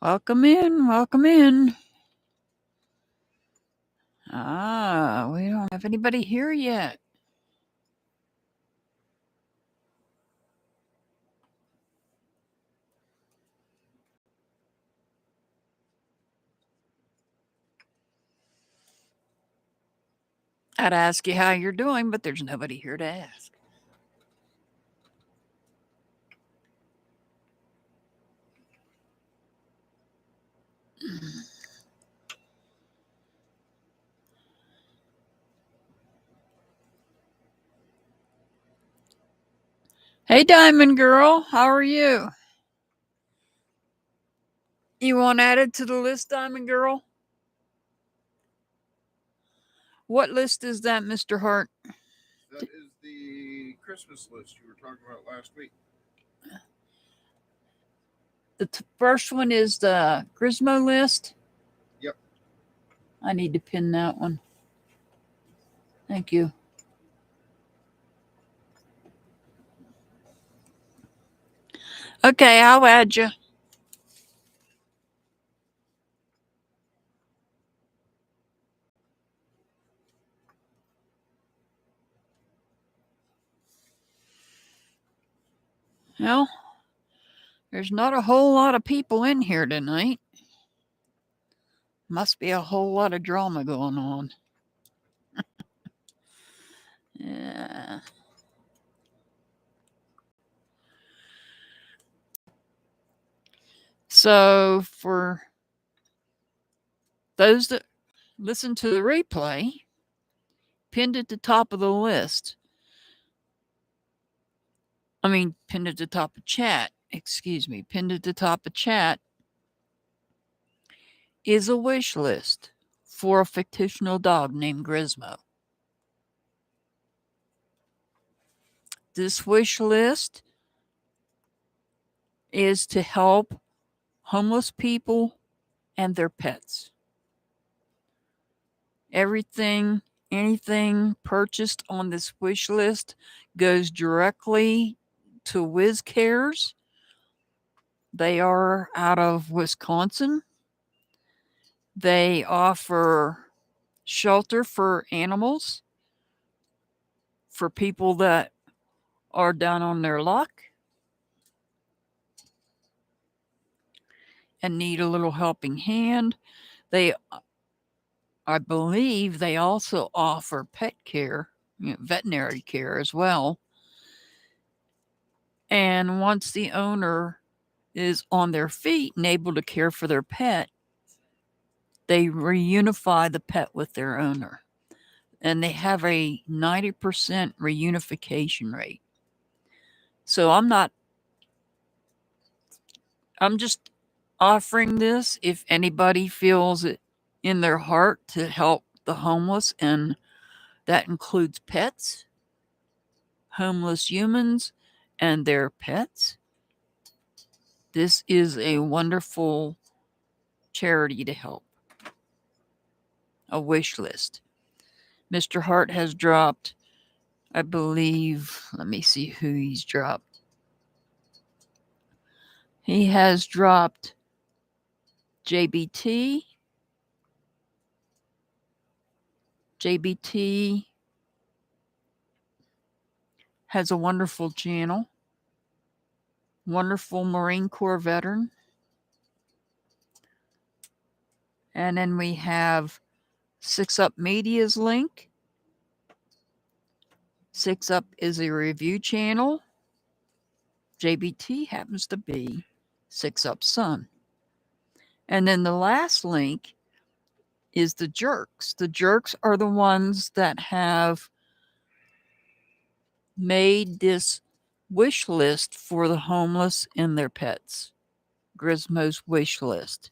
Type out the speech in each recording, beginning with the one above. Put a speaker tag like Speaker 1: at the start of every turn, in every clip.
Speaker 1: Welcome in, welcome in. We don't have anybody here yet. I'd ask you how you're doing, but there's nobody here to ask. Hey, Diamond Girl, how are you? You want added to the list, Diamond Girl? What list is that, Mr. Hart?
Speaker 2: That is the Christmas list you were talking about last week.
Speaker 1: The first one is the Grismo list?
Speaker 2: Yep.
Speaker 1: I need to pin that one. Thank you. Okay, I'll add you. Well, there's not a whole lot of people in here tonight. Must be a whole lot of drama going on. Yeah. So, for those that listen to the replay, pinned at the top of the list, pinned at the top of chat, pinned at the top of chat is a wish list for a fictional dog named Grismo. This wish list is to help homeless people and their pets. Anything purchased on this wish list goes directly to Whiz Cares. They are out of Wisconsin. They offer shelter for animals, for people that are down on their luck and need a little helping hand. I believe they also offer pet care, veterinary care as well. And once the owner is on their feet and able to care for their pet, they reunify the pet with their owner. And they have a 90% reunification rate. So I'm just offering this if anybody feels it in their heart to help the homeless, and that includes pets, homeless humans, and their pets. This is a wonderful charity to help. A wish list. Mr. Hart has dropped, I believe, let me see who he's dropped. He has dropped JBT. JBT has a wonderful channel. Wonderful Marine Corps veteran. And then we have Six Up Media's link. Six Up is a review channel. JBT happens to be Six Up's son. And then the last link is the Jerks. The Jerks are the ones that have made this wish list for the homeless and their pets. Grismo's wish list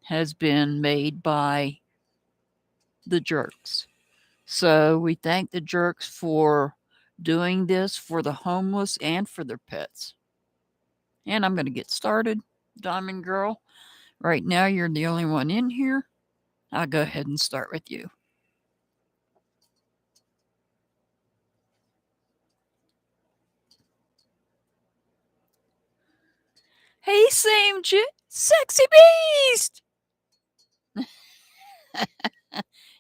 Speaker 1: has been made by the Jerks. So we thank the Jerks for doing this for the homeless and for their pets. And I'm going to get started, Diamond Girl. Right now, you're the only one in here. I'll go ahead and start with you. Hey, same chick, sexy beast.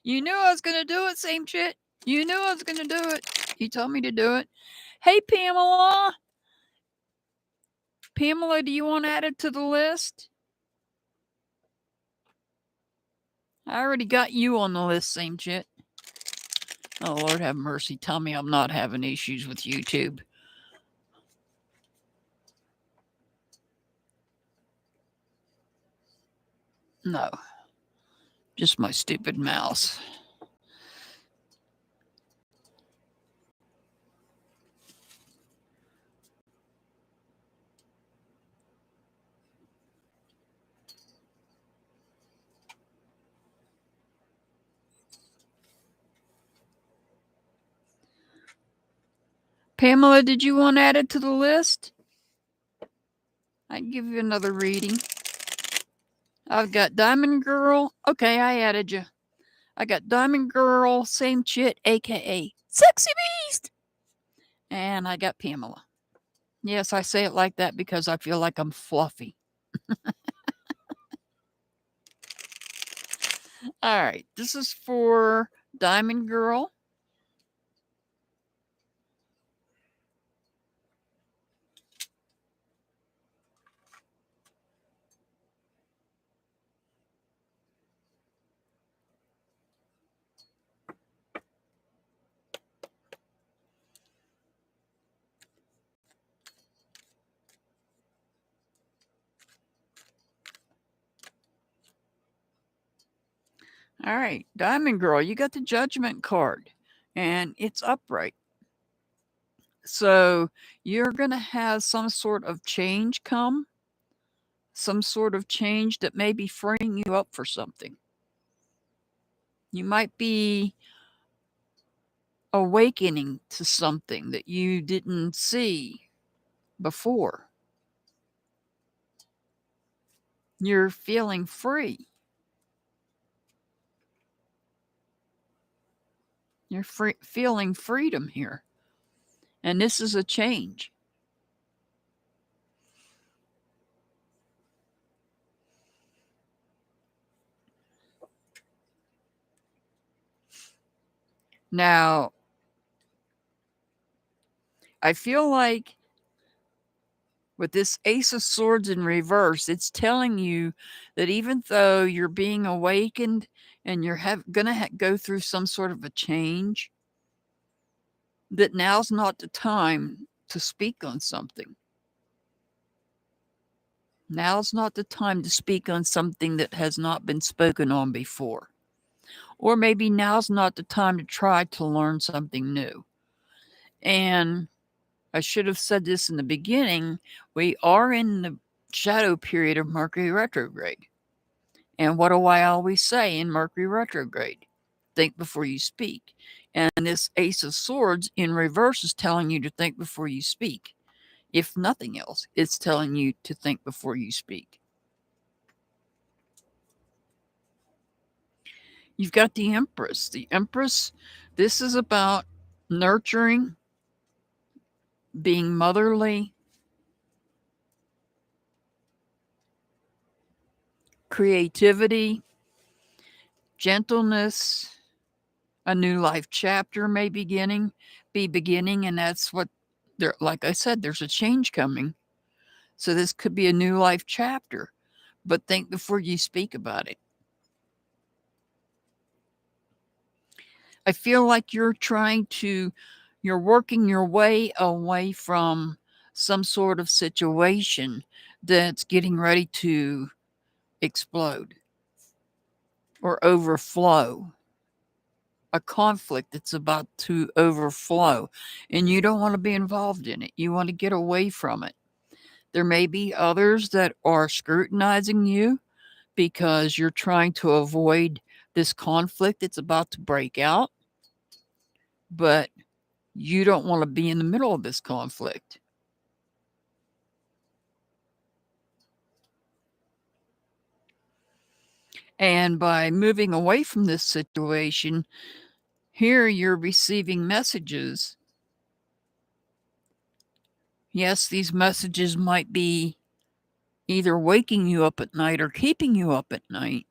Speaker 1: You knew I was going to do it, same chick. You knew I was going to do it. You told me to do it. Hey, Pamela. Pamela, do you want added to the list? I already got you on the list, same chick. Oh, Lord have mercy. Tell me I'm not having issues with YouTube. No. Just my stupid mouse. Pamela, did you want added to the list? I'd give you another reading. I've got Diamond Girl. Okay, I added you. I got Diamond Girl, same chit, aka Sexy Beast. And I got Pamela. Yes, I say it like that because I feel like I'm fluffy. All right, this is for Diamond Girl. All right, Diamond Girl, you got the Judgment card, and it's upright. So you're going to have some sort of change come, some sort of change that may be freeing you up for something. You might be awakening to something that you didn't see before. You're feeling free. You're feeling freedom here. And this is a change. Now, I feel like with this Ace of Swords in reverse, it's telling you that even though you're being awakened and you're going to go through some sort of a change, that now's not the time to speak on something. Now's not the time to speak on something that has not been spoken on before. Or maybe now's not the time to try to learn something new. And I should have said this in the beginning. We are in the shadow period of Mercury retrograde. And what do I always say in Mercury retrograde? Think before you speak. And this Ace of Swords in reverse is telling you to think before you speak. If nothing else, it's telling you to think before you speak. You've got the Empress. The Empress, this is about nurturing, being motherly, creativity, gentleness, a new life chapter may be beginning, and that's what there, like I said, there's a change coming. So this could be a new life chapter, but think before you speak about it. I feel like you're working your way away from some sort of situation that's getting ready to explode or overflow. A conflict that's about to overflow, and you don't want to be involved in it. You want to get away from it. There may be others that are scrutinizing you because you're trying to avoid this conflict that's about to break out, but you don't want to be in the middle of this conflict. And by moving away from this situation, here you're receiving messages. Yes, these messages might be either waking you up at night or keeping you up at night.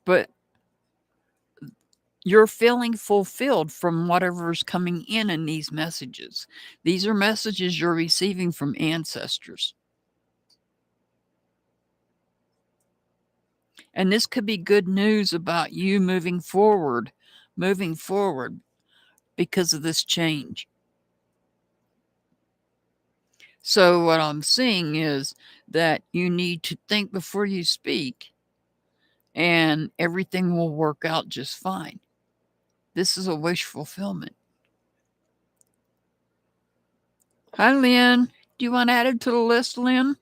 Speaker 1: But you're feeling fulfilled from whatever's coming in these messages. These are messages you're receiving from ancestors. And this could be good news about you moving forward because of this change. So what I'm seeing is that you need to think before you speak, and everything will work out just fine. This is a wish fulfillment. Hi, Lynn. Do you want added to the list, Lynn?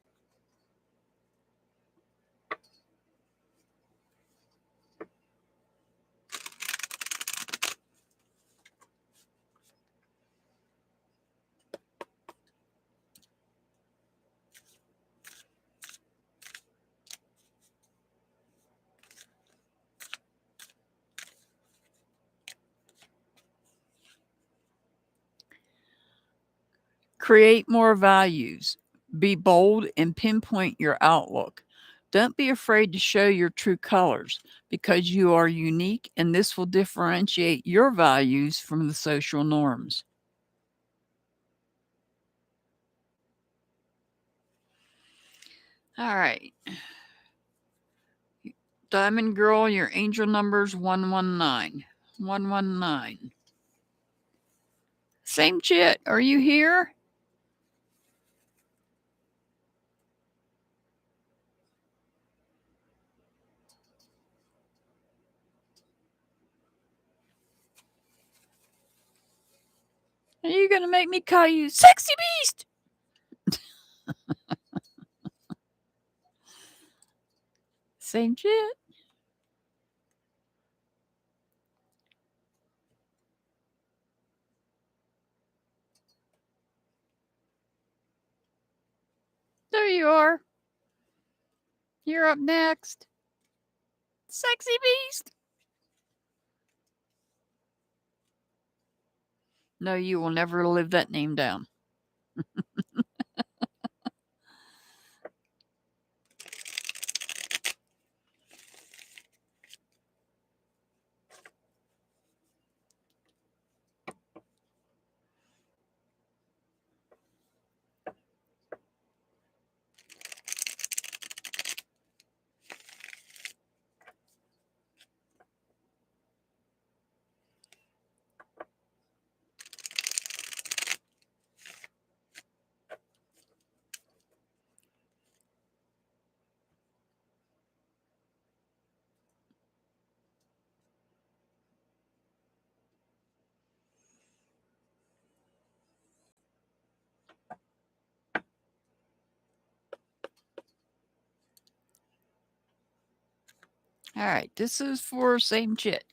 Speaker 1: Create more values. Be bold and pinpoint your outlook. Don't be afraid to show your true colors because you are unique and this will differentiate your values from the social norms. All right. Diamond Girl, your angel number's 119. 119. Same chit. Are you here? Are you going to make me call you Sexy Beast? Same shit. There you are. You're up next. Sexy Beast. No, you will never live that name down. All right, this is for same chit.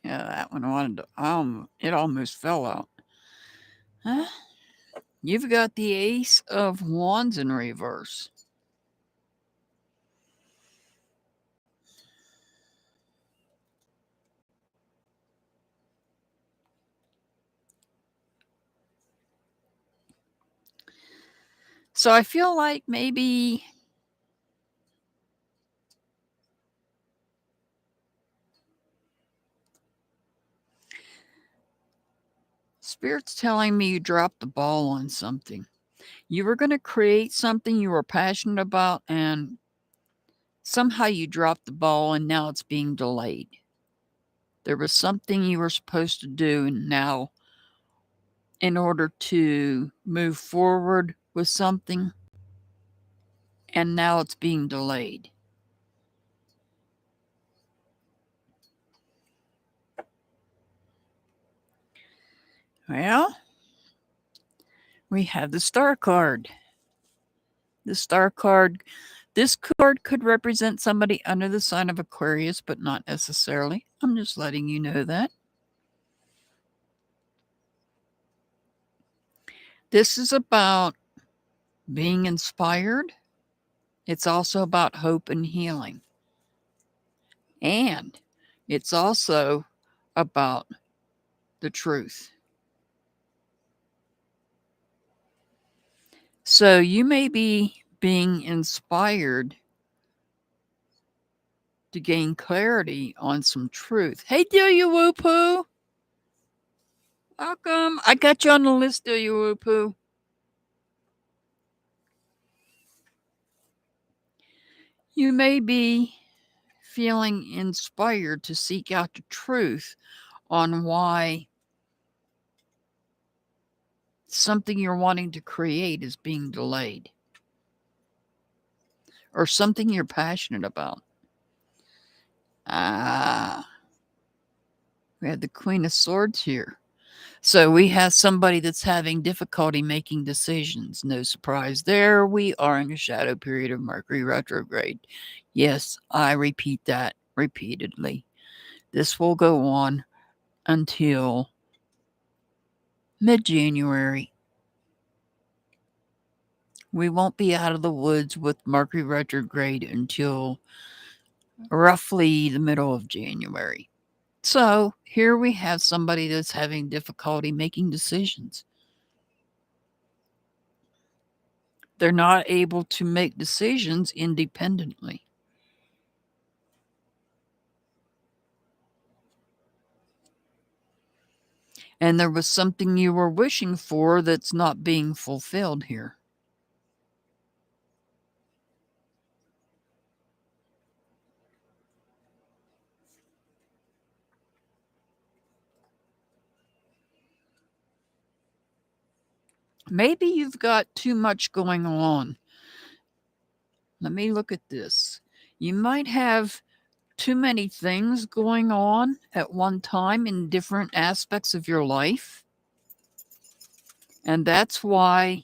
Speaker 1: Yeah, that one wanted to, it almost fell out. Huh? You've got the Ace of Wands in reverse. So I feel like maybe Spirit's telling me you dropped the ball on something. You were going to create something you were passionate about, and somehow you dropped the ball, and now it's being delayed. There was something you were supposed to do, and now, in order to move forward with something, and now it's being delayed. Well, we have the Star card. The Star card, this card could represent somebody under the sign of Aquarius, but not necessarily. I'm just letting you know that. This is about being inspired. It's also about hope and healing. And it's also about the truth. So you may be being inspired to gain clarity on some truth. Hey, Delia Woo Poo. Welcome. I got you on the list, Delia Woo Poo. You may be feeling inspired to seek out the truth on why something you're wanting to create is being delayed, or something you're passionate about. We have the Queen of Swords here. So we have somebody that's having difficulty making decisions. No surprise there. We are in a shadow period of Mercury retrograde. Yes, I repeat that repeatedly. This will go on until mid-January. We won't be out of the woods with Mercury retrograde until roughly the middle of January. So here we have somebody that's having difficulty making decisions. They're not able to make decisions independently. And there was something you were wishing for that's not being fulfilled here. Maybe you've got too much going on. Let me look at this. You might have too many things going on at one time in different aspects of your life. And that's why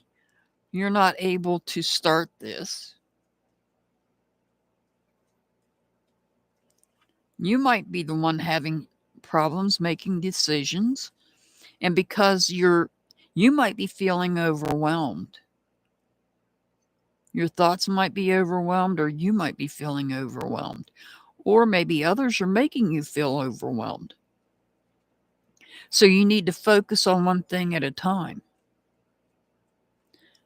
Speaker 1: you're not able to start this. You might be the one having problems making decisions. And because you might be feeling overwhelmed. Your thoughts might be overwhelmed, or you might be feeling overwhelmed. Or maybe others are making you feel overwhelmed. So you need to focus on one thing at a time.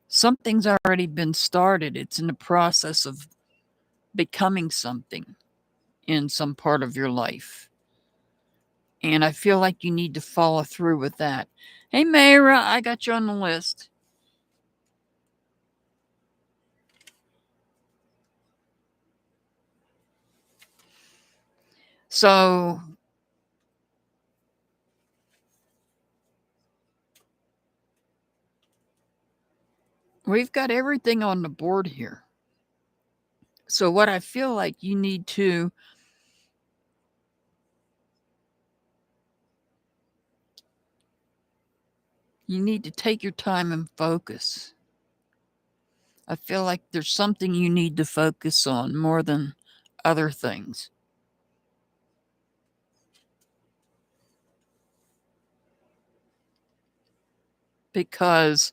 Speaker 1: Something's already been started. It's in the process of becoming something in some part of your life. And I feel like you need to follow through with that. Hey, Mayra, I got you on the list. So we've got everything on the board here. So what I feel like you need to take your time and focus. I feel like there's something you need to focus on more than other things. Because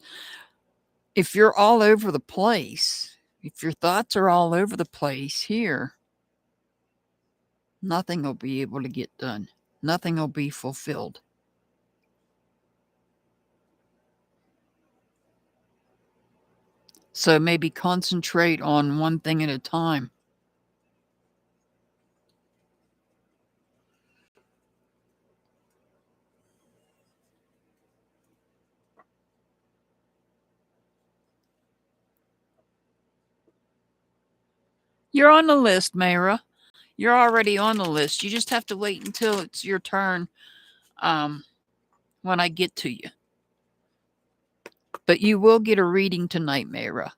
Speaker 1: if you're all over the place, if your thoughts are all over the place here, nothing will be able to get done. Nothing will be fulfilled. So maybe concentrate on one thing at a time. You're on the list, Mayra. You're already on the list. You just have to wait until it's your turn when I get to you. But you will get a reading tonight, Mayra.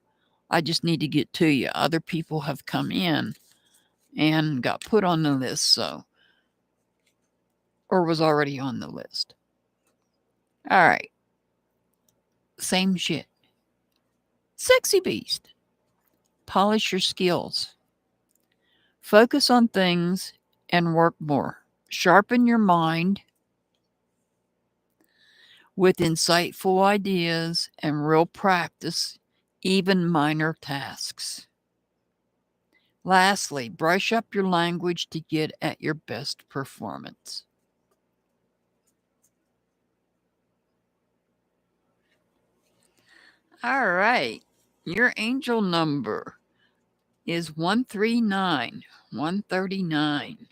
Speaker 1: I just need to get to you. Other people have come in and got put on the list, so, or was already on the list. All right. Same shit. Sexy beast. Polish your skills. Focus on things and work more. Sharpen your mind. with insightful ideas and real practice, even minor tasks. Lastly, brush up your language to get at your best performance. All right, your angel number is 139, 139.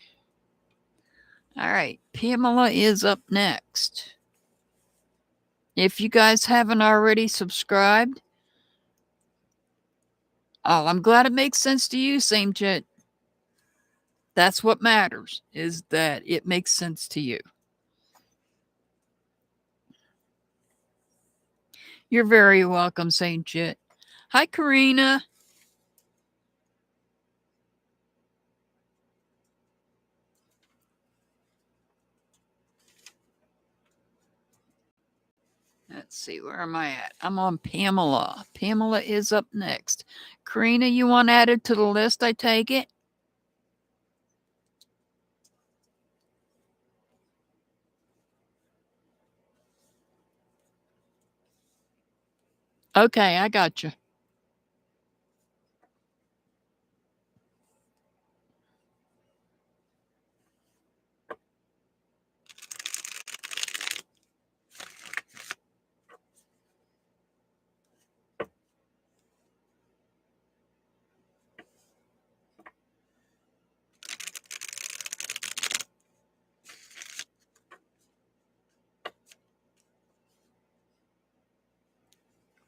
Speaker 1: All right, Pamela is up next. If you guys haven't already subscribed, I'm glad it makes sense to you, Same Jet. That's what matters, is that it makes sense to you. You're very welcome, Saint Jet. Hi, Karina. Let's see, where am I at? I'm on Pamela. Pamela is up next. Karina, you want added to the list, I take it? Okay, I got you.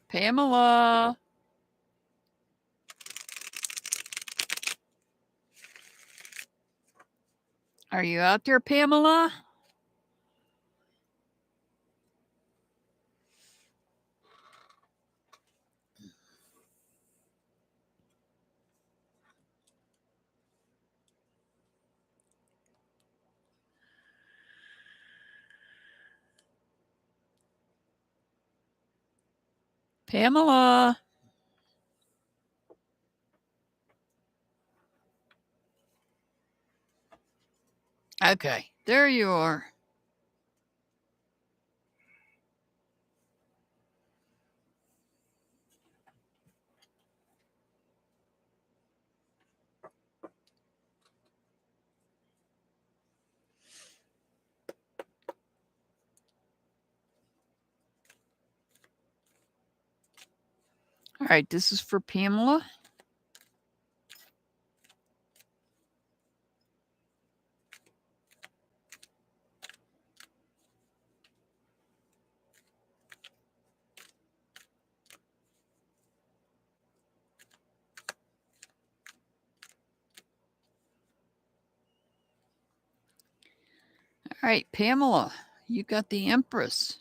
Speaker 1: Pamela. Are you out there, Pamela? Pamela. Okay, there you are. All right, this is for Pamela. All right, Pamela, you got the Empress.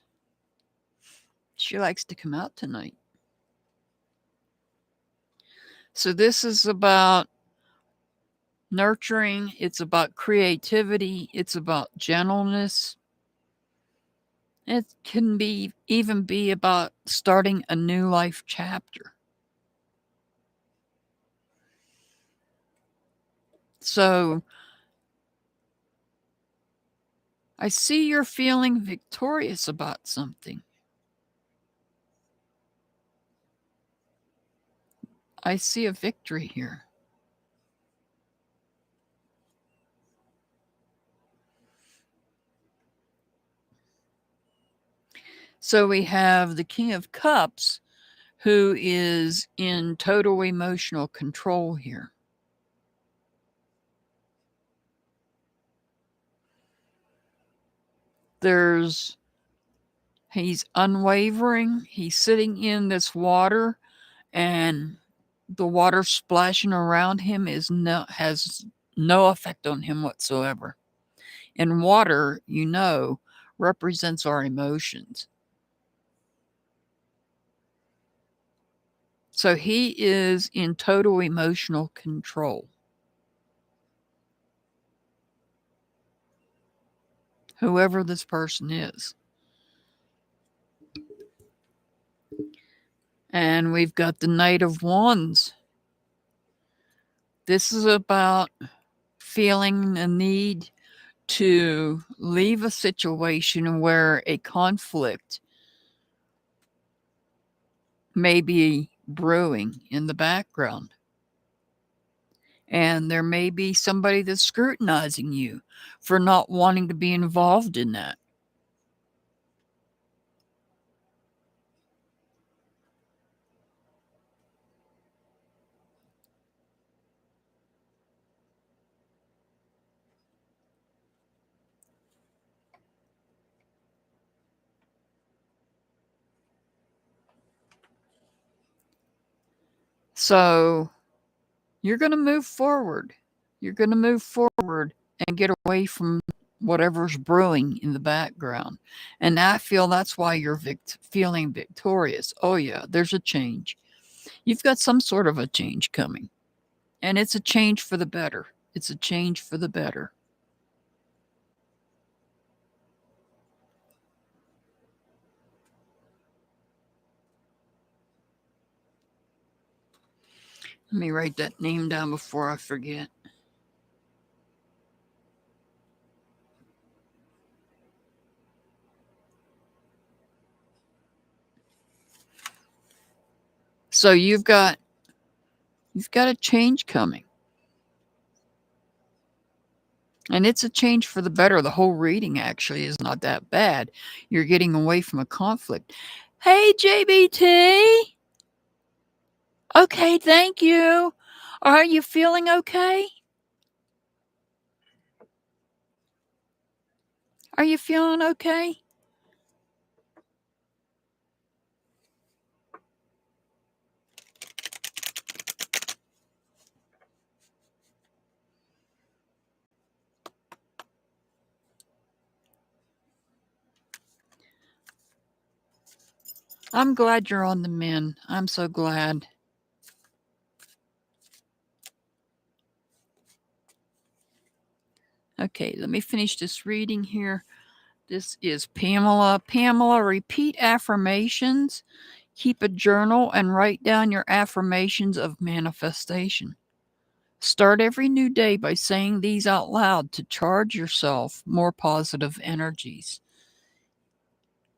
Speaker 1: She likes to come out tonight. So this is about nurturing. It's about creativity. It's about gentleness. It can even be about starting a new life chapter. So I see you're feeling victorious about something. I see a victory here. So we have the King of Cups, who is in total emotional control here. He's unwavering. He's sitting in this water, and the water splashing around him has no effect on him whatsoever. And water, represents our emotions. So he is in total emotional control. Whoever this person is. And we've got the Knight of Wands. This is about feeling a need to leave a situation where a conflict may be brewing in the background. And there may be somebody that's scrutinizing you for not wanting to be involved in that. So you're going to move forward. You're going to move forward and get away from whatever's brewing in the background. And I feel that's why you're feeling victorious. Oh, yeah, there's a change. You've got some sort of a change coming. And it's a change for the better. It's a change for the better. Let me write that name down before I forget. So you've got a change coming. And it's a change for the better. The whole reading actually is not that bad. You're getting away from a conflict. Hey, JBT. Okay, thank you. Are you feeling okay? Are you feeling okay? I'm glad you're on the mend. I'm so glad. Okay, let me finish this reading here. This is Pamela. Pamela, repeat affirmations. Keep a journal and write down your affirmations of manifestation. Start every new day by saying these out loud to charge yourself more positive energies.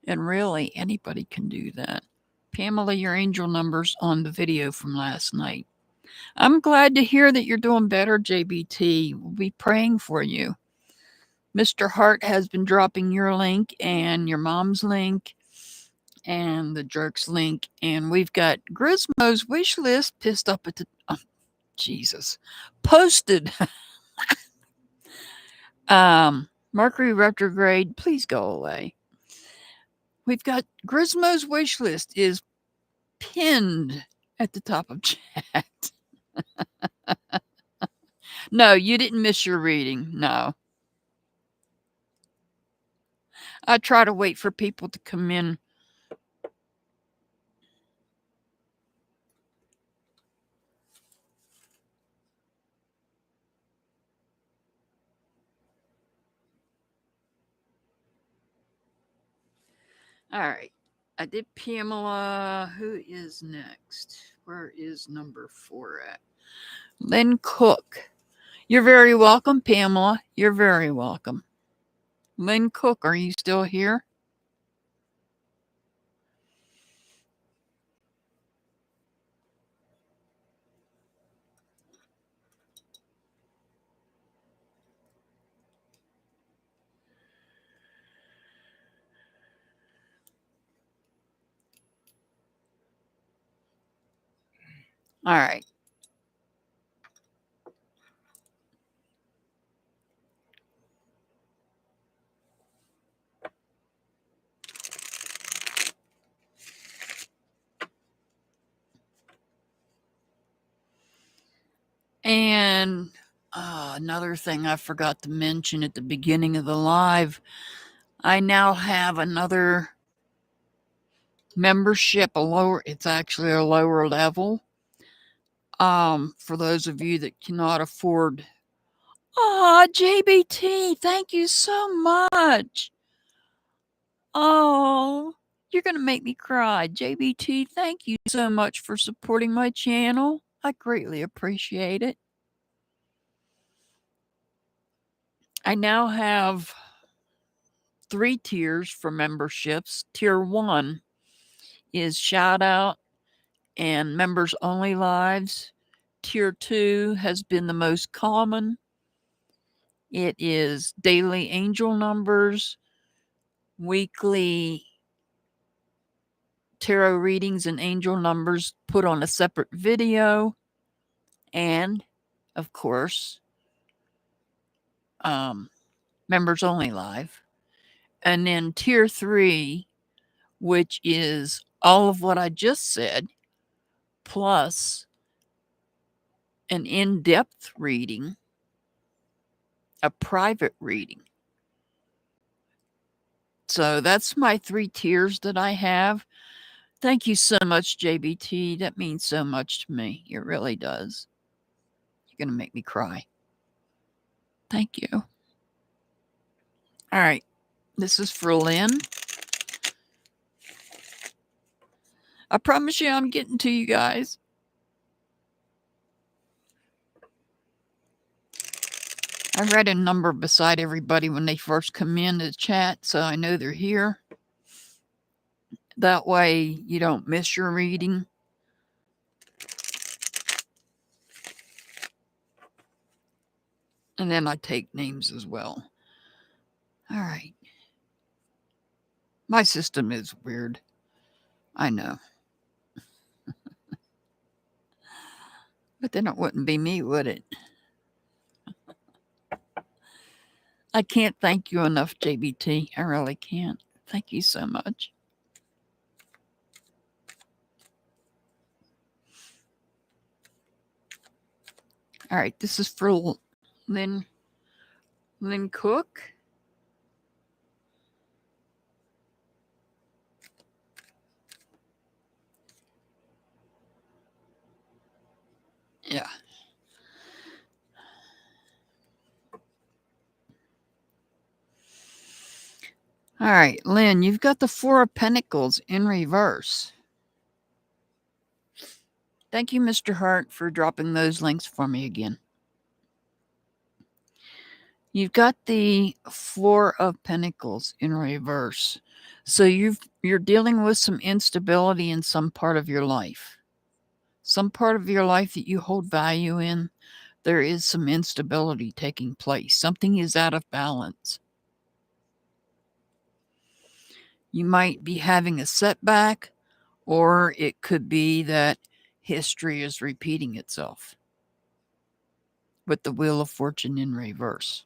Speaker 1: And really, anybody can do that. Pamela, your angel number's on the video from last night. I'm glad to hear that you're doing better, JBT. We'll be praying for you. Mr. Hart has been dropping your link and your mom's link and the jerk's link. And we've got Grismo's wish list pissed up at the... Oh, Jesus. Posted. Mercury retrograde, please go away. We've got Grismo's wish list is pinned at the top of chat. No, you didn't miss your reading. No. I try to wait for people to come in. All right. I did Pamela. Who is next? Where is number 4 at? Lynn Cook. You're very welcome, Pamela. You're very welcome. Lynn Cook, are you still here? All right. And another thing I forgot to mention at the beginning of the live, I now have another membership, it's actually a lower level. For those of you that cannot afford. JBT, thank you so much. Oh, you're going to make me cry. JBT, thank you so much for supporting my channel. I greatly appreciate it. I now have 3 tiers for memberships. Tier 1 is shout out and members only lives. Tier 2 has been the most common. It is daily angel numbers, weekly tarot readings and angel numbers put on a separate video, and of course, members only live. And then tier 3, which is all of what I just said, plus an in-depth reading, a private reading. So that's my 3 tiers that I have. Thank you so much, JBT. That means so much to me. It really does. You're going to make me cry. Thank you. All right. This is for Lynn. I promise you I'm getting to you guys. I read a number beside everybody when they first come in to chat, so I know they're here. That way you don't miss your reading. And then I take names as well. All right. My system is weird. I know. But then it wouldn't be me, would it? I can't thank you enough, JBT. I really can't. Thank you so much. All right, this is for Lynn Cook. Yeah. All right, Lynn, you've got the Four of Pentacles in reverse. Thank you, Mr. Hart, for dropping those links for me again. You've got the Four of Pentacles in reverse. So you're dealing with some instability in some part of your life. Some part of your life that you hold value in, there is some instability taking place. Something is out of balance. You might be having a setback, or it could be that history is repeating itself with the Wheel of Fortune in reverse.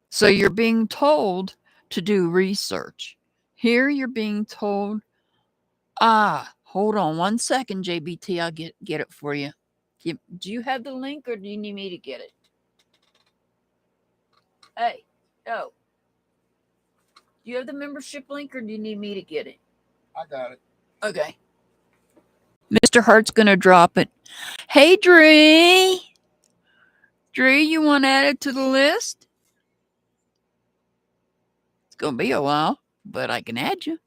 Speaker 1: So you're being told to do research. Here you're being told, hold on one second, JBT, I'll get it for you. Do you have the link or do you need me to get it? Hey, oh. Do you have the membership link or do you need me to get it?
Speaker 2: I got it.
Speaker 1: Okay. Mr. Hart's going to drop it. Hey, Dree. Dree, you want to add it to the list? It's going to be a while, but I can add you.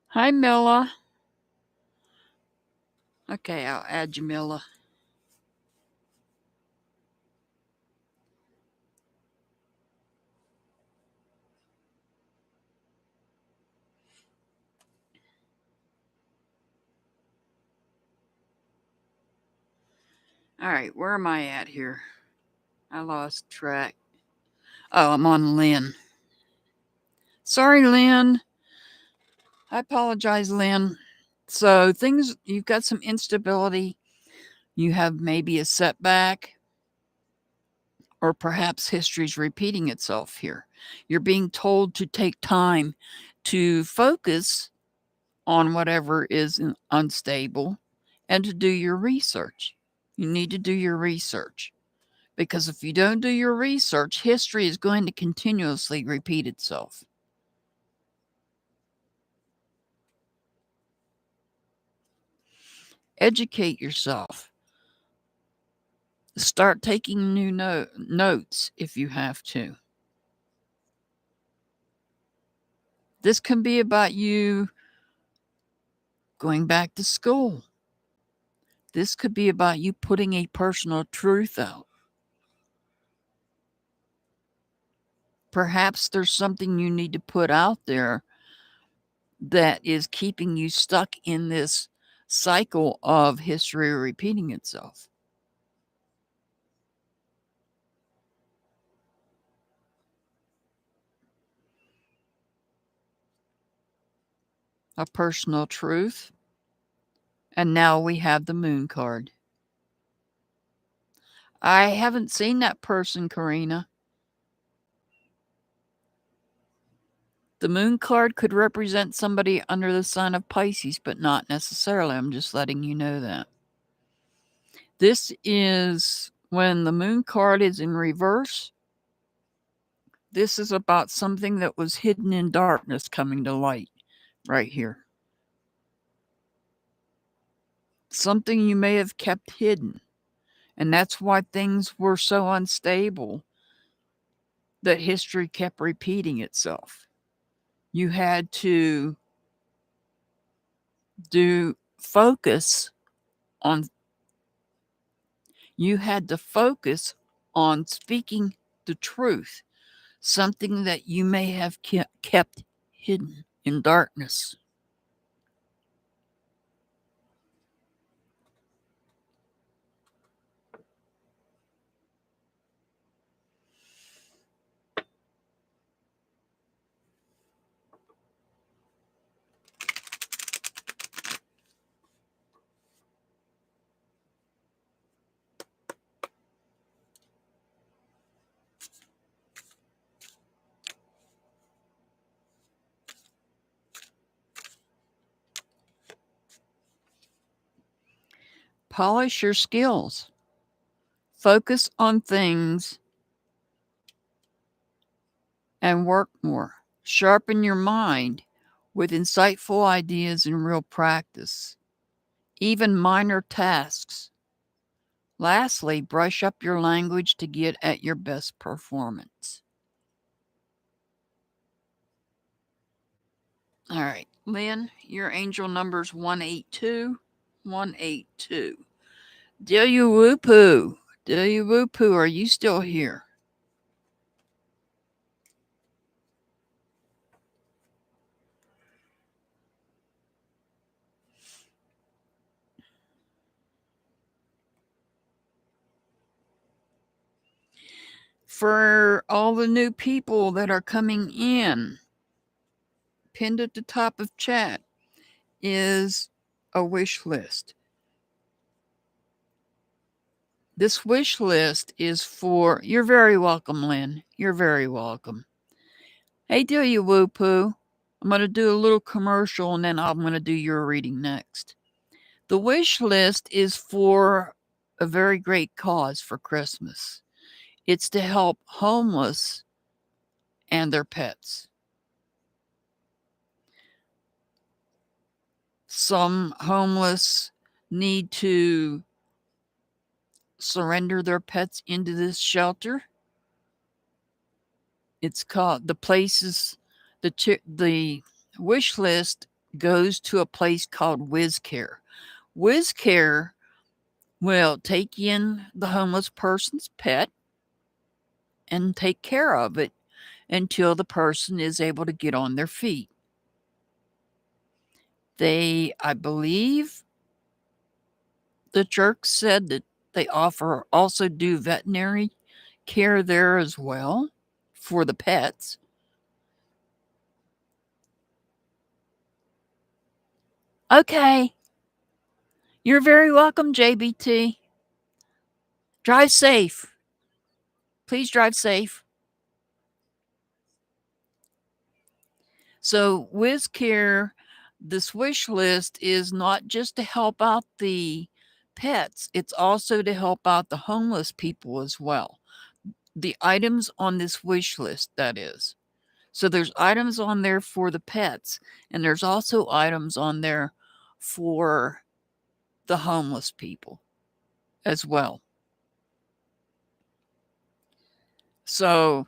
Speaker 1: Hi, Milla. Okay, I'll add you, Milla. All right, where am I at here? I lost track. Oh, I'm on Lynn. Sorry, Lynn. I apologize, Lynn. So you've got some instability. You have maybe a setback, or perhaps history's repeating itself here. You're being told to take time to focus on whatever is unstable and to do your research. You need to do your research. Because if you don't do your research, history is going to continuously repeat itself. Educate yourself. Start taking new notes if you have to. This can be about you going back to school. This could be about you putting a personal truth out. Perhaps there's something you need to put out there that is keeping you stuck in this cycle of history repeating itself. A personal truth. And now we have the moon card. I haven't seen that person, Karina. The moon card could represent somebody under the sign of Pisces, but not necessarily. I'm just letting you know that. This is when the moon card is in reverse. This is about something that was hidden in darkness coming to light right here. Something you may have kept hidden. And that's why things were so unstable that history kept repeating itself. You had to focus on speaking the truth, something that you may have kept hidden in darkness. Polish your skills. Focus on things and work more. Sharpen your mind with insightful ideas and real practice, even minor tasks. Lastly, brush up your language to get at your best performance. All right, Lynn, your angel number's 182. 182. Delia Woopoo. Delia Woopoo, are you still here? For all the new people that are coming in, pinned at the top of chat is a wish list. This wish list is for, you're very welcome, Lynn. You're very welcome. Hey, Delia Woopoo. I'm going to do a little commercial and then I'm going to do your reading next. The wish list is for a very great cause for Christmas. It's to help homeless and their pets. Some homeless need to surrender their pets into this shelter. It's called, the wish list goes to a place called WizCare. WizCare will take in the homeless person's pet and take care of it until the person is able to get on their feet. I believe the jerk said that they also do veterinary care there as well for the pets. Okay. You're very welcome, JBT. Drive safe. Please drive safe. So, WizCare, this wish list is not just to help out the pets, it's also to help out the homeless people as well. The items on this wish list, that is. So there's items on there for the pets, and there's also items on there for the homeless people as well. So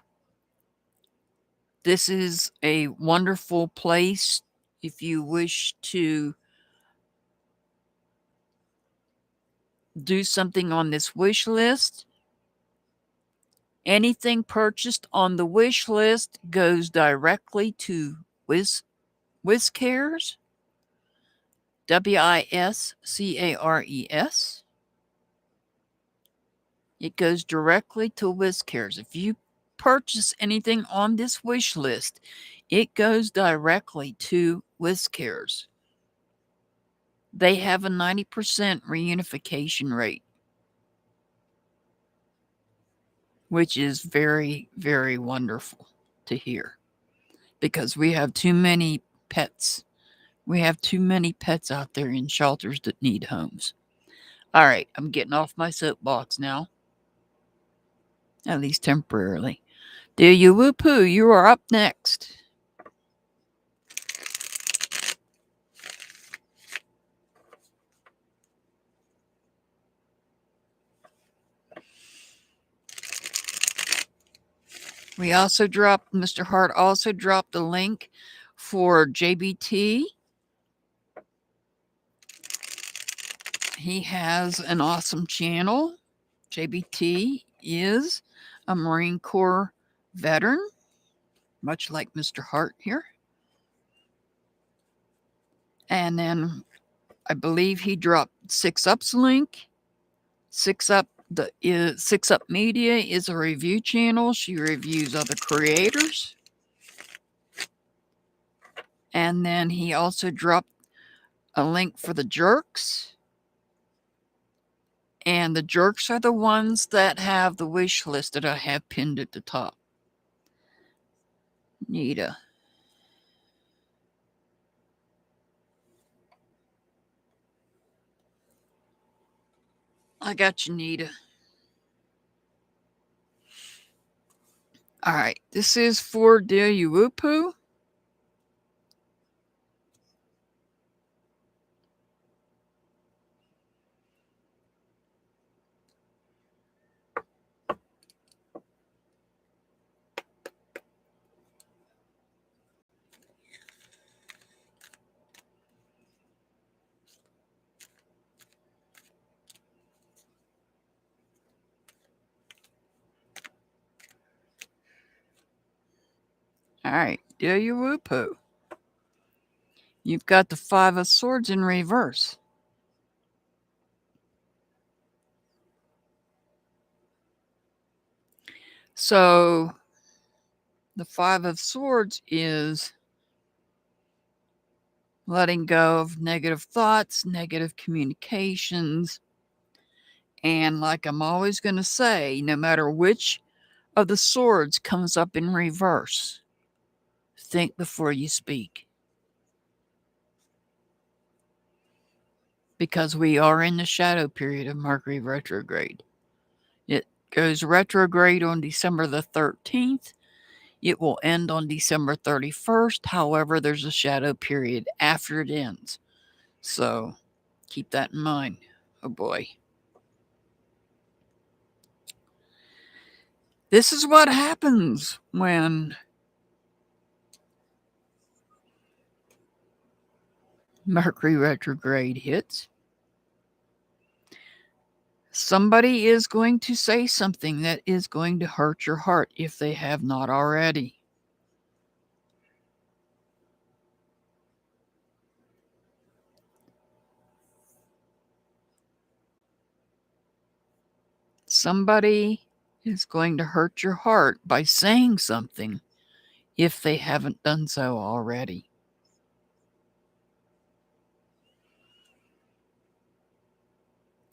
Speaker 1: this is a wonderful place if you wish to do something on this wish list. Anything purchased on the wish list goes directly to Wiscares, Wiscares. It goes directly to Wiscares. If you purchase anything on this wish list, it goes directly to Wiscares. They have a 90% reunification rate, which is very, very wonderful to hear because we have too many pets. We have too many pets out there in shelters that need homes. All right, I'm getting off my soapbox now, at least temporarily. Do you whoop-hoo, you are up next. We also dropped, Mr. Hart also dropped a link for JBT. He has an awesome channel. JBT is a Marine Corps veteran, much like Mr. Hart here. And then I believe he dropped 6Up's link. 6Up Media is a review channel. She reviews other creators. And then he also dropped a link for the Jerks. And the Jerks are the ones that have the wish list that I have pinned at the top. Nita. I got you, Nita. All right, this is for Dayuwupu. All right, Dayuwupu. You've got the 5 of Swords in reverse. So the 5 of Swords is letting go of negative thoughts, negative communications. And like I'm always going to say, no matter which of the swords comes up in reverse, think before you speak. Because we are in the shadow period of Mercury retrograde. It goes retrograde on December the 13th. It will end on December 31st. However, there's a shadow period after it ends. So keep that in mind. Oh boy. This is what happens when Mercury retrograde hits. Somebody is going to say something that is going to hurt your heart if they have not already. Somebody is going to hurt your heart by saying something if they haven't done so already.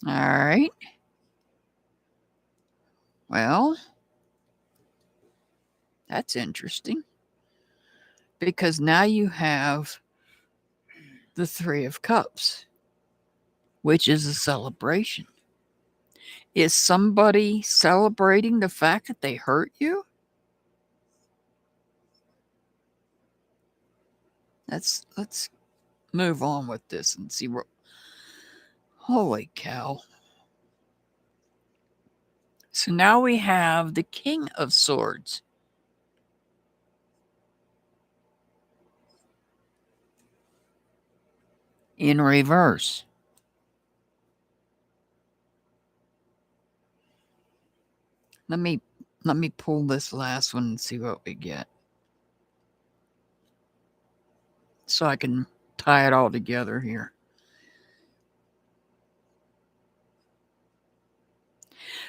Speaker 1: All right. Well, that's interesting. Because now you have the 3 of Cups, which is a celebration. Is somebody celebrating the fact that they hurt you? Let's move on with this and see what. Holy cow. So now we have the King of Swords. In reverse. Let me pull this last one and see what we get, so I can tie it all together here.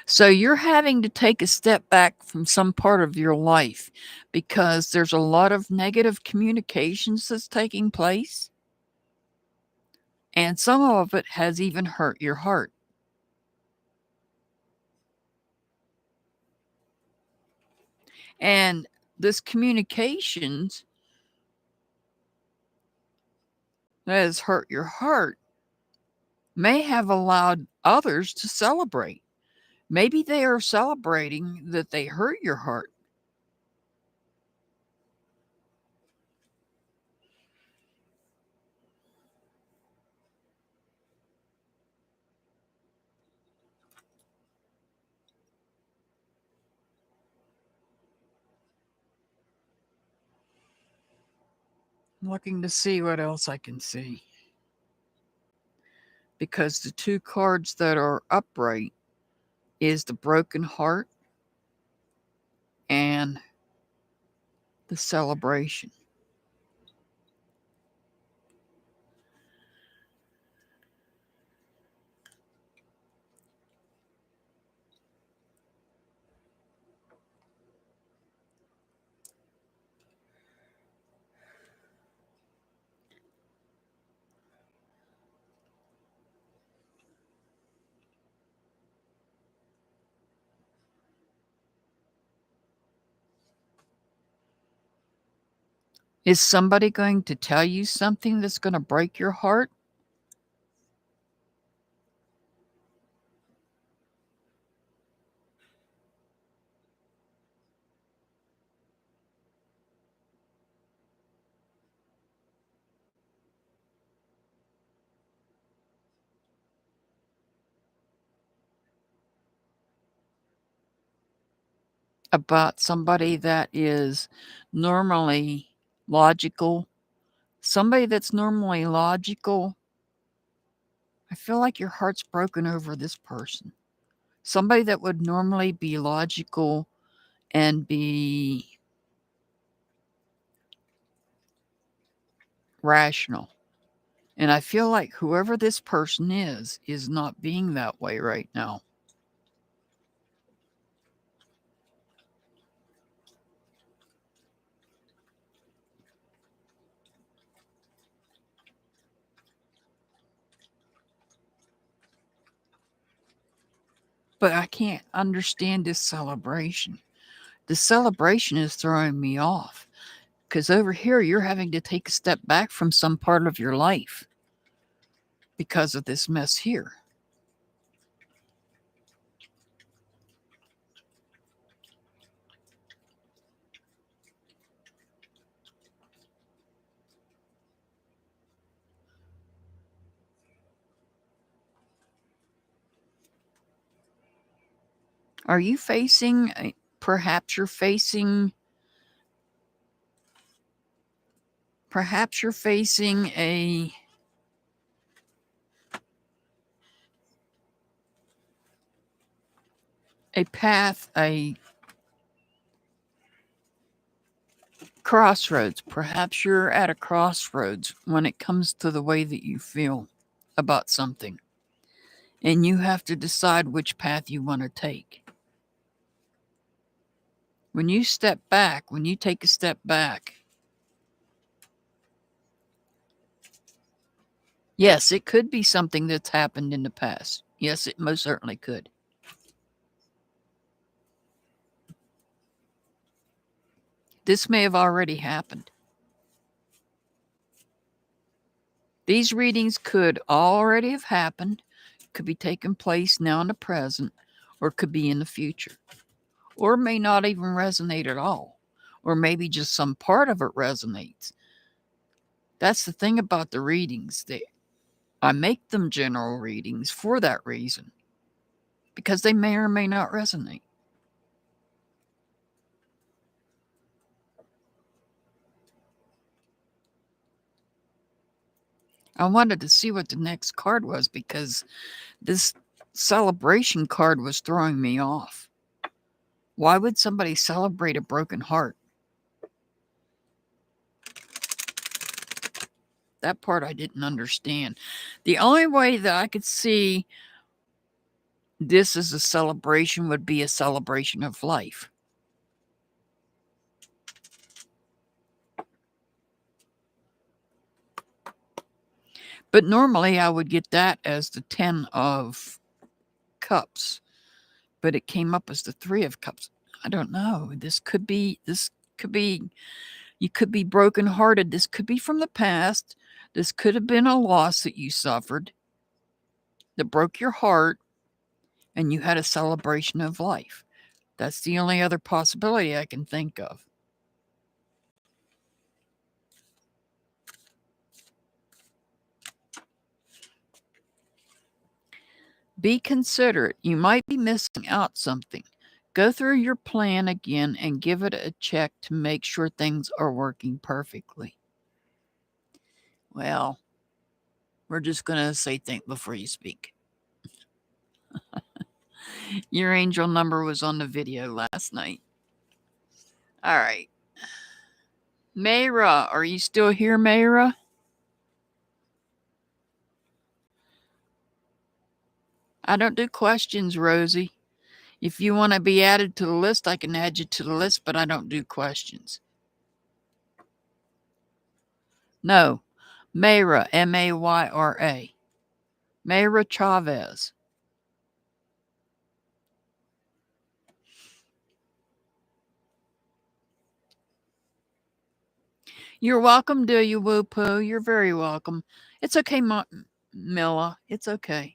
Speaker 1: So you're having to take a step back from some part of your life because there's a lot of negative communications that's taking place, and some of it has even hurt your heart. And this communications that has hurt your heart may have allowed others to celebrate. Maybe they are celebrating that they hurt your heart. I'm looking to see what else I can see. Because the two cards that are upright is the broken heart and the celebration. Is somebody going to tell you something that's going to break your heart? About somebody that is normally logical? Somebody that's normally logical, I feel like your heart's broken over this person. Somebody that would normally be logical and be rational. And I feel like whoever this person is not being that way right now. But I can't understand this celebration. The celebration is throwing me off. Because over here, you're having to take a step back from some part of your life because of this mess here. Are you facing, perhaps you're facing a path, a crossroads. Perhaps you're at a crossroads when it comes to the way that you feel about something. And you have to decide which path you want to take. When you step back, when you take a step back, yes, it could be something that's happened in the past. Yes, it most certainly could. This may have already happened. These readings could already have happened. could be taking place now in the present, or could be in the future, or may not even resonate at all, or maybe just some part of it resonates. That's the thing about the readings. I make them general readings for that reason, because they may or may not resonate. I wanted to see what the next card was because this celebration card was throwing me off. Why would somebody celebrate a broken heart? That part I didn't understand. The only way that I could see this as a celebration would be a celebration of life. But normally I would get that as the 10 of Cups. But it came up as the 3 of Cups. I don't know. This could be, you could be brokenhearted. This could be from the past. This could have been a loss that you suffered that broke your heart, and you had a celebration of life. That's the only other possibility I can think of. Be considerate. You might be missing out something. Go through your plan again and give it a check to make sure things are working perfectly. Well, we're just going to say think before you speak. Your angel number was on the video last night. All right. Mayra, are you still here, Mayra? I don't do questions, Rosie. If you want to be added to the list, I can add you to the list, but I don't do questions. No. Mayra, Mayra. Mayra Chavez. You're welcome, do you, Woo Poo? You're very welcome. It's okay, Milla. It's okay.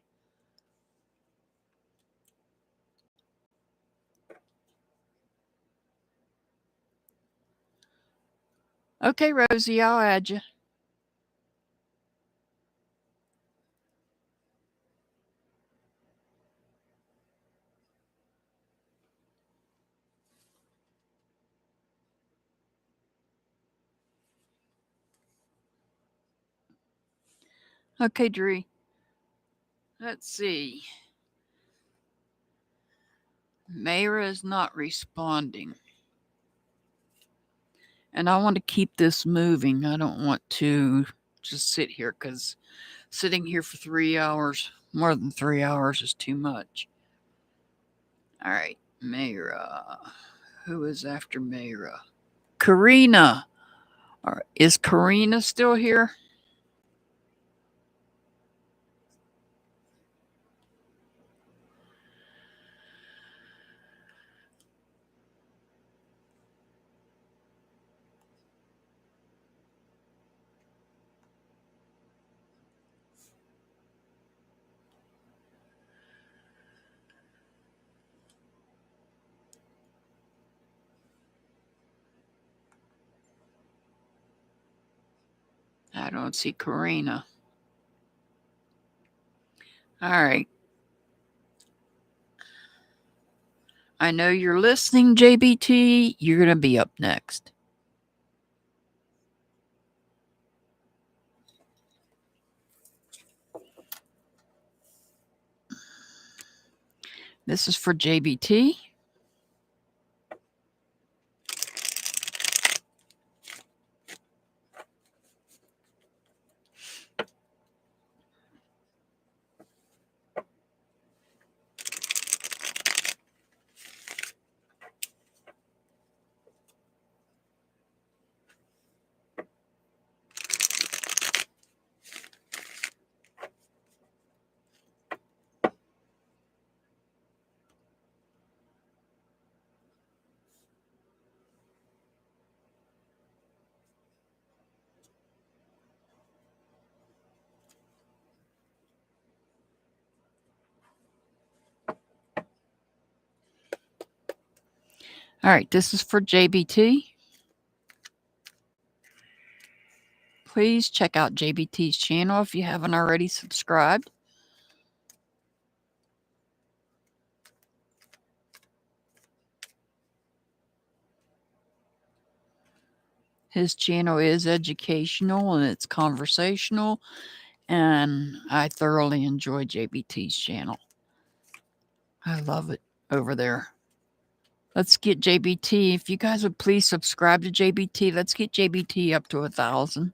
Speaker 1: Okay, Rosie, I'll add you. Okay, Dree. Let's see. Mayra is not responding. And I want to keep this moving. I don't want to just sit here because sitting here for 3 hours, more than 3 hours, is too much. All right, Mayra. Who is after Mayra? Karina. Is Karina still here? I don't see Karina. All right. I know you're listening, JBT. You're going to be up next. This is for JBT. All right, this is for JBT. Please check out JBT's channel if you haven't already subscribed. His channel is educational and it's conversational, and I thoroughly enjoy JBT's channel. I love it over there. Let's get JBT. If you guys would please subscribe to JBT, let's get JBT up to 1,000.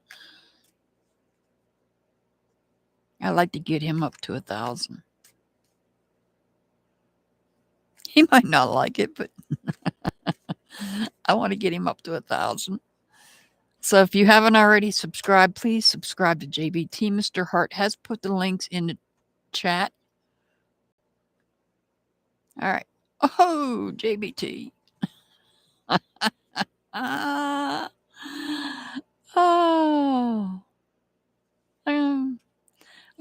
Speaker 1: I'd like to get him up to 1,000. He might not like it, but I want to get him up to 1,000. So if you haven't already subscribed, please subscribe to JBT. Mr. Hart has put the links in the chat. All right. Oh, JBT. Oh.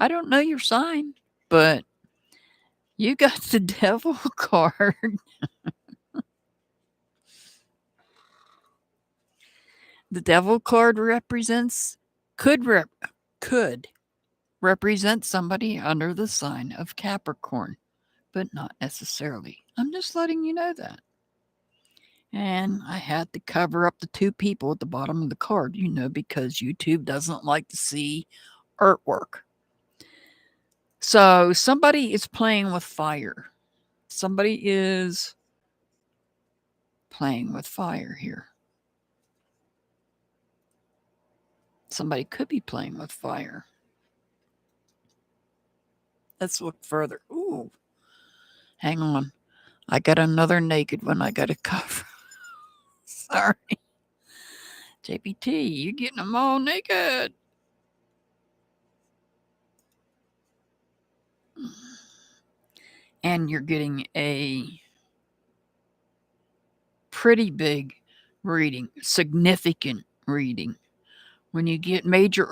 Speaker 1: I don't know your sign, but you got the devil card. The devil card could represent somebody under the sign of Capricorn, but not necessarily. I'm just letting you know that. And I had to cover up the two people at the bottom of the card, because YouTube doesn't like to see artwork. So somebody is playing with fire. Somebody is playing with fire here. Somebody could be playing with fire. Let's look further. Ooh. Hang on. I got another naked one I got to cover. Sorry. JPT, you're getting them all naked. And you're getting a pretty big reading, significant reading. When you get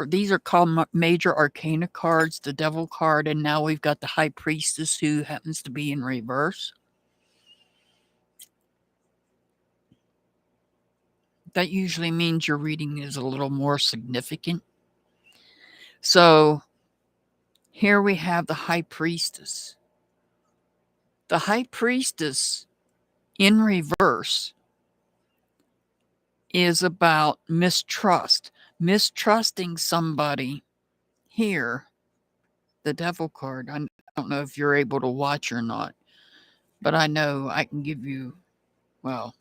Speaker 1: these are called major arcana cards, the devil card, and now we've got the high priestess who happens to be in reverse. That usually means your reading is a little more significant. So here we have the high priestess. The high priestess in reverse is about mistrust. Mistrusting somebody here. The devil card. I don't know if you're able to watch or not, but I know I can give you, well,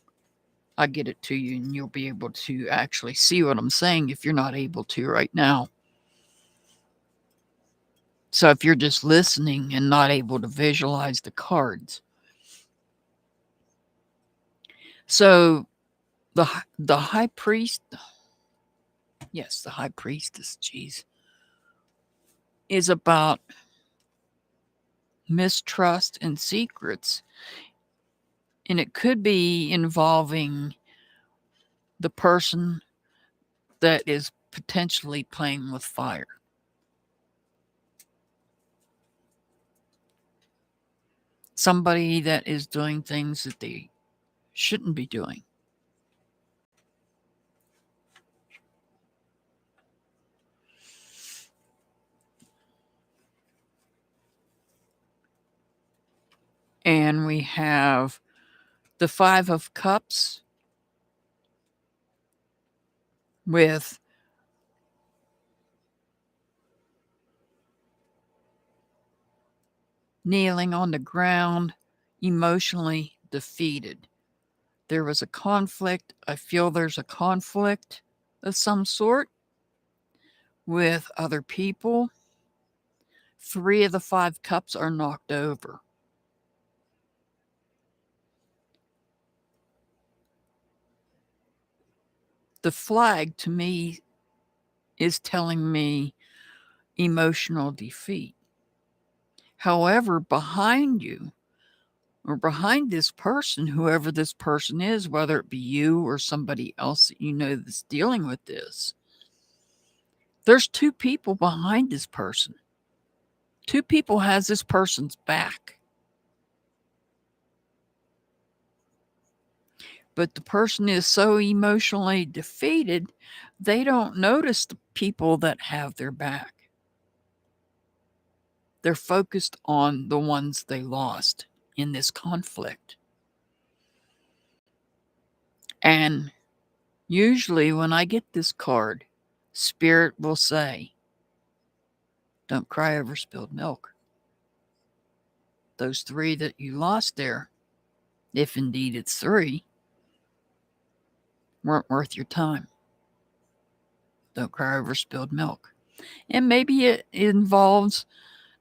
Speaker 1: I get it to you and you'll be able to actually see what I'm saying if you're not able to right now. So if you're just listening and not able to visualize the cards. So the high priest, yes, the high priestess, geez, is about mistrust and secrets. And it could be involving the person that is potentially playing with fire. Somebody that is doing things that they shouldn't be doing. And we have the Five of Cups with kneeling on the ground, emotionally defeated. There was a conflict. I feel there's a conflict of some sort with other people. 3 of the 5 cups are knocked over. The flag to me is telling me emotional defeat. However, behind you or behind this person, whoever this person is, whether it be you or somebody else that you know that's dealing with this, there's 2 people behind this person. 2 people has this person's back. But the person is so emotionally defeated, they don't notice the people that have their back. They're focused on the ones they lost in this conflict. And usually when I get this card, Spirit will say, don't cry over spilled milk. Those 3 that you lost there, if indeed it's 3, weren't worth your time. Don't cry over spilled milk. And maybe it involves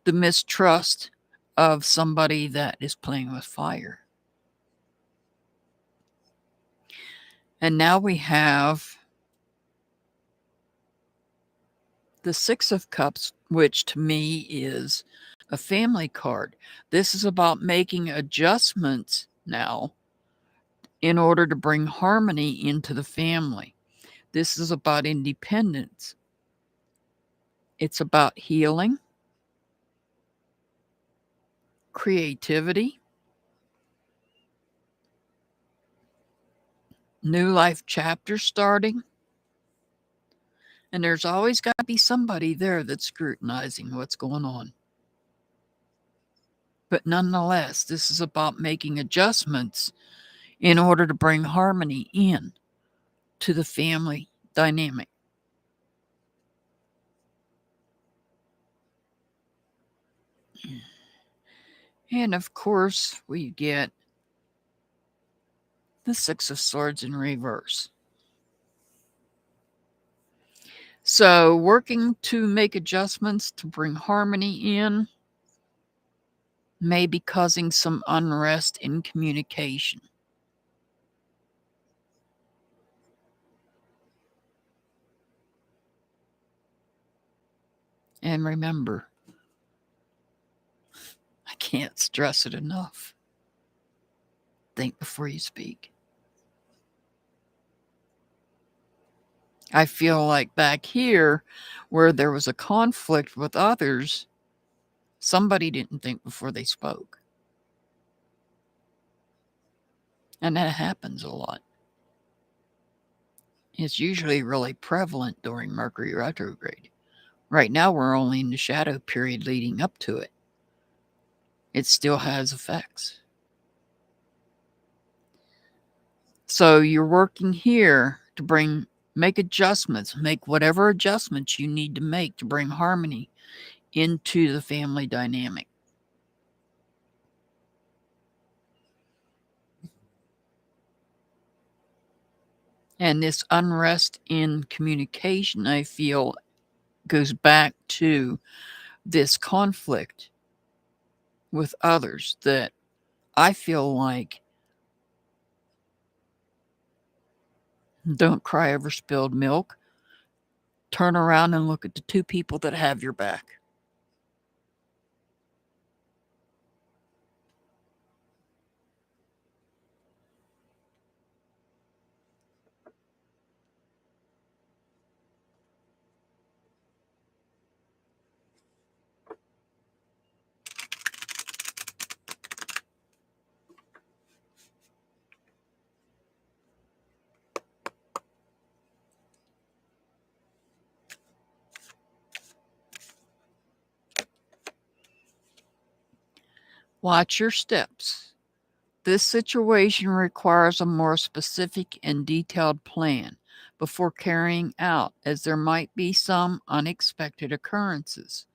Speaker 1: the mistrust of somebody that is playing with fire. And now we have the 6 of Cups, which to me is a family card. This is about making adjustments now in order to bring harmony into the family. This is about independence. It's about healing, creativity, new life chapter starting. And there's always got to be somebody there that's scrutinizing what's going on. But nonetheless, this is about making adjustments in order to bring harmony in to the family dynamic. And of course, we get the 6 of Swords in reverse. So, working to make adjustments to bring harmony in may be causing some unrest in communication. And remember, I can't stress it enough. Think before you speak. I feel like back here, where there was a conflict with others, somebody didn't think before they spoke. And that happens a lot. It's usually really prevalent during Mercury retrograde. Right now, we're only in the shadow period leading up to it. It still has effects. So you're working here to make adjustments, make whatever adjustments you need to make to bring harmony into the family dynamic. And this unrest in communication, I feel, goes back to this conflict with others that I feel like don't cry over spilled milk. Turn around and look at the 2 people that have your back. Watch your steps. This situation requires a more specific and detailed plan before carrying out, as there might be some unexpected occurrences.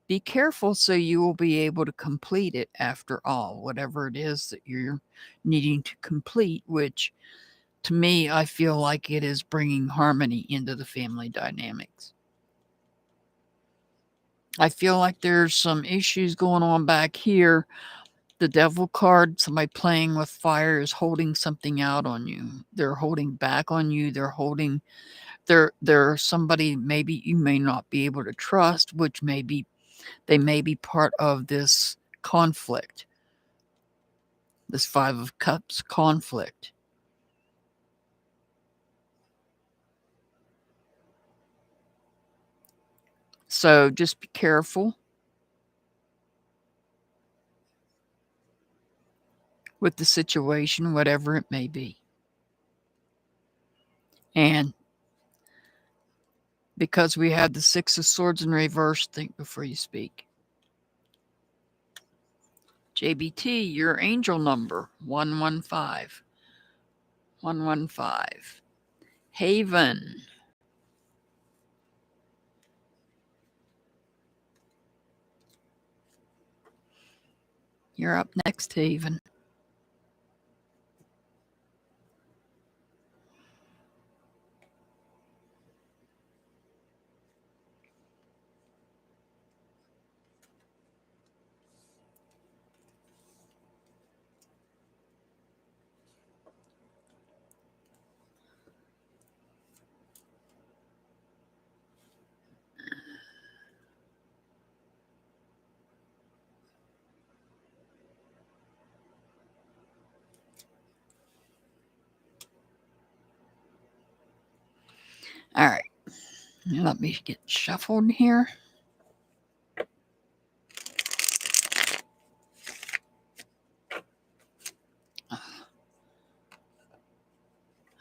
Speaker 1: Be careful so you will be able to complete it after all, whatever it is that you're needing to complete, which to me, I feel like it is bringing harmony into the family dynamics. I feel like there's some issues going on back here. The Devil card, somebody playing with fire is holding something out on you. They're holding back on you. They're somebody maybe you may not be able to trust, which they may be part of this conflict. This 5 of Cups conflict. So just be careful with the situation, whatever it may be. And because we have the Six of Swords in reverse, think before you speak. JBT, your angel number, 115. 115. Haven. You're up next, Haven. All right. Let me get shuffled here.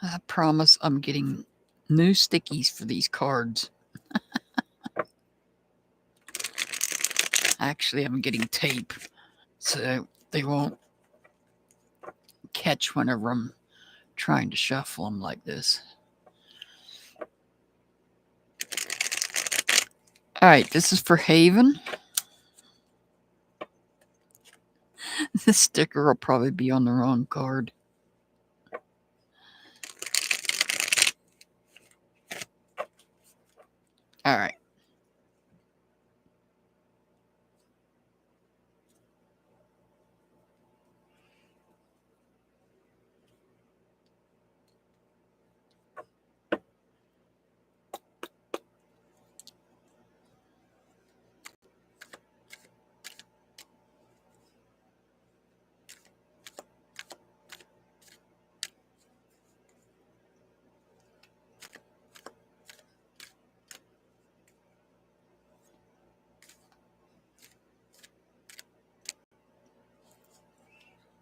Speaker 1: I promise I'm getting new stickies for these cards. Actually, I'm getting tape so they won't catch whenever I'm trying to shuffle them like this. All right, this is for Haven. This sticker will probably be on the wrong card. All right.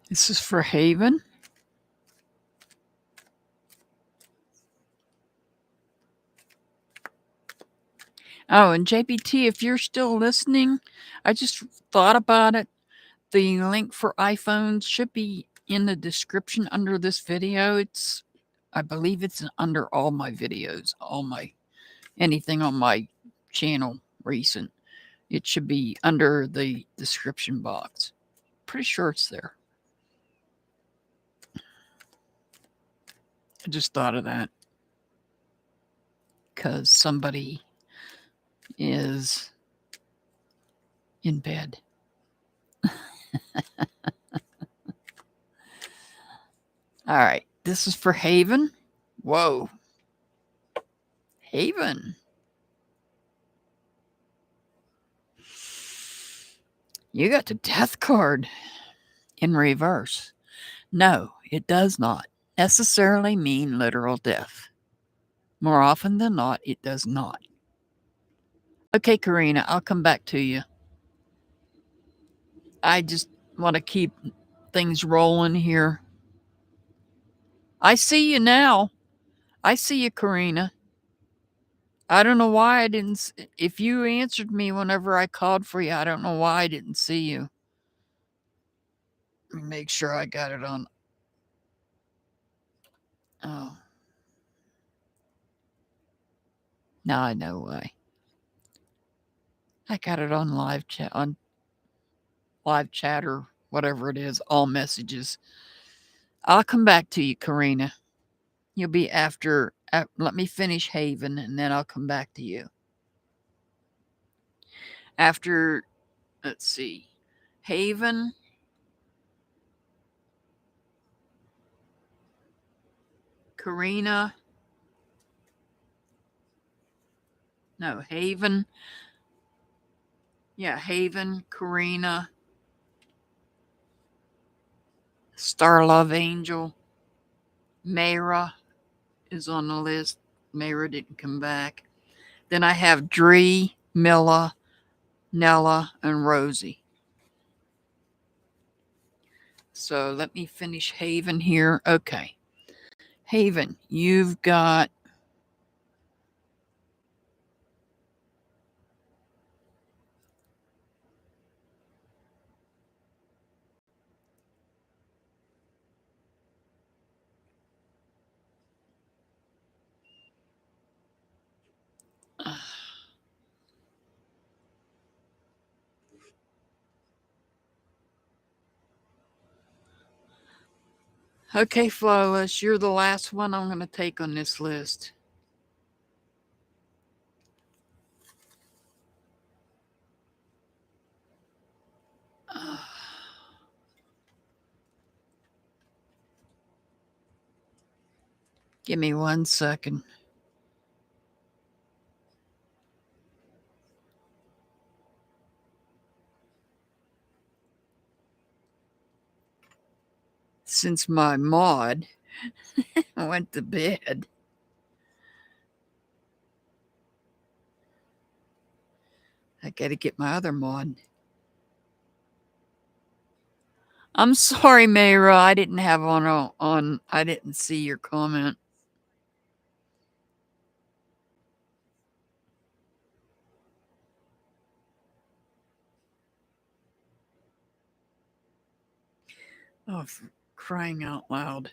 Speaker 1: This is for Haven. Oh, and JPT, if you're still listening, I just thought about it. The link for iPhones should be in the description under this video. I believe it's under all my videos, anything on my channel recent. It should be under the description box. Pretty sure it's there. I just thought of that because somebody is in bed. All right, this is for Haven. Whoa. Haven. You got the Death card in reverse. No, it does not necessarily mean literal death. More often than not, it does not. Okay, Karina, I'll come back to you. I just want to keep things rolling here. I see you now. I see you, Karina. I don't know why I didn't. If you answered me whenever I called for you, I don't know why I didn't see you. Let me make sure I got it on. Oh. Now I know why. I got it on live chat, or whatever it is, all messages. I'll come back to you, Karina. You'll be after let me finish Haven, and then I'll come back to you. After, let's see, Haven, Karina, no, Haven, yeah, Haven, Karina, Star Love Angel, Mayra is on the list. Mayra didn't come back. Then I have Dree, Milla, Nella, and Rosie. So let me finish Haven here. Okay. Haven, you've got Okay, Flawless, you're the last one I'm going to take on this list. Give me 1 second. Since my mod went to bed, I got to get my other mod. I'm sorry, Mayra. I didn't have on. I didn't see your comment. Oh, for crying out loud.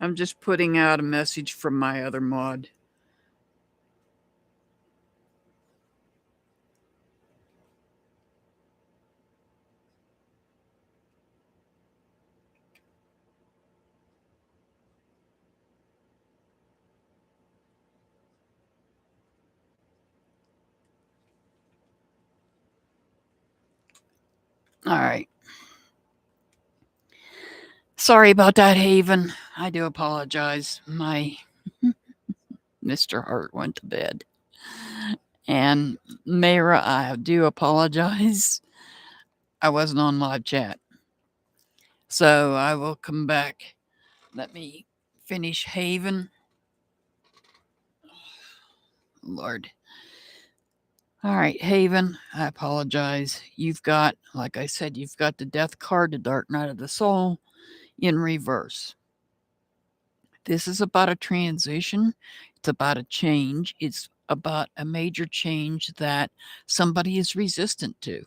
Speaker 1: I'm just putting out a message from my other mod. All right. Sorry about that, Haven. I do apologize. My Mr. Hart went to bed. And Mayra, I do apologize. I wasn't on live chat. So I will come back. Let me finish Haven. Lord. All right, Haven, I apologize. You've got, like I said, you've got the Death card, the Dark Night of the Soul, in reverse. This is about a transition. It's about a change. It's about a major change that somebody is resistant to.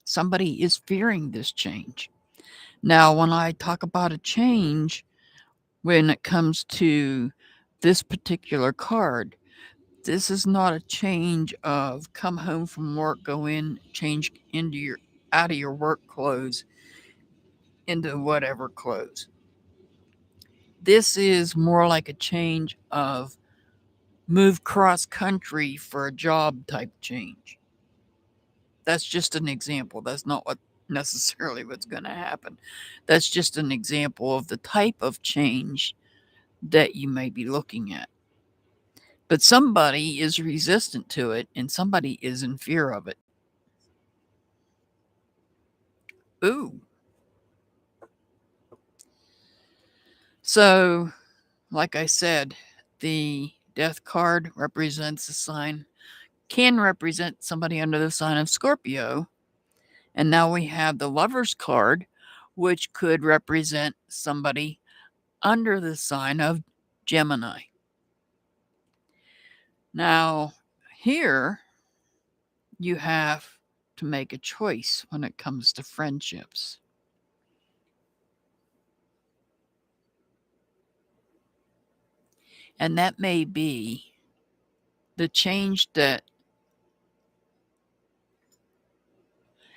Speaker 1: Somebody is fearing this change. Now, when I talk about a change, when it comes to this particular card, this is not a change of come home from work, go in, change into your out of your work clothes into whatever clothes. This is more like a change of move cross country for a job type change. That's just an example. That's not what necessarily what's going to happen. That's just an example of the type of change that you may be looking at. But somebody is resistant to it and somebody is in fear of it. Ooh. So, like I said, the Death card represents a sign, can represent somebody under the sign of Scorpio. And now we have the Lover's card, which could represent somebody under the sign of Gemini. Now, here you have to make a choice when it comes to friendships. And that may be the change that,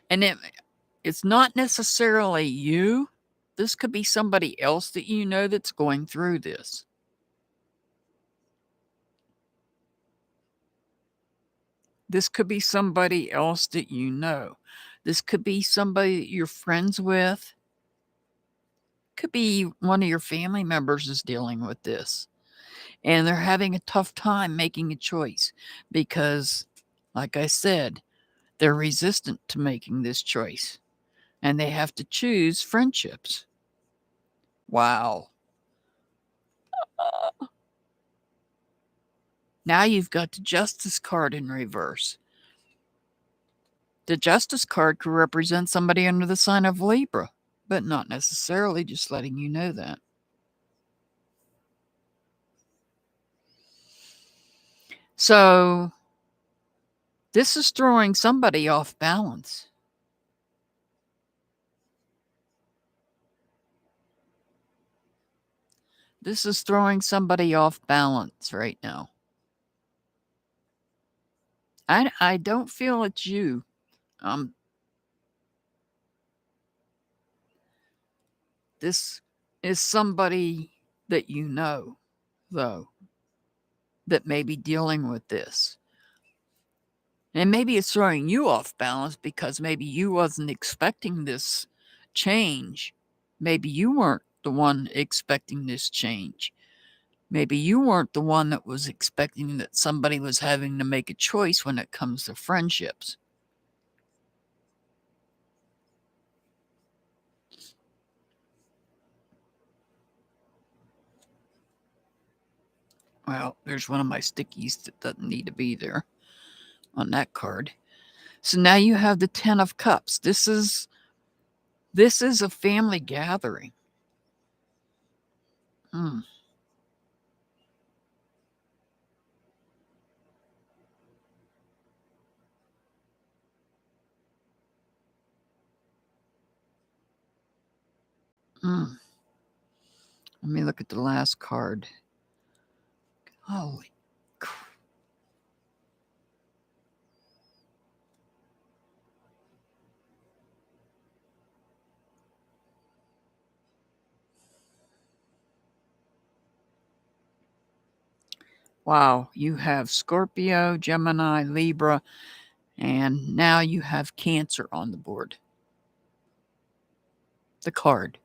Speaker 1: and it's not necessarily you. This could be somebody else that you know that's going through this. This could be somebody else that you know. This could be somebody that you're friends with. Could be one of your family members is dealing with this. And they're having a tough time making a choice because, like I said, they're resistant to making this choice. And they have to choose friendships. Wow. Now you've got the Justice card in reverse. The Justice card could represent somebody under the sign of Libra, but not necessarily, just letting you know that. So this is throwing somebody off balance. This is throwing somebody off balance right now. I don't feel it's you. This is somebody that you know, though, that may be dealing with this. And maybe it's throwing you off balance because maybe you wasn't expecting this change. Maybe you weren't the one expecting this change. Maybe you weren't the one that was expecting that somebody was having to make a choice when it comes to friendships. Well, there's one of my stickies that doesn't need to be there on that card. So now you have the 10 of Cups. This is a family gathering. Hmm. Hmm. Let me look at the last card. Holy crap. Wow, you have Scorpio, Gemini, Libra, and now you have Cancer on the board. The card,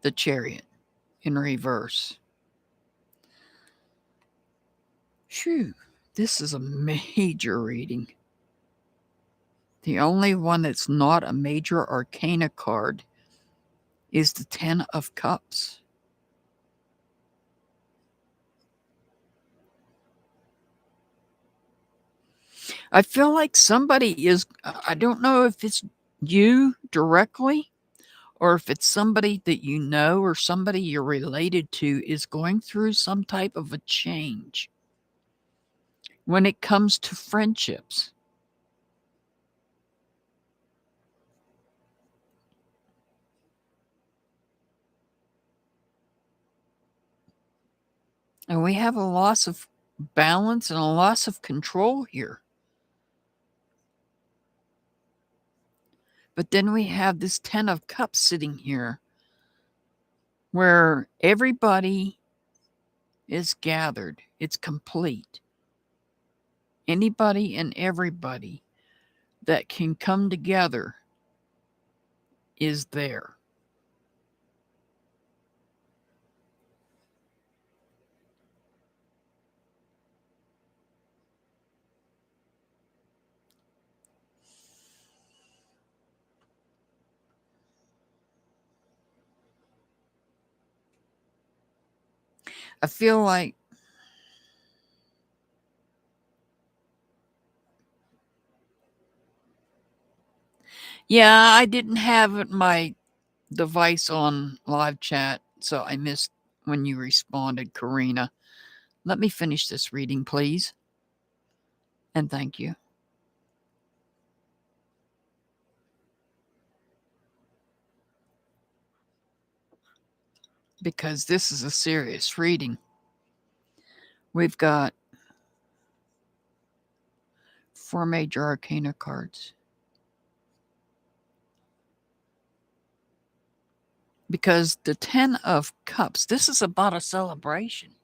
Speaker 1: the Chariot in reverse. Phew, this is a major reading. The only one that's not a major arcana card is the 10 of Cups. I feel like somebody is, I don't know if it's you directly or if it's somebody that you know or somebody you're related to is going through some type of a change when it comes to friendships. And we have a loss of balance and a loss of control here. But then we have this 10 of Cups sitting here where everybody is gathered. It's complete. Anybody and everybody that can come together is there. I feel like I didn't have my device on live chat, so I missed when you responded, Karina. Let me finish this reading, please. And thank you. Because this is a serious reading. We've got 4 major arcana cards. Because the 10 of Cups, this is about a celebration.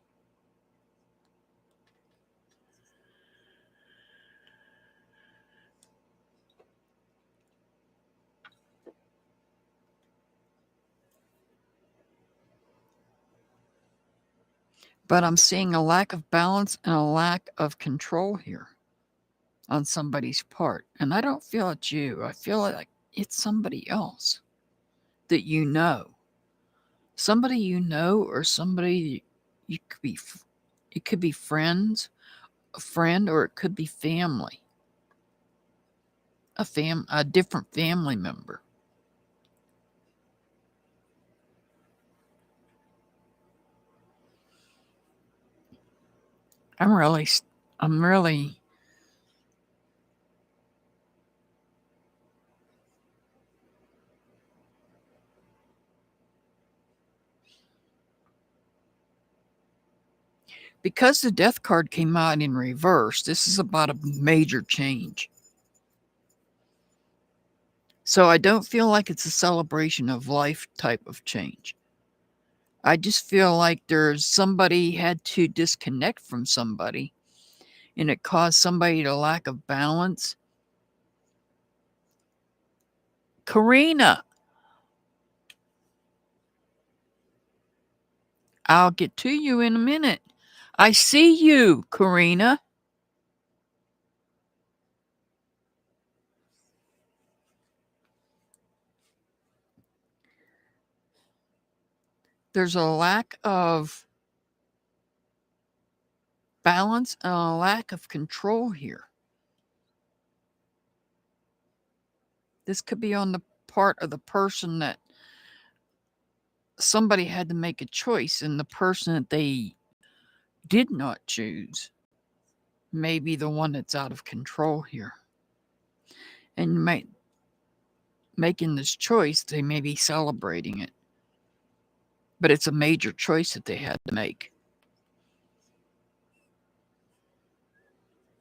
Speaker 1: But I'm seeing a lack of balance and a lack of control here on somebody's part. And I don't feel it's you. I feel like it's somebody else that you know. Somebody you know or somebody you could be, it could be friends, a friend, or it could be family. A different family member. I'm really Because the Death card came out in reverse, this is about a major change. So I don't feel like it's a celebration of life type of change. I just feel like there's somebody had to disconnect from somebody, and it caused somebody to lack of balance. Karina, I'll get to you in a minute. I see you, Karina. There's a lack of balance and a lack of control here. This could be on the part of the person that somebody had to make a choice, and the person that they did not choose may be the one that's out of control here. And making this choice, they may be celebrating it. But it's a major choice that they had to make.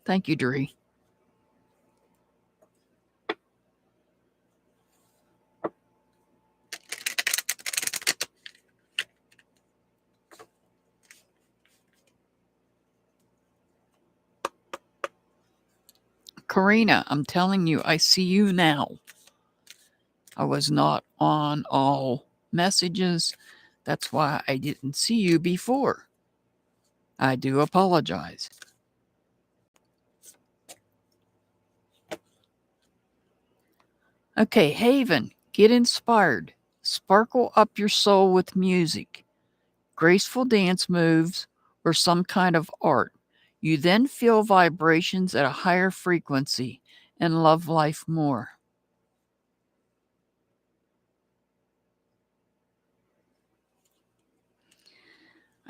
Speaker 1: Thank you, Dree. Karina, I'm telling you, I see you now. I was not on all messages. That's why I didn't see you before. I do apologize. Okay, Haven, get inspired. Sparkle up your soul with music, graceful dance moves, or some kind of art. You then feel vibrations at a higher frequency and love life more.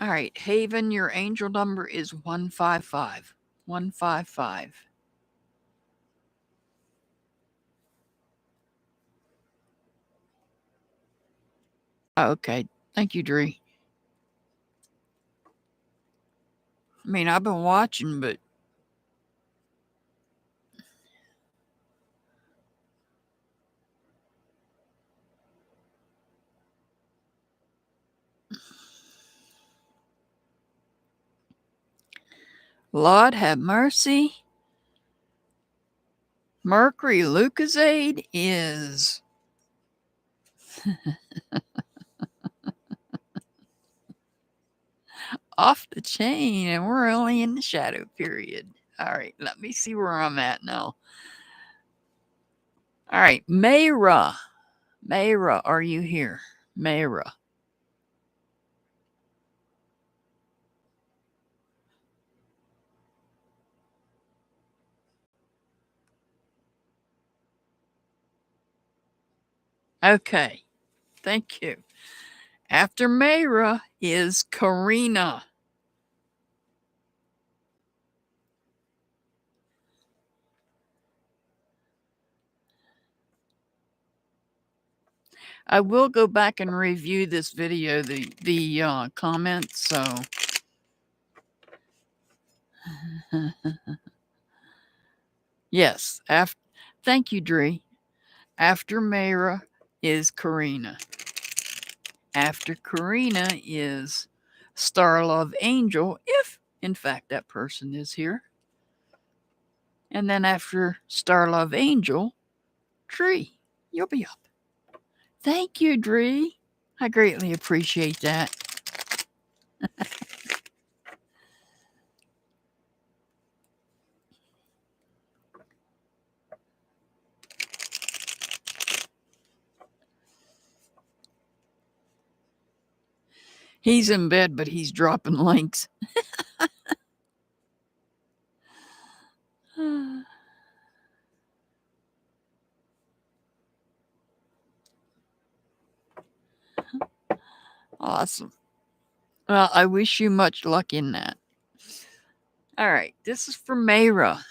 Speaker 1: All right, Haven, your angel number is 155. 155. Okay, thank you, Dree. I mean, I've been watching, but Lord have mercy. Mercury Lucasade is off the chain, and we're only in the shadow period. All right, let me see where I'm at now. All right, Mayra. Mayra, are you here? Mayra. Okay, thank you. After Mayra is Karina. I will go back and review this video, the comments. So, yes. Thank you, Dree. After Mayra is Karina. After Karina is Star Love Angel, if in fact that person is here. And then after Star Love Angel, Dree, you'll be up. Thank you, Dree. I greatly appreciate that. He's in bed, but he's dropping links. Awesome. Well, I wish you much luck in that. All right, this is for Mayra.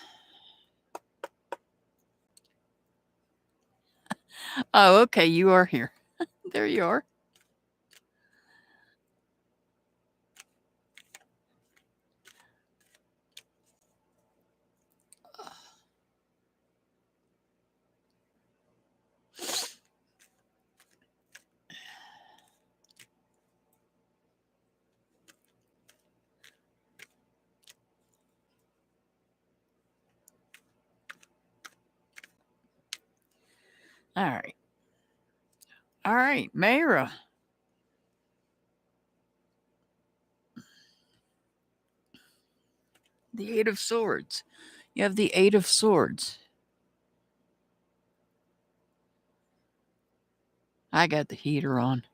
Speaker 1: Oh, okay, you are here. There you are. All right. All right, Mayra. The Eight of Swords. You have the Eight of Swords. I got the heater on.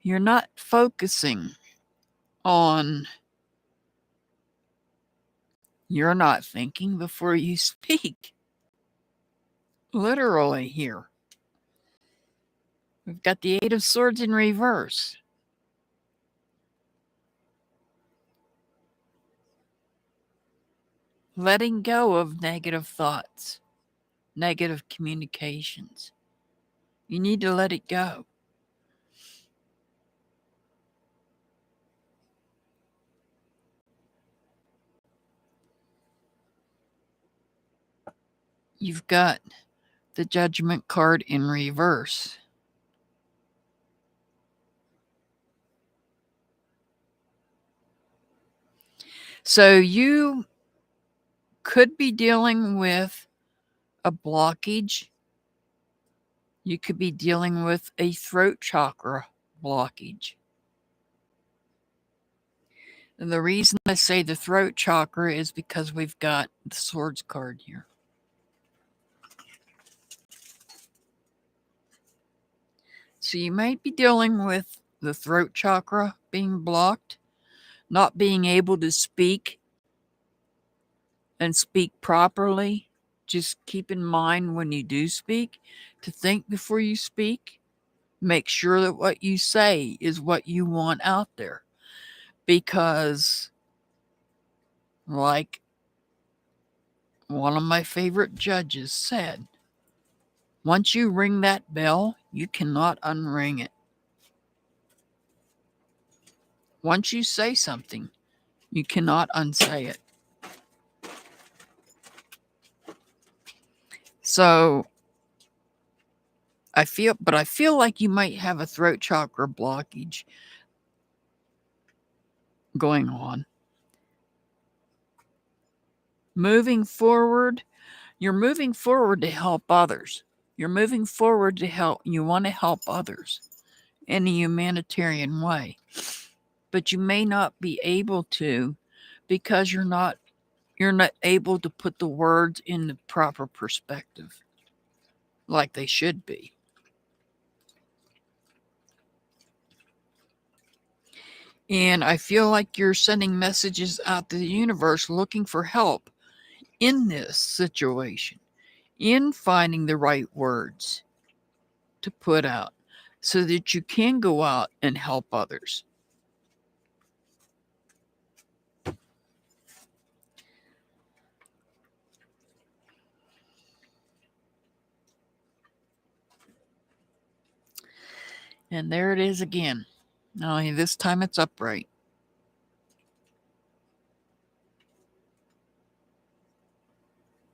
Speaker 1: You're not focusing on, you're not thinking before you speak. Literally here. We've got the Eight of Swords in reverse. Letting go of negative thoughts, negative communications. You need to let it go. You've got the Judgment card in reverse. So you could be dealing with a blockage. You could be dealing with a throat chakra blockage. And the reason I say the throat chakra is because we've got the Swords card here. So you might be dealing with the throat chakra being blocked, not being able to speak and speak properly. Just keep in mind when you do speak to think before you speak. Make sure that what you say is what you want out there. Because, like one of my favorite judges said, once you ring that bell, you cannot unring it. Once you say something, you cannot unsay it. So I feel like you might have a throat chakra blockage going on. Moving forward, you're moving forward to help others. You're moving forward to help. You want to help others in a humanitarian way. But you may not be able to because you're not able to put the words in the proper perspective like they should be. And I feel like you're sending messages out to the universe looking for help in this situation, in finding the right words to put out so that you can go out and help others. And there it is again. Only this time it's upright.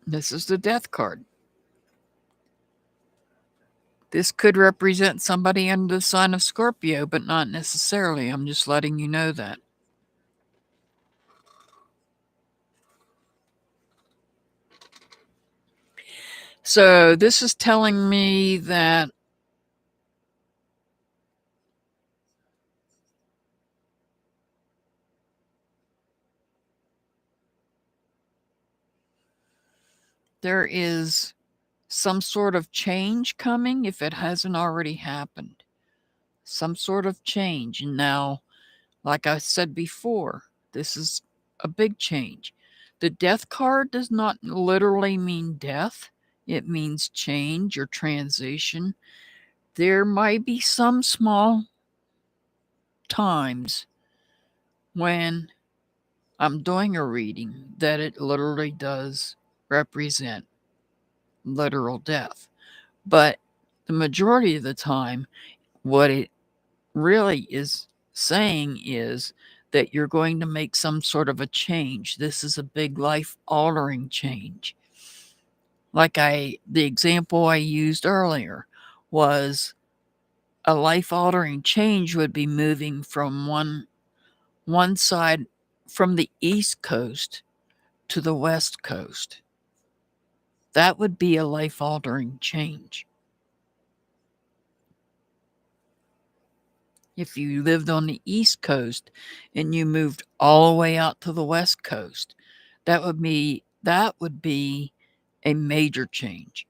Speaker 1: This is the Death card. This could represent somebody under the sign of Scorpio, but not necessarily. I'm just letting you know that. So this is telling me that there is some sort of change coming if it hasn't already happened. Some sort of change. And now, like I said before, this is a big change. The Death card does not literally mean death. It means change or transition. There might be some small times when I'm doing a reading that it literally does represent literal death. But the majority of the time, what it really is saying is that you're going to make some sort of a change. This is a big life-altering change. Like the example I used earlier was a life-altering change would be moving from one side, from the East Coast to the West Coast. That would be a life-altering change. If you lived on the East Coast and you moved all the way out to the West Coast, that would be a major change.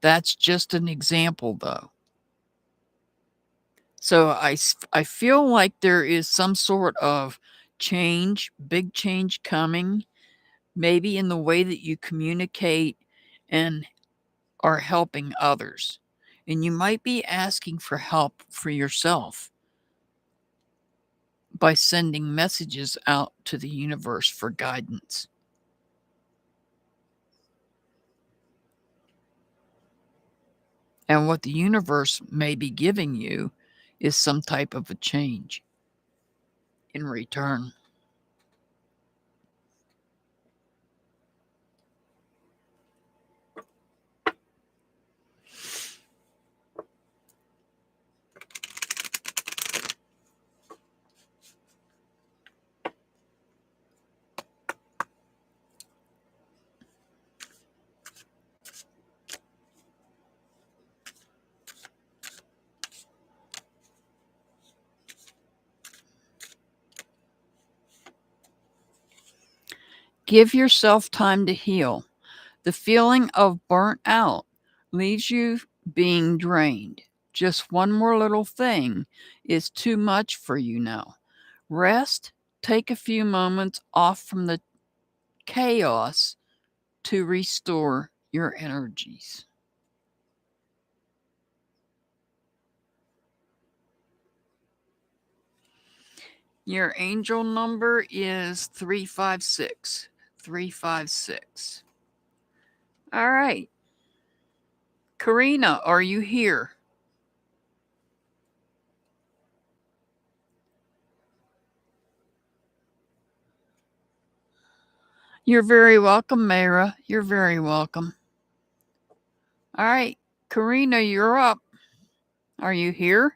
Speaker 1: That's just an example, though. So I feel like there is some sort of change, big change coming, maybe in the way that you communicate and are helping others. And you might be asking for help for yourself by sending messages out to the universe for guidance. And what the universe may be giving you is some type of a change in return. Give yourself time to heal. The feeling of burnt out leaves you being drained. Just one more little thing is too much for you now. Rest, take a few moments off from the chaos to restore your energies. Your angel number is 356. 356. All right. Karina, are you here? You're very welcome, Mayra. You're very welcome. All right. Karina, you're up. Are you here?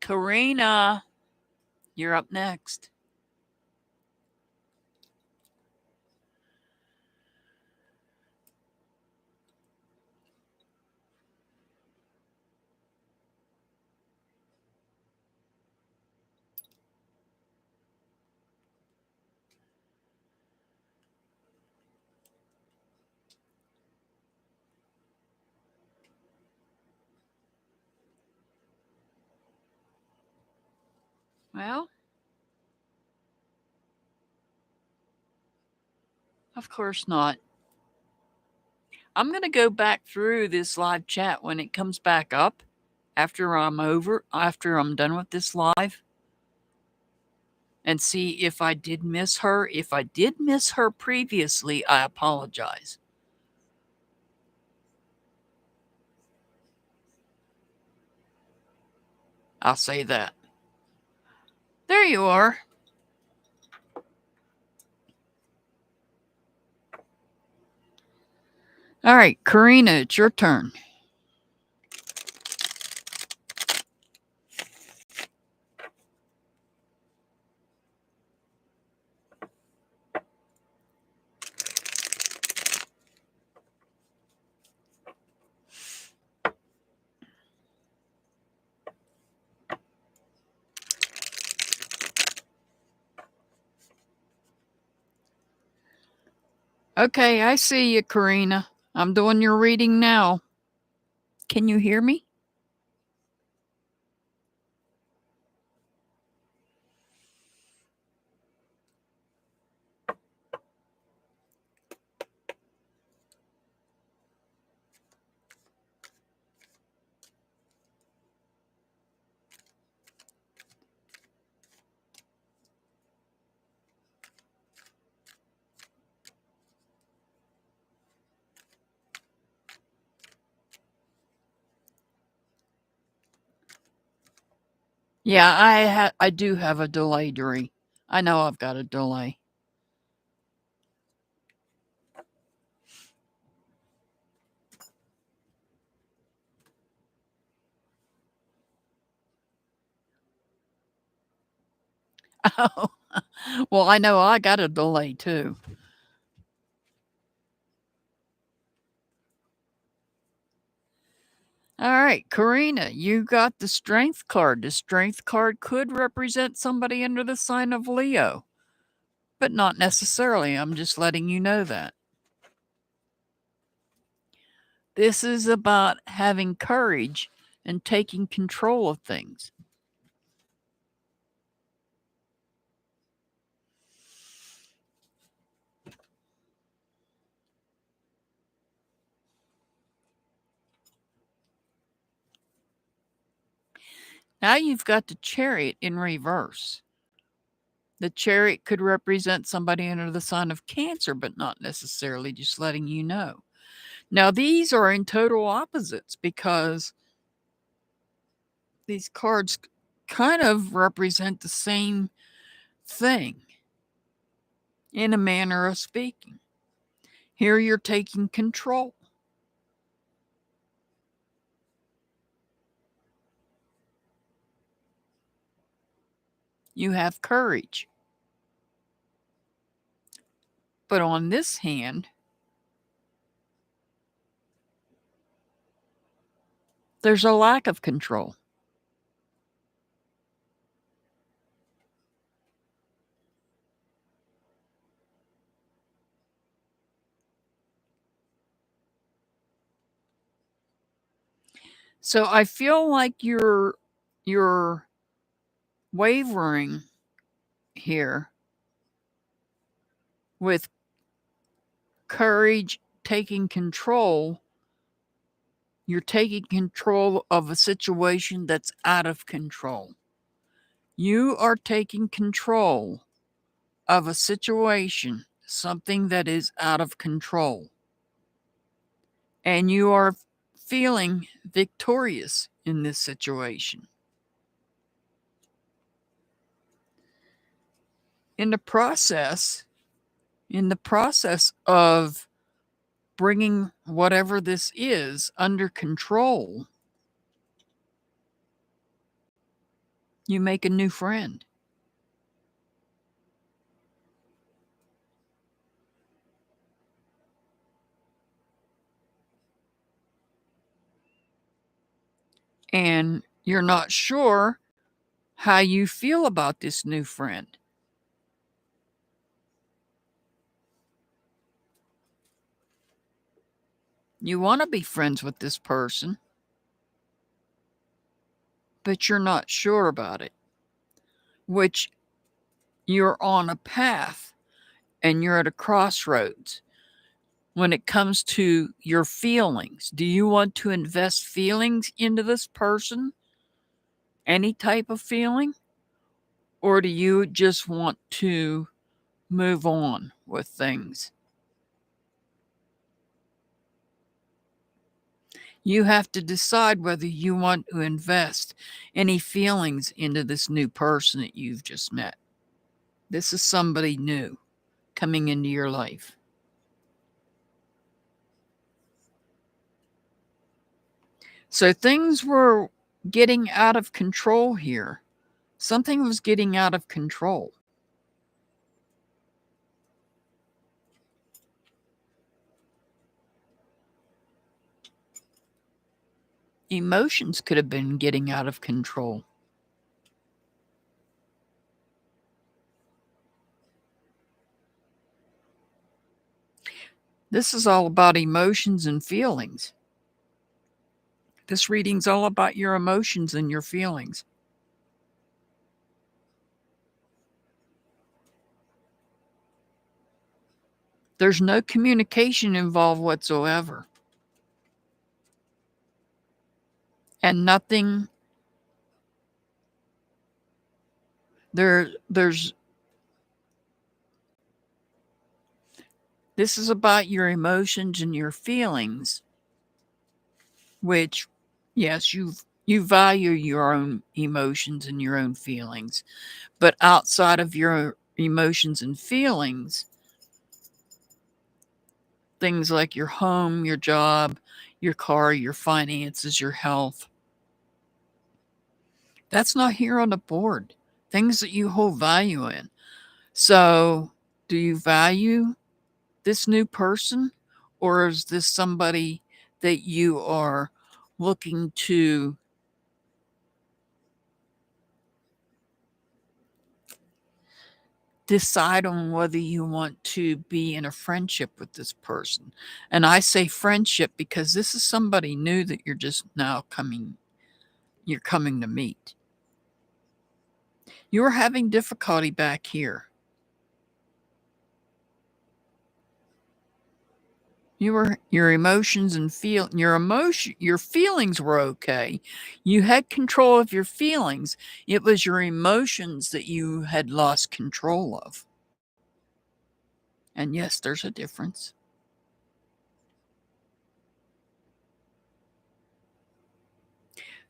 Speaker 1: Karina, you're up next. Well, of course not. I'm going to go back through this live chat when it comes back up after I'm done with this live and see if I did miss her. If I did miss her previously, I apologize. I'll say that. There you are. All right, Karina, it's your turn. Okay, I see you, Karina. I'm doing your reading now. Can you hear me? Yeah, I do have a delay, Doree. I know I've got a delay. Oh, well, I know I got a delay too. All right, Karina, you got the Strength card. The Strength card could represent somebody under the sign of Leo, but not necessarily. I'm just letting you know that. This is about having courage and taking control of things. Now you've got the Chariot in reverse. The Chariot could represent somebody under the sign of Cancer, but not necessarily, just letting you know. Now, these are in total opposites because these cards kind of represent the same thing in a manner of speaking. Here you're taking control. You have courage. But on this hand, there's a lack of control. So I feel like you're wavering here with courage, taking control. You're taking control of a situation that's out of control. You are taking control of a situation, something that is out of control. And you are feeling victorious in this situation. In the process of bringing whatever this is under control, you make a new friend. And you're not sure how you feel about this new friend. You want to be friends with this person, but you're not sure about it, which you're on a path and you're at a crossroads when it comes to your feelings. Do you want to invest feelings into this person? Any type of feeling? Or do you just want to move on with things? You have to decide whether you want to invest any feelings into this new person that you've just met. This is somebody new coming into your life. So things were getting out of control here. Something was getting out of control. Emotions could have been getting out of control. This is all about emotions and feelings. This reading's all about your emotions and your feelings. There's no communication involved whatsoever. And nothing, there's, this is about your emotions and your feelings, which, yes, You value your own emotions and your own feelings. But outside of your emotions and feelings, things like your home, your job, your car, your finances, your health, that's not here on the board. Things that you hold value in. So, do you value this new person? Or is this somebody that you are looking to decide on whether you want to be in a friendship with this person? And I say friendship because this is somebody new that you're just now coming to meet. You're having difficulty back here. Your emotions and your feelings were okay. You had control of your feelings. It was your emotions that you had lost control of. And yes, there's a difference.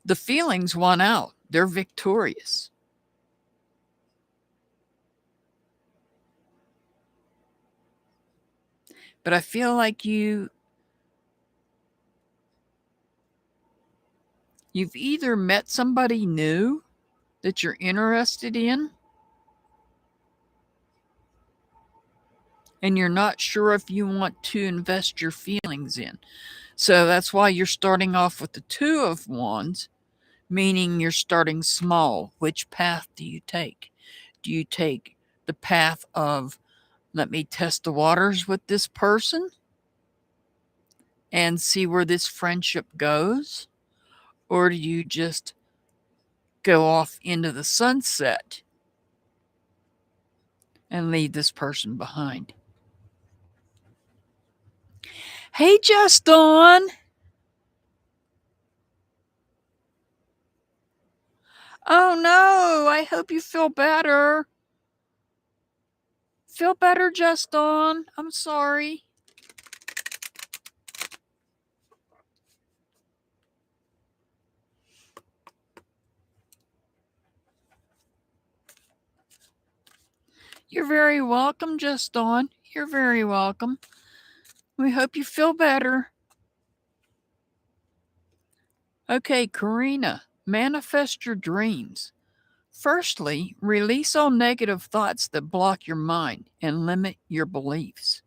Speaker 1: The feelings won out. They're victorious. But I feel like you've either met somebody new that you're interested in, and you're not sure if you want to invest your feelings in. So that's why you're starting off with the Two of Wands, meaning you're starting small. Which path do you take? Do you take the path of, let me test the waters with this person and see where this friendship goes? Or do you just go off into the sunset and leave this person behind? Hey, Just Dawn. Oh no, I hope you feel better. Feel better, Just Dawn. I'm sorry. You're very welcome, Just Dawn. You're very welcome. We hope you feel better. Okay, Karina, manifest your dreams. Firstly, release all negative thoughts that block your mind and limit your beliefs.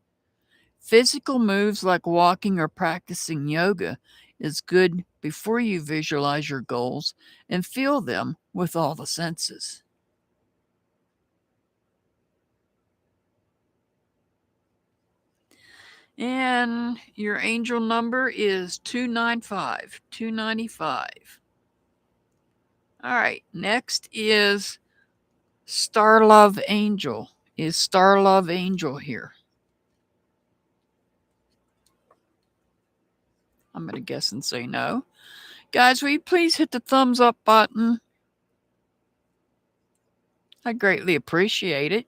Speaker 1: Physical moves like walking or practicing yoga is good before you visualize your goals and feel them with all the senses. And your angel number is 295. 295. All right, next is Star Love Angel. Is Star Love Angel here? I'm going to guess and say no. Guys, will you please hit the thumbs up button? I greatly appreciate it.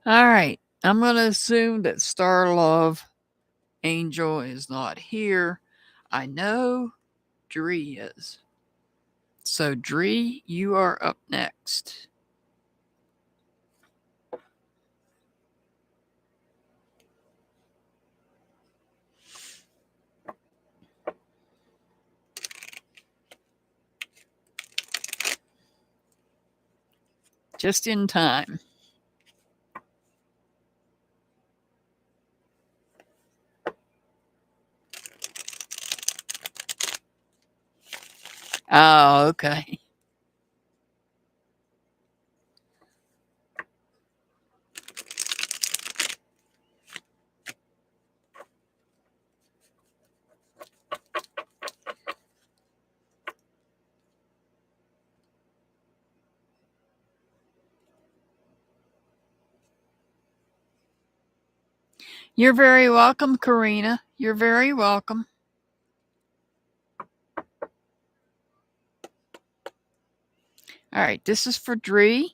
Speaker 1: All right, I'm going to assume that Star Love Angel is not here. I know Dree is. So, Dree, you are up next. Just in time. Oh, okay. You're very welcome, Karina. You're very welcome. All right, this is for Dree.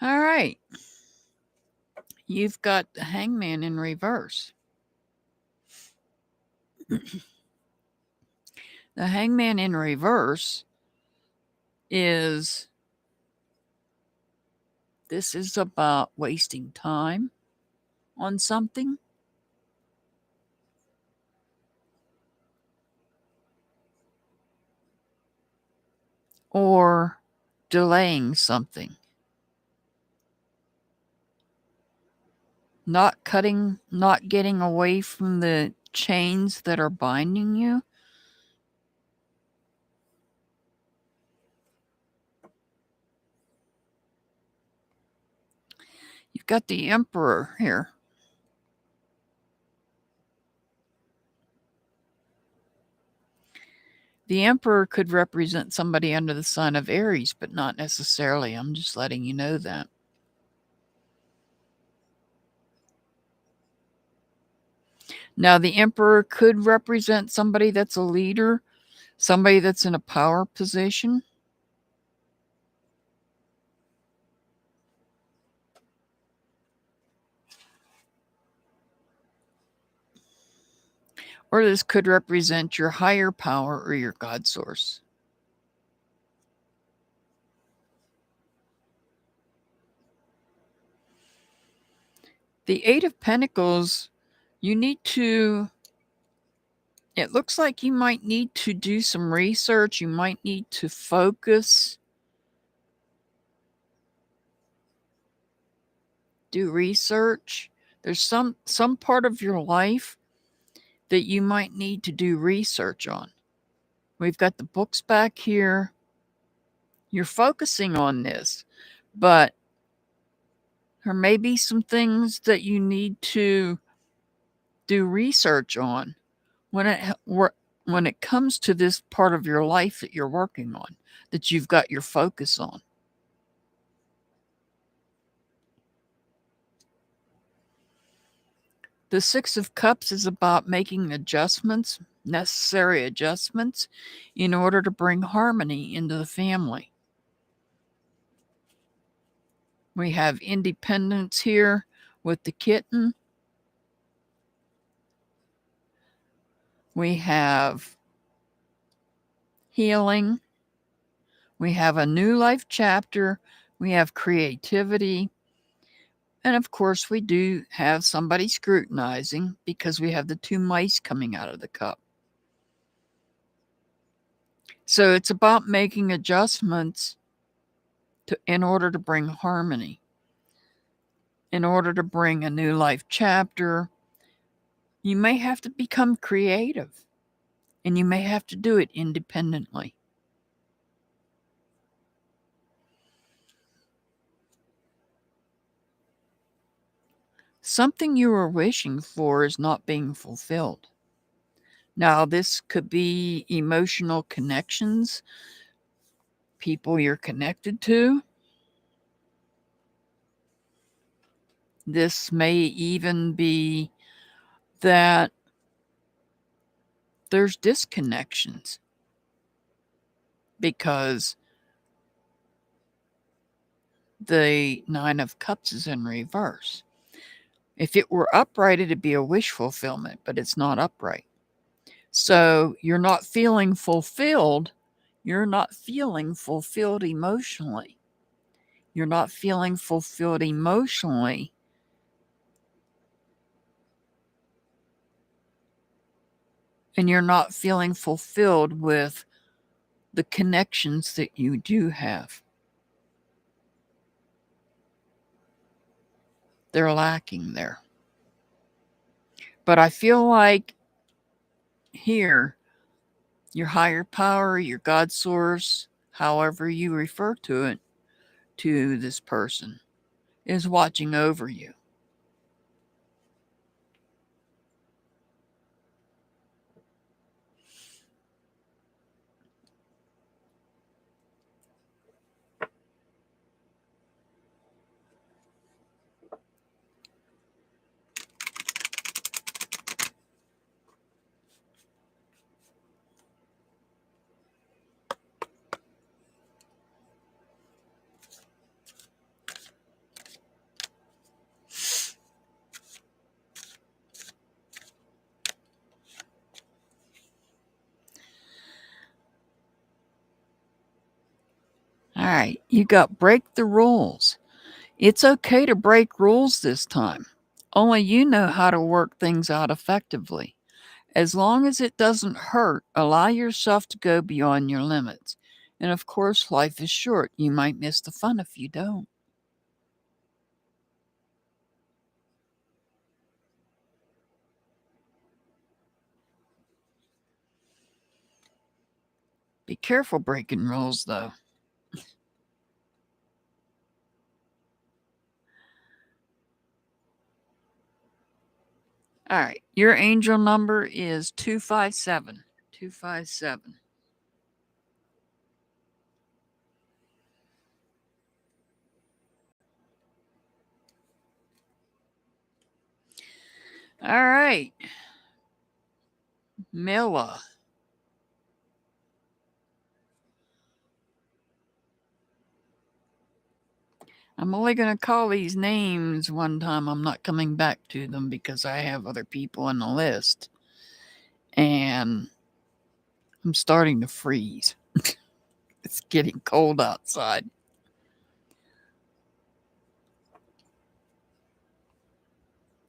Speaker 1: All right. You've got the Hangman in reverse. The Hangman in reverse is, this is about wasting time on something, or delaying something. Not getting away from the chains that are binding you. You've got the Emperor here. The Emperor could represent somebody under the sign of Aries, but not necessarily. I'm just letting you know that. Now, the Emperor could represent somebody that's a leader, somebody that's in a power position. Or this could represent your higher power or your God source. The Eight of Pentacles, you need to, it looks like you might need to do some research. You might need to focus. Do research. There's some part of your life that you might need to do research on. We've got the books back here. You're focusing on this, but there may be some things that you need to do research on when it comes to this part of your life that you're working on, that you've got your focus on. The Six of Cups is about making adjustments, necessary adjustments, in order to bring harmony into the family. We have independence here with the kitten. We have healing. We have a new life chapter. We have creativity. And of course, we do have somebody scrutinizing because we have the two mice coming out of the cup. So it's about making adjustments in order to bring harmony, in order to bring a new life chapter. You may have to become creative, and you may have to do it independently. Something you were wishing for is not being fulfilled. Now, this could be emotional connections, people you're connected to. This may even be that there's disconnections because the Nine of Cups is in reverse. If it were upright, it'd be a wish fulfillment, but it's not upright. So you're not feeling fulfilled. You're not feeling fulfilled emotionally. You're not feeling fulfilled emotionally. And you're not feeling fulfilled with the connections that you do have. They're lacking there. But I feel like here, your higher power, your God source, however you refer to it, to this person, is watching over you. All right, you got break the rules. It's okay to break rules this time. Only you know how to work things out effectively. As long as it doesn't hurt, allow yourself to go beyond your limits. And of course, life is short. You might miss the fun if you don't. Be careful breaking rules, though. All right, your angel number is 257. 257. All right, Milla. I'm only going to call these names one time. I'm not coming back to them because I have other people on the list. And I'm starting to freeze. It's getting cold outside.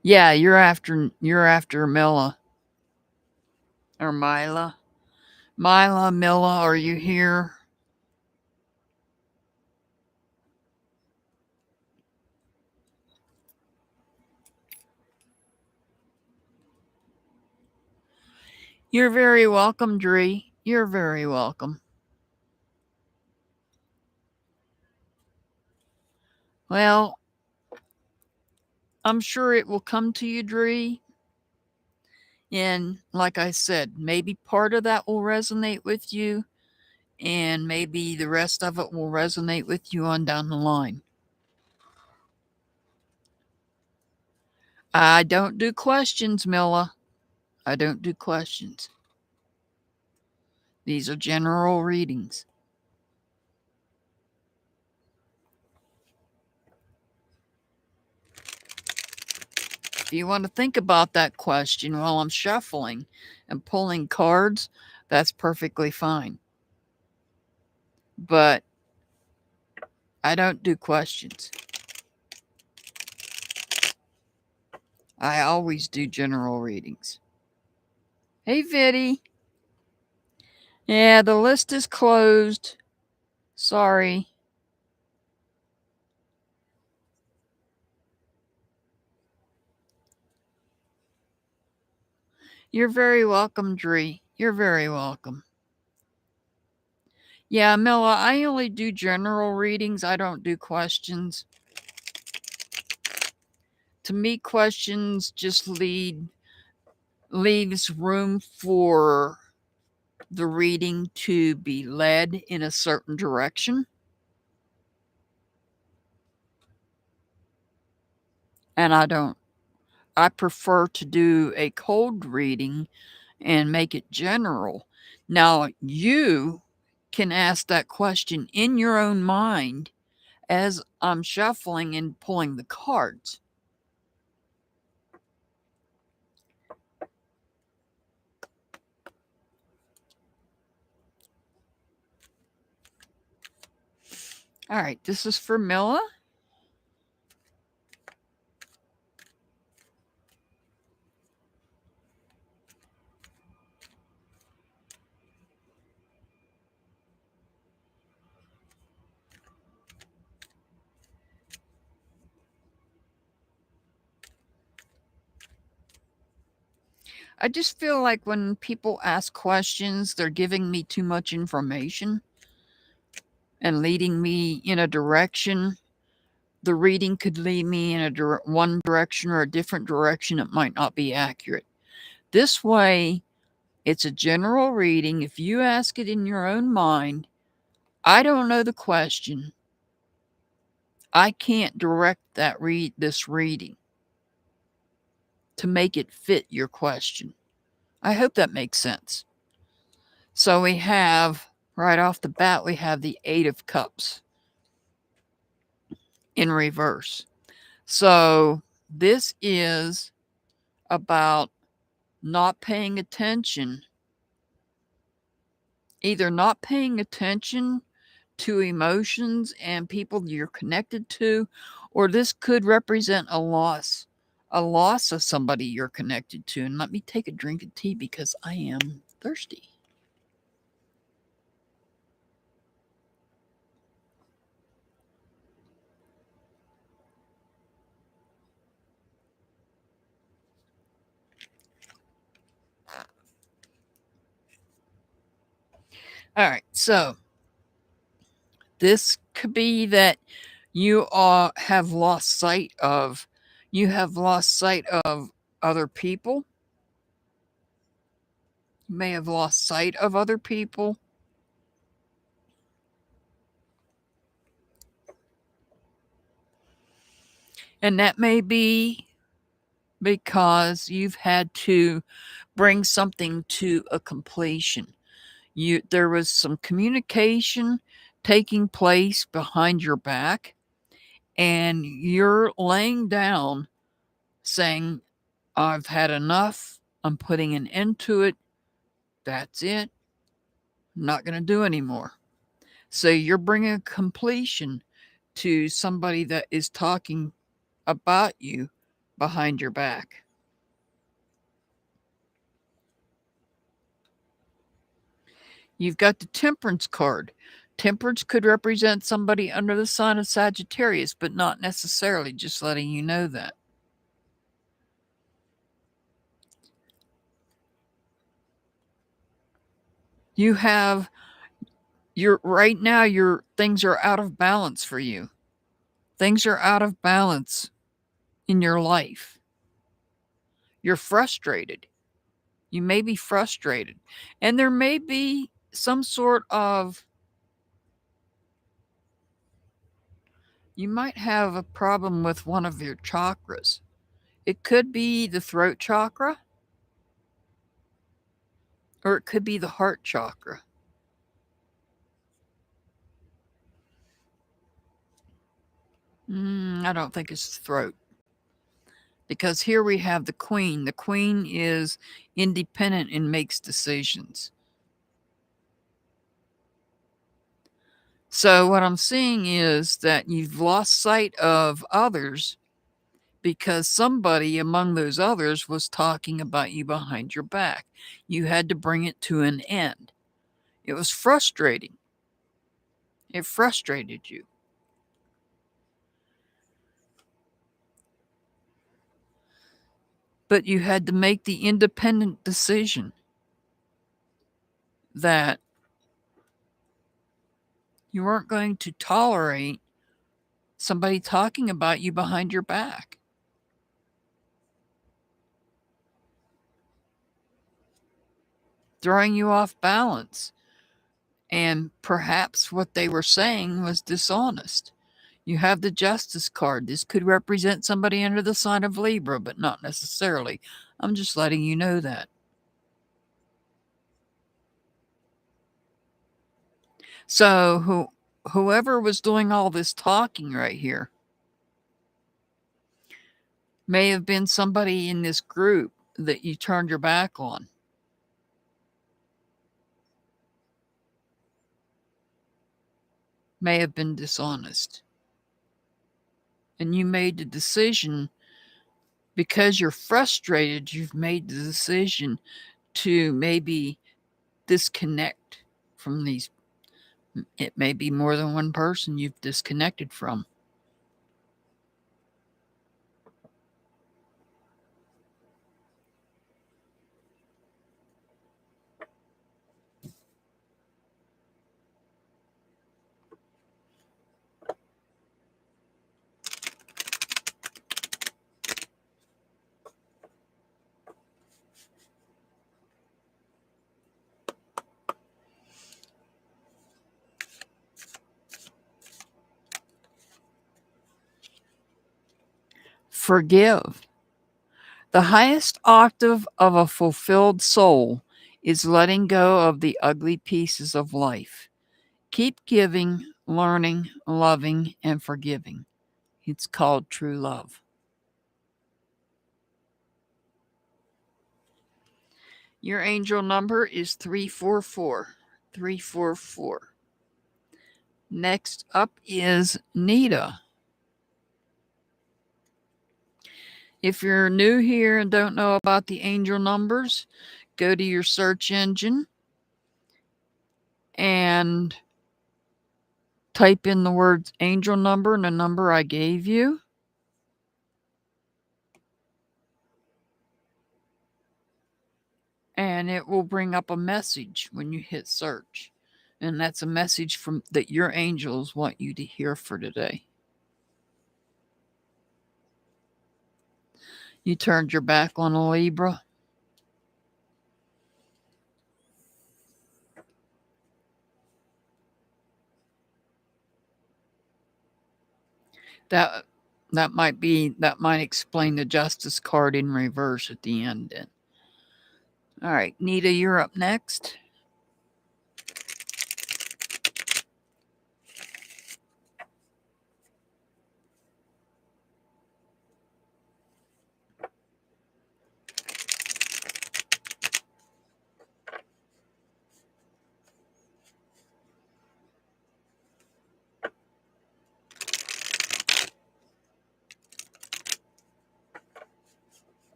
Speaker 1: Yeah, you're after Milla. Or Mila. Milla, are you here? You're very welcome, Dree. You're very welcome. Well, I'm sure it will come to you, Dree. And like I said, maybe part of that will resonate with you, and maybe the rest of it will resonate with you on down the line. I don't do questions, Milla. I don't do questions. These are general readings. If you want to think about that question while I'm shuffling and pulling cards, that's perfectly fine. But I don't do questions. I always do general readings. Hey, Viddy. Yeah, the list is closed. Sorry. You're very welcome, Dree. You're very welcome. Yeah, Milla, I only do general readings. I don't do questions. To me, questions just leaves room for the reading to be led in a certain direction. And I prefer to do a cold reading and make it general. Now, you can ask that question in your own mind as I'm shuffling and pulling the cards. All right, this is for Milla. I just feel like when people ask questions, they're giving me too much information and leading me in a direction. The reading could lead me in one direction or a different direction. It might not be accurate. This way, it's a general reading. If you ask it in your own mind, I don't know the question. I can't direct this reading to make it fit your question. I hope that makes sense. So we have, right off the bat, we have the Eight of Cups in reverse. So this is about not paying attention, either not paying attention to emotions and people you're connected to, or this could represent a loss of somebody you're connected to. And let me take a drink of tea because I am thirsty. All right, so this could be that you have lost sight of other people. You may have lost sight of other people. And that may be because you've had to bring something to a completion. There was some communication taking place behind your back, and you're laying down saying, I've had enough. I'm putting an end to it. That's it. I'm not going to do anymore. So you're bringing completion to somebody that is talking about you behind your back. You've got the Temperance card. Temperance could represent somebody under the sign of Sagittarius, but not necessarily, just letting you know that. You have right now your things are out of balance for you. Things are out of balance in your life. You're frustrated. You may be frustrated. And there may be some sort of, you might have a problem with one of your chakras. It could be the throat chakra, or it could be the heart chakra. I don't think it's the throat. Because here we have the queen. The queen is independent and makes decisions. So what I'm seeing is that you've lost sight of others because somebody among those others was talking about you behind your back. You had to bring it to an end. It was frustrating. It frustrated you. But you had to make the independent decision that you weren't going to tolerate somebody talking about you behind your back. Throwing you off balance. And perhaps what they were saying was dishonest. You have the Justice card. This could represent somebody under the sign of Libra, but not necessarily. I'm just letting you know that. So whoever was doing all this talking right here may have been somebody in this group that you turned your back on. may have been dishonest. And you made the decision, because you're frustrated, you've made the decision to maybe disconnect from these. It may be more than one person you've disconnected from. Forgive. The highest octave of a fulfilled soul is letting go of the ugly pieces of life. Keep giving, learning, loving, and forgiving. It's called true love. Your angel number is 344. 344. Next up is Nita. If you're new here and don't know about the angel numbers, go to your search engine and type in the words angel number and the number I gave you. And it will bring up a message when you hit search. And that's a message from that your angels want you to hear for today. You turned your back on a Libra. That might explain the Justice card in reverse at the end then. All right, Nita, you're up next.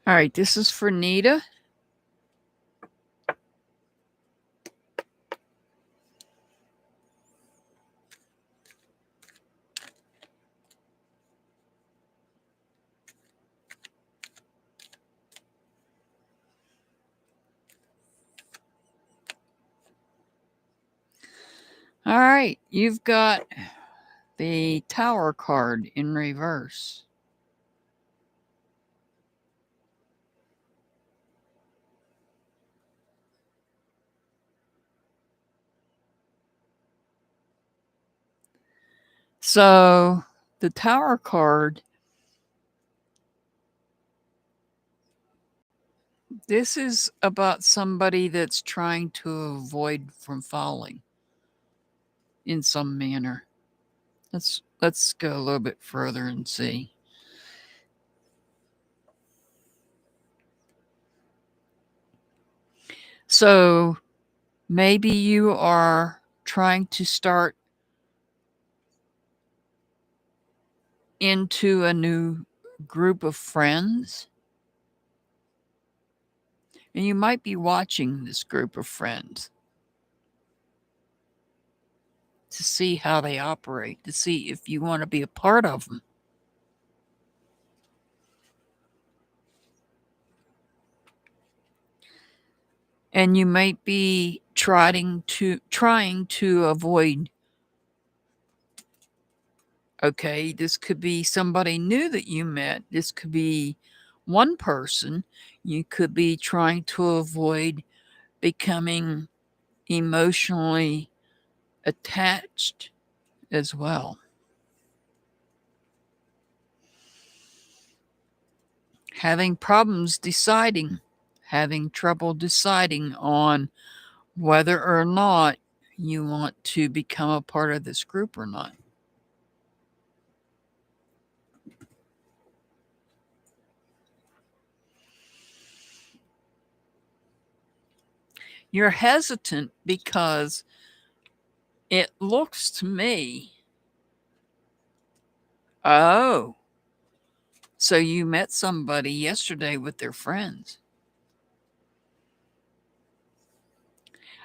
Speaker 1: All right, this is for Nita. All right, you've got the Tower card in reverse. So the Tower card, this is about somebody that's trying to avoid from falling in some manner. Let's go a little bit further and see. So maybe you are trying to start into a new group of friends. And you might be watching this group of friends to see how they operate, to see if you want to be a part of them. And you might be trying to avoid. Okay, this could be somebody new that you met. This could be one person. You could be trying to avoid becoming emotionally attached as well. Having problems deciding, having trouble deciding on whether or not you want to become a part of this group or not. You're hesitant because it looks to me, oh, so you met somebody yesterday with their friends.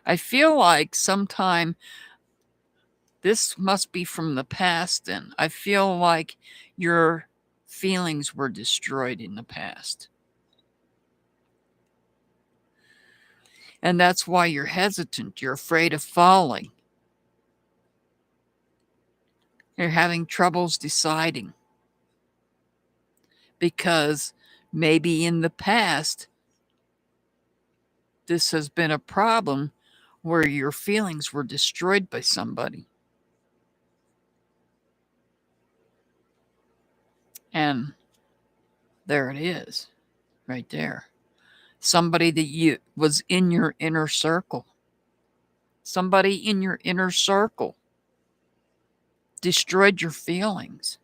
Speaker 1: I feel like sometime this must be from the past then. I feel like your feelings were destroyed in the past. And that's why you're hesitant. You're afraid of falling. You're having troubles deciding. Because maybe in the past, this has been a problem where your feelings were destroyed by somebody. And there it is, right there. Somebody that was in your inner circle. Somebody in your inner circle destroyed your feelings.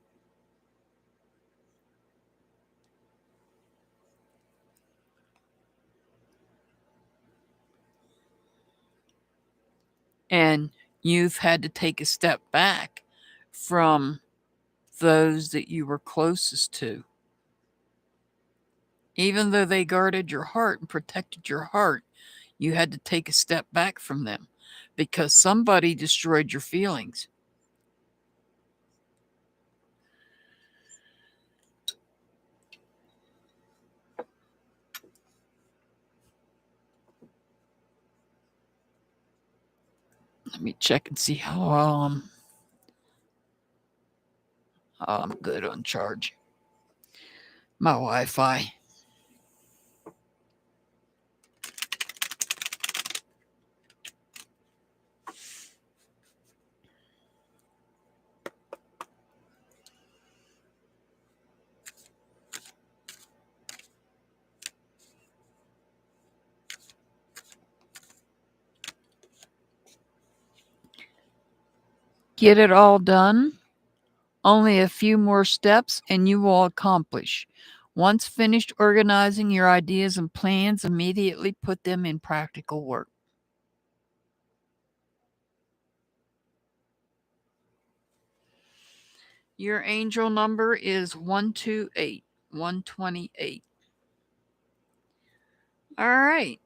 Speaker 1: And you've had to take a step back from those that you were closest to. Even though they guarded your heart and protected your heart, you had to take a step back from them because somebody destroyed your feelings. Let me check and see how I'm good on charge. My Wi-Fi. Get it all done. Only a few more steps and you will accomplish. Once finished organizing your ideas and plans, immediately put them in practical work. Your angel number is 128, 128. All right.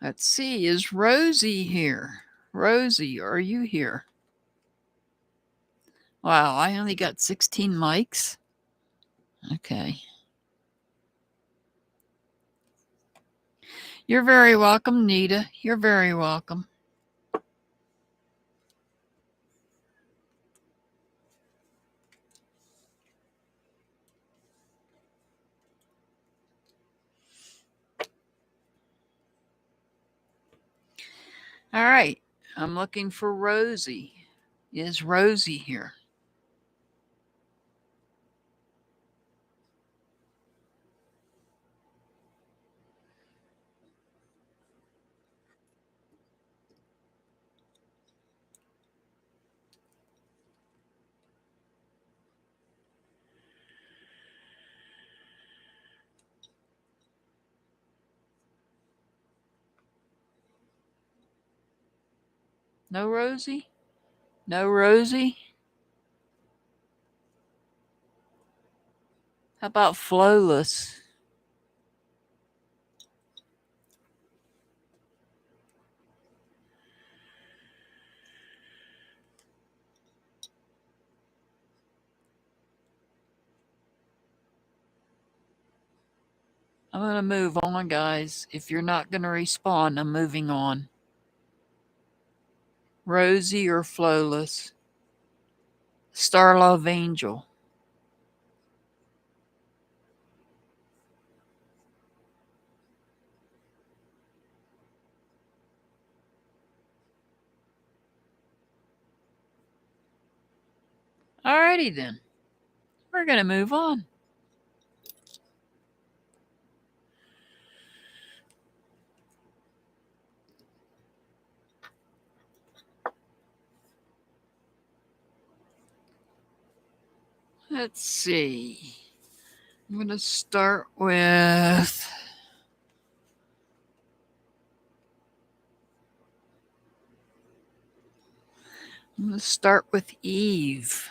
Speaker 1: Let's see. Is Rosie here? Rosie, are you here? Wow, I only got 16 mics. Okay. You're very welcome, Nita. You're very welcome. All right. I'm looking for Rosie. Is Rosie here? No Rosie? No Rosie? How about Flawless? I'm going to move on, guys. If you're not going to respond, I'm moving on. Rosie or Flawless? Star Love Angel. Alrighty then. We're going to move on. Let's see. I'm going to start with Let's start with Eve.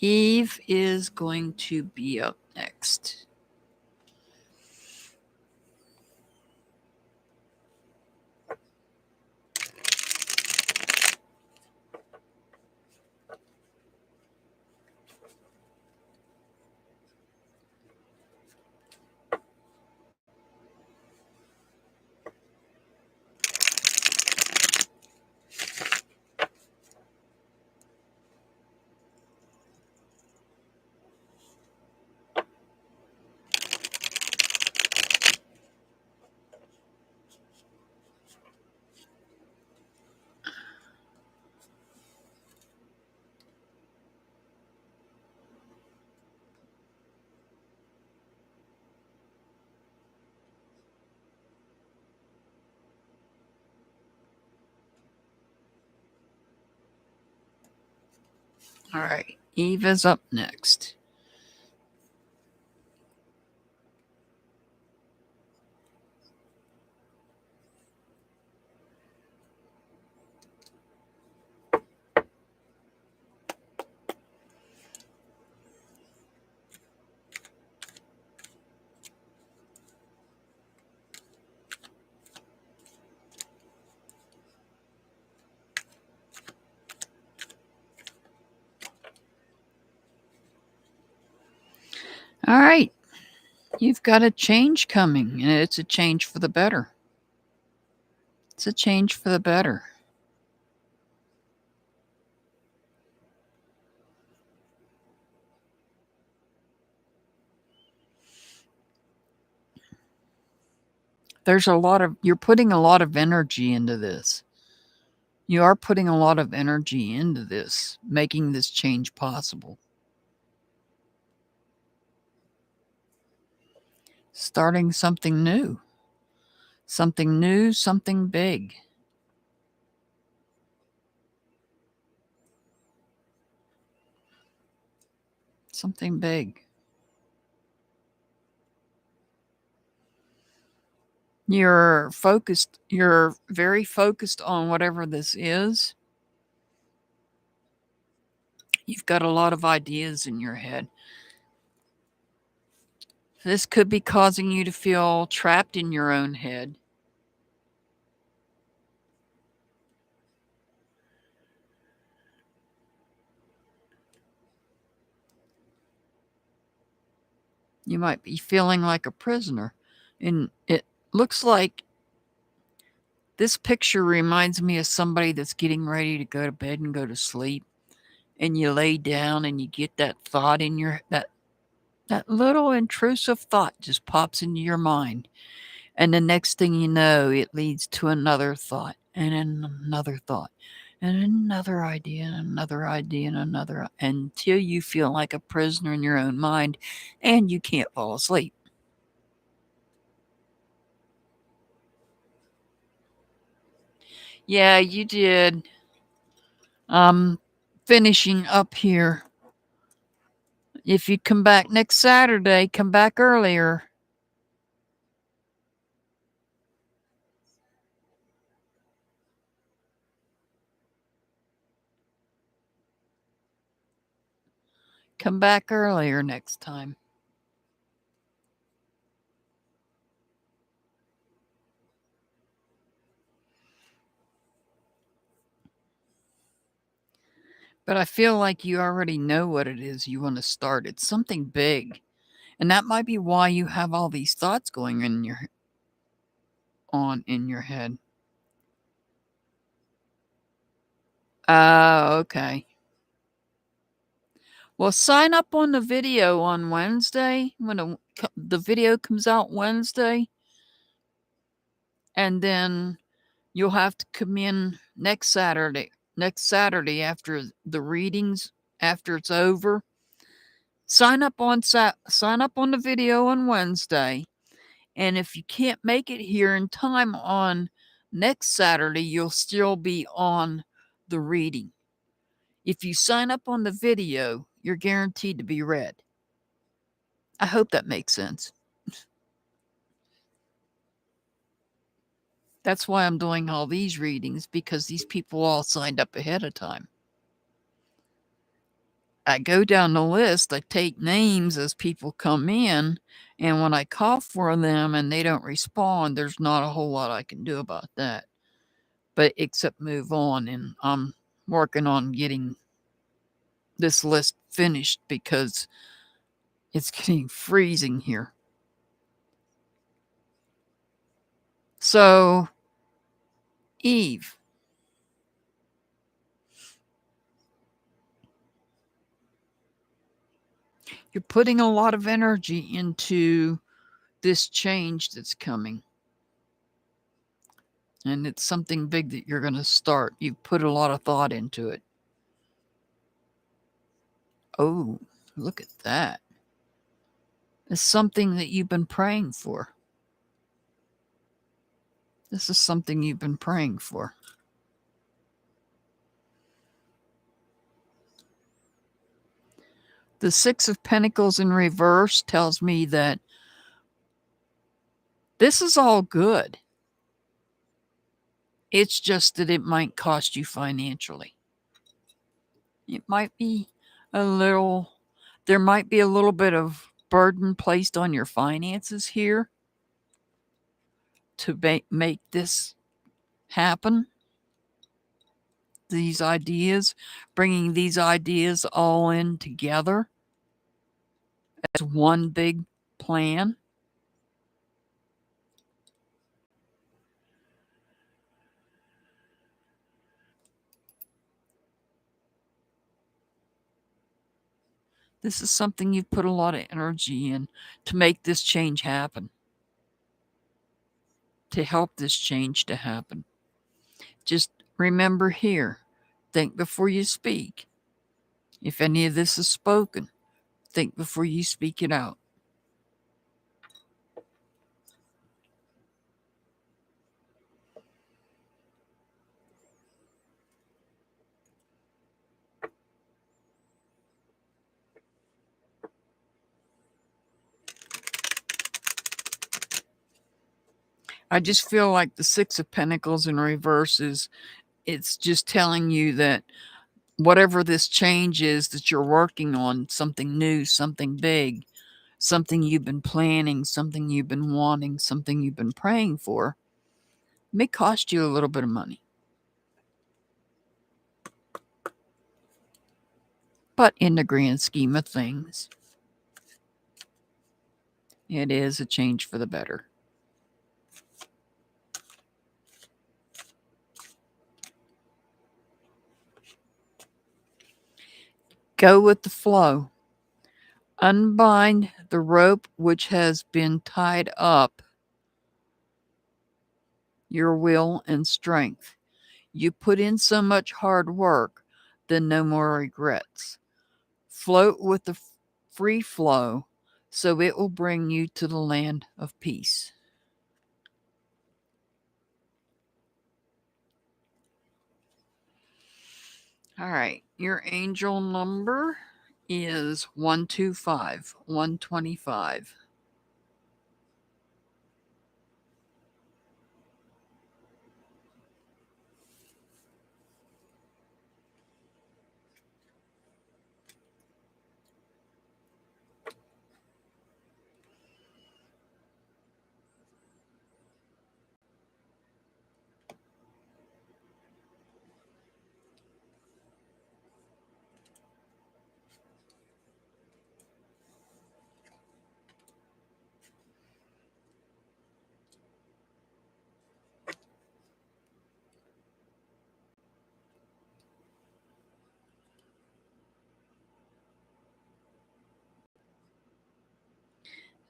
Speaker 1: Eve is going to be up next. All right, Eve is up next. All right, you've got a change coming, and it's a change for the better. It's a change for the better. You're putting a lot of energy into this. You are putting a lot of energy into this, making this change possible. Starting something new. Something new, something big. Something big. You're very focused on whatever this is. You've got a lot of ideas in your head. This could be causing you to feel trapped in your own head. You might be feeling like a prisoner. And it looks like this picture reminds me of somebody that's getting ready to go to bed and go to sleep. And you lay down and you get that thought in that little intrusive thought just pops into your mind. And the next thing you know, it leads to another thought and another thought and another idea and another idea and another, until you feel like a prisoner in your own mind and you can't fall asleep. Yeah, you did. Finishing up here. If you come back next Saturday, come back earlier. Come back earlier next time. But I feel like you already know what it is you want to start. It's something big. And that might be why you have all these thoughts going in your head. Okay. Well, sign up on the video on Wednesday when the video comes out Wednesday. And then you'll have to come in next Saturday after the readings, after it's over. Sign up on the video on Wednesday. And if you can't make it here in time on next Saturday, you'll still be on the reading. If you sign up on the video, you're guaranteed to be read. I hope that makes sense. That's why I'm doing all these readings, because these people all signed up ahead of time. I go down the list, I take names as people come in, and when I call for them and they don't respond, there's not a whole lot I can do about that. But except move on, and I'm working on getting this list finished because it's getting freezing here. So, Eve, you're putting a lot of energy into this change that's coming. And it's something big that you're going to start. You've put a lot of thought into it. Oh, look at that. It's something that you've been praying for. This is something you've been praying for. The Six of Pentacles in reverse tells me that this is all good. It's just that it might cost you financially. It might be there might be a little bit of burden placed on your finances here to make this happen. These ideas, bringing these ideas all in together as one big plan. This is something you've put a lot of energy in to make this change happen, to help this change to happen. Just remember here, think before you speak. If any of this is spoken, think before you speak it out. I just feel like the Six of Pentacles in reverse it's just telling you that whatever this change is that you're working on, something new, something big, something you've been planning, something you've been wanting, something you've been praying for, may cost you a little bit of money. But in the grand scheme of things, it is a change for the better. Go with the flow. Unbind the rope which has been tied up your will and strength. You put in so much hard work, then no more regrets. Float with the free flow, so it will bring you to the land of peace. All right, your angel number is 125, 125.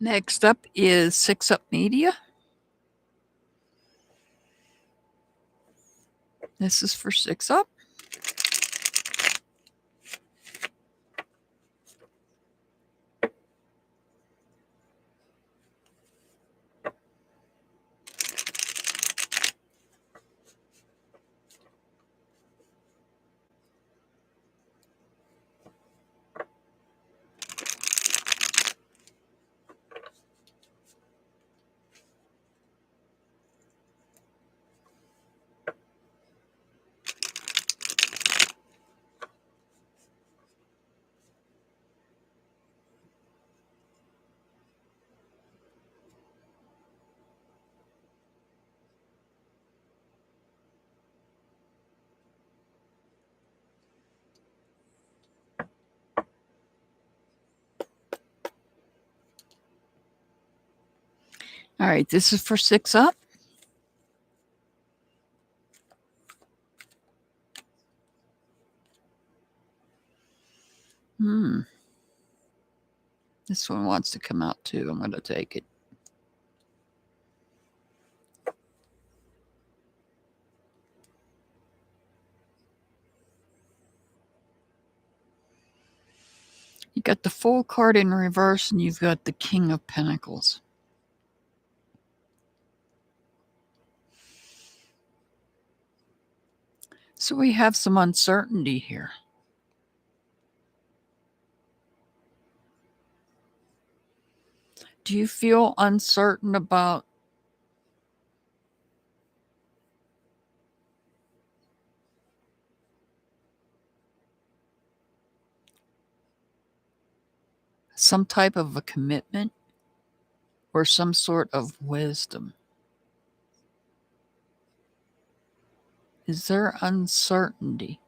Speaker 1: Next up is Six Up Media. This is for Six Up. All right, this is for 6 up. This one wants to come out too. I'm going to take it. You got the Fool card in reverse, and you've got the King of Pentacles. So we have some uncertainty here. Do you feel uncertain about some type of a commitment or some sort of wisdom? Is there uncertainty?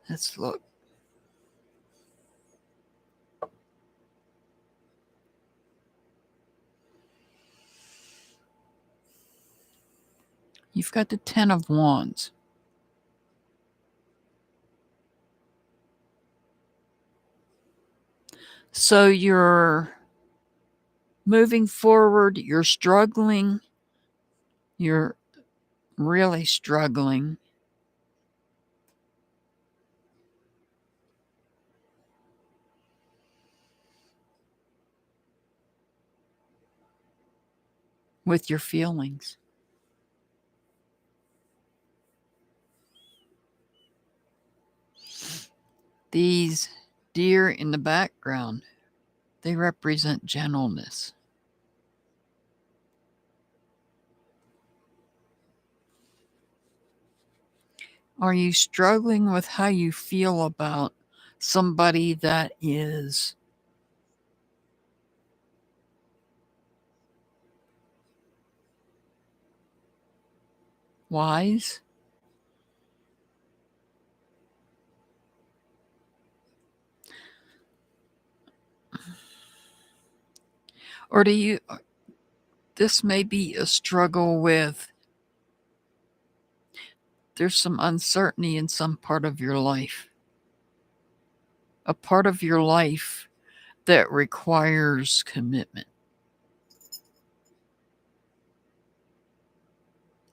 Speaker 1: Let's look. You've got the 10 of Wands. So you're moving forward, you're struggling, you're really struggling. With your feelings. These deer in the background, they represent gentleness. Are you struggling with how you feel about somebody that is wise? Or do you, this may be a struggle with, there's some uncertainty in some part of your life. A part of your life that requires commitment.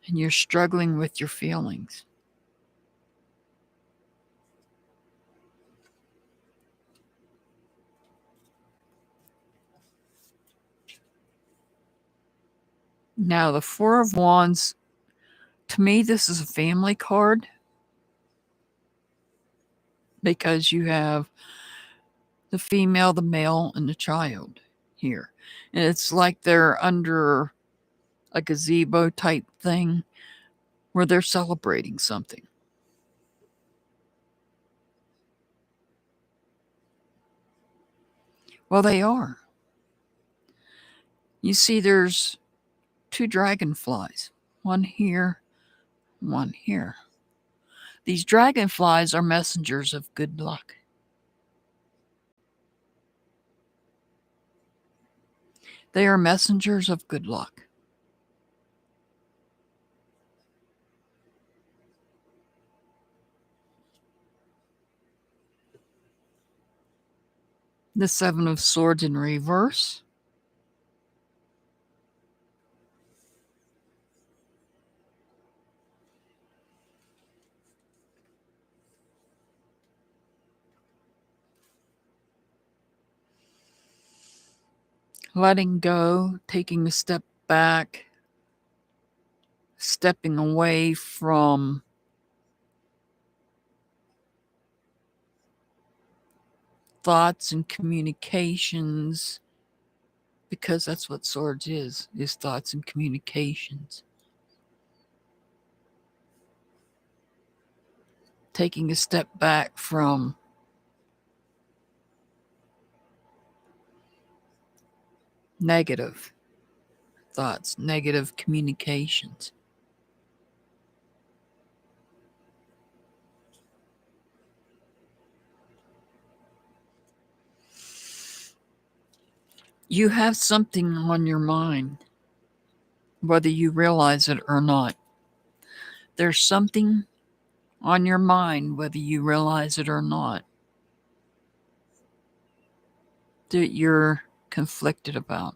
Speaker 1: And you're struggling with your feelings. Now, the Four of Wands, to me, this is a family card because you have the female, the male, and the child here. And it's like they're under a gazebo type thing where they're celebrating something. Well, they are. You see, there's 2 dragonflies, one here, one here. These dragonflies are messengers of good luck. They are messengers of good luck. The Seven of Swords in reverse. Letting go, taking a step back, stepping away from thoughts and communications, because that's what swords is thoughts and communications. Taking a step back from negative thoughts, negative communications. You have something on your mind, whether you realize it or not. There's something on your mind, whether you realize it or not, that you're conflicted about.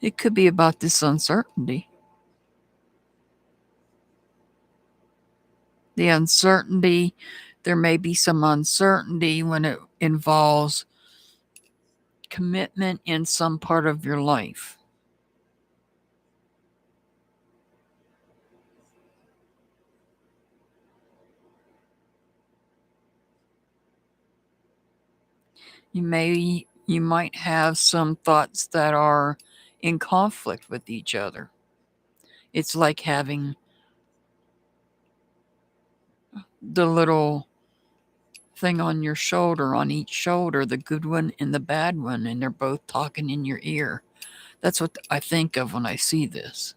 Speaker 1: It could be about this uncertainty. The uncertainty, there may be some uncertainty when it involves commitment in some part of your life. You might have some thoughts that are in conflict with each other. It's like having the little thing on your shoulder, on each shoulder, the good one and the bad one, and they're both talking in your ear. That's what I think of when I see this.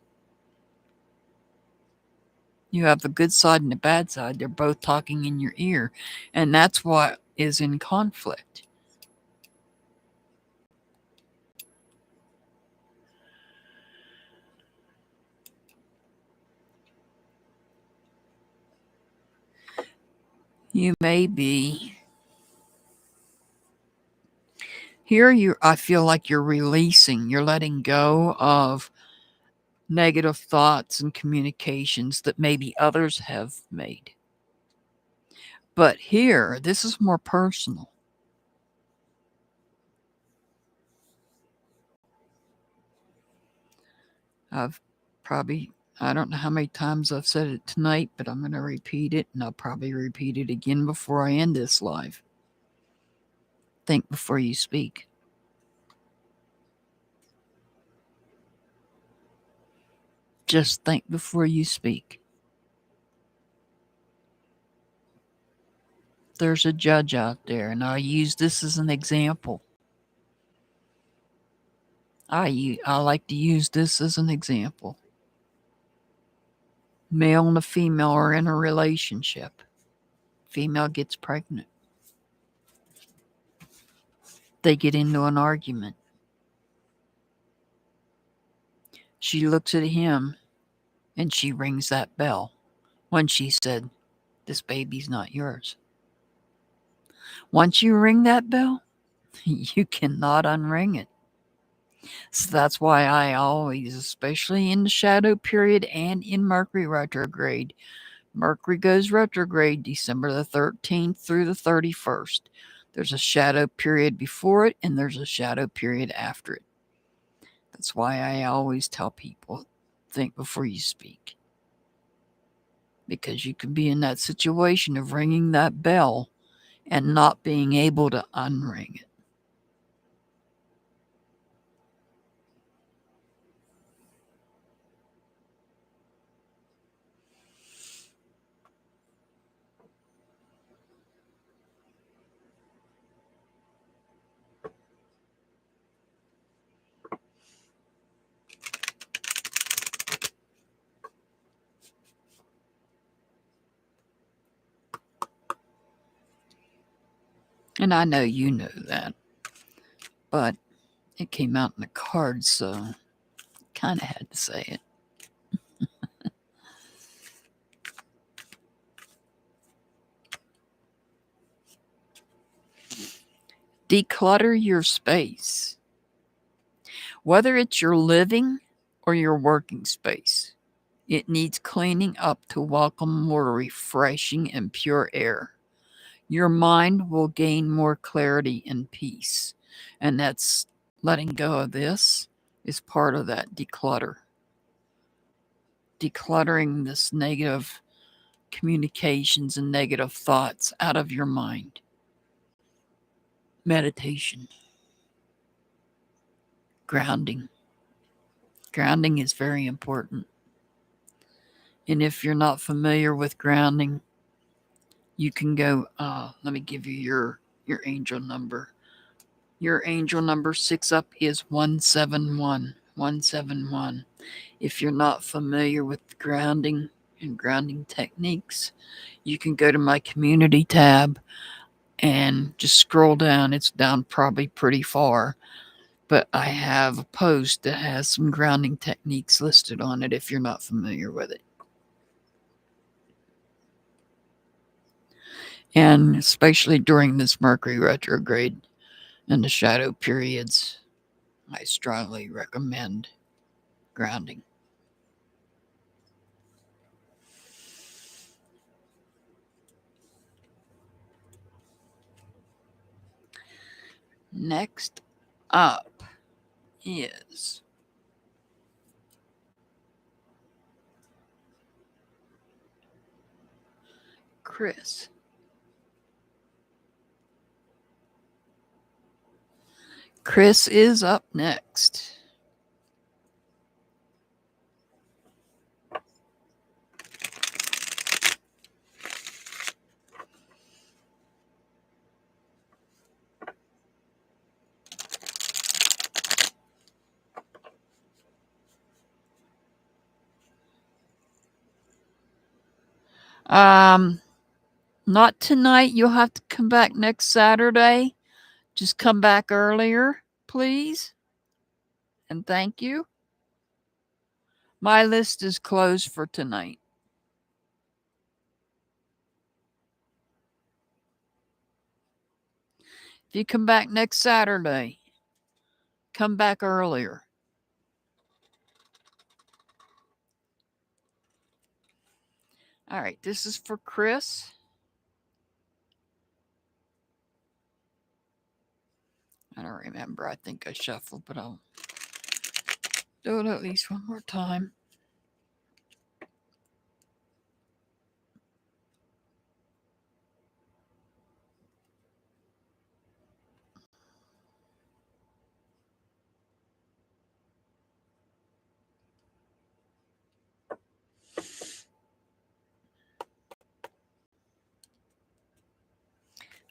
Speaker 1: You have the good side and the bad side. They're both talking in your ear. And that's what is in conflict. You may be. Here I feel like you're releasing, you're letting go of negative thoughts and communications that maybe others have made. But here, this is more personal. I've probably, I don't know how many times I've said it tonight, but I'm going to repeat it, and I'll probably repeat it again before I end this live. Think before you speak. Just think before you speak. There's a judge out there, and I use this as an example. I like to use this as an example. Male and a female are in a relationship. Female gets pregnant. They get into an argument. She looks at him and she rings that bell when she said, "This baby's not yours." Once you ring that bell, you cannot unring it. So that's why I always, especially in the shadow period and in Mercury retrograde, Mercury goes retrograde December the 13th through the 31st. There's a shadow period before it and there's a shadow period after it. That's why I always tell people, think before you speak. Because you could be in that situation of ringing that bell and not being able to unring it. And I know you know that. But it came out in the cards, so kind of had to say it. Declutter your space. Whether it's your living or your working space, it needs cleaning up to welcome more refreshing and pure air. Your mind will gain more clarity and peace. And that's letting go of this is part of that declutter. Decluttering this negative communications and negative thoughts out of your mind. Meditation. Grounding. Grounding is very important. And if you're not familiar with grounding, you can go, let me give you your angel number. Your angel number 6 up is 171. 171. If you're not familiar with grounding, and grounding techniques, you can go to my community tab and just scroll down. It's down probably pretty far, but I have a post that has some grounding techniques listed on it if you're not familiar with it. And especially during this Mercury retrograde and the shadow periods, I strongly recommend grounding. Next up is Chris. Chris is up next. Not tonight. You'll have to come back next Saturday. Just come back earlier, please. And thank you. My list is closed for tonight. If you come back next Saturday, come back earlier. All right, this is for Chris. I don't remember. I think I shuffled, but I'll do it at least one more time.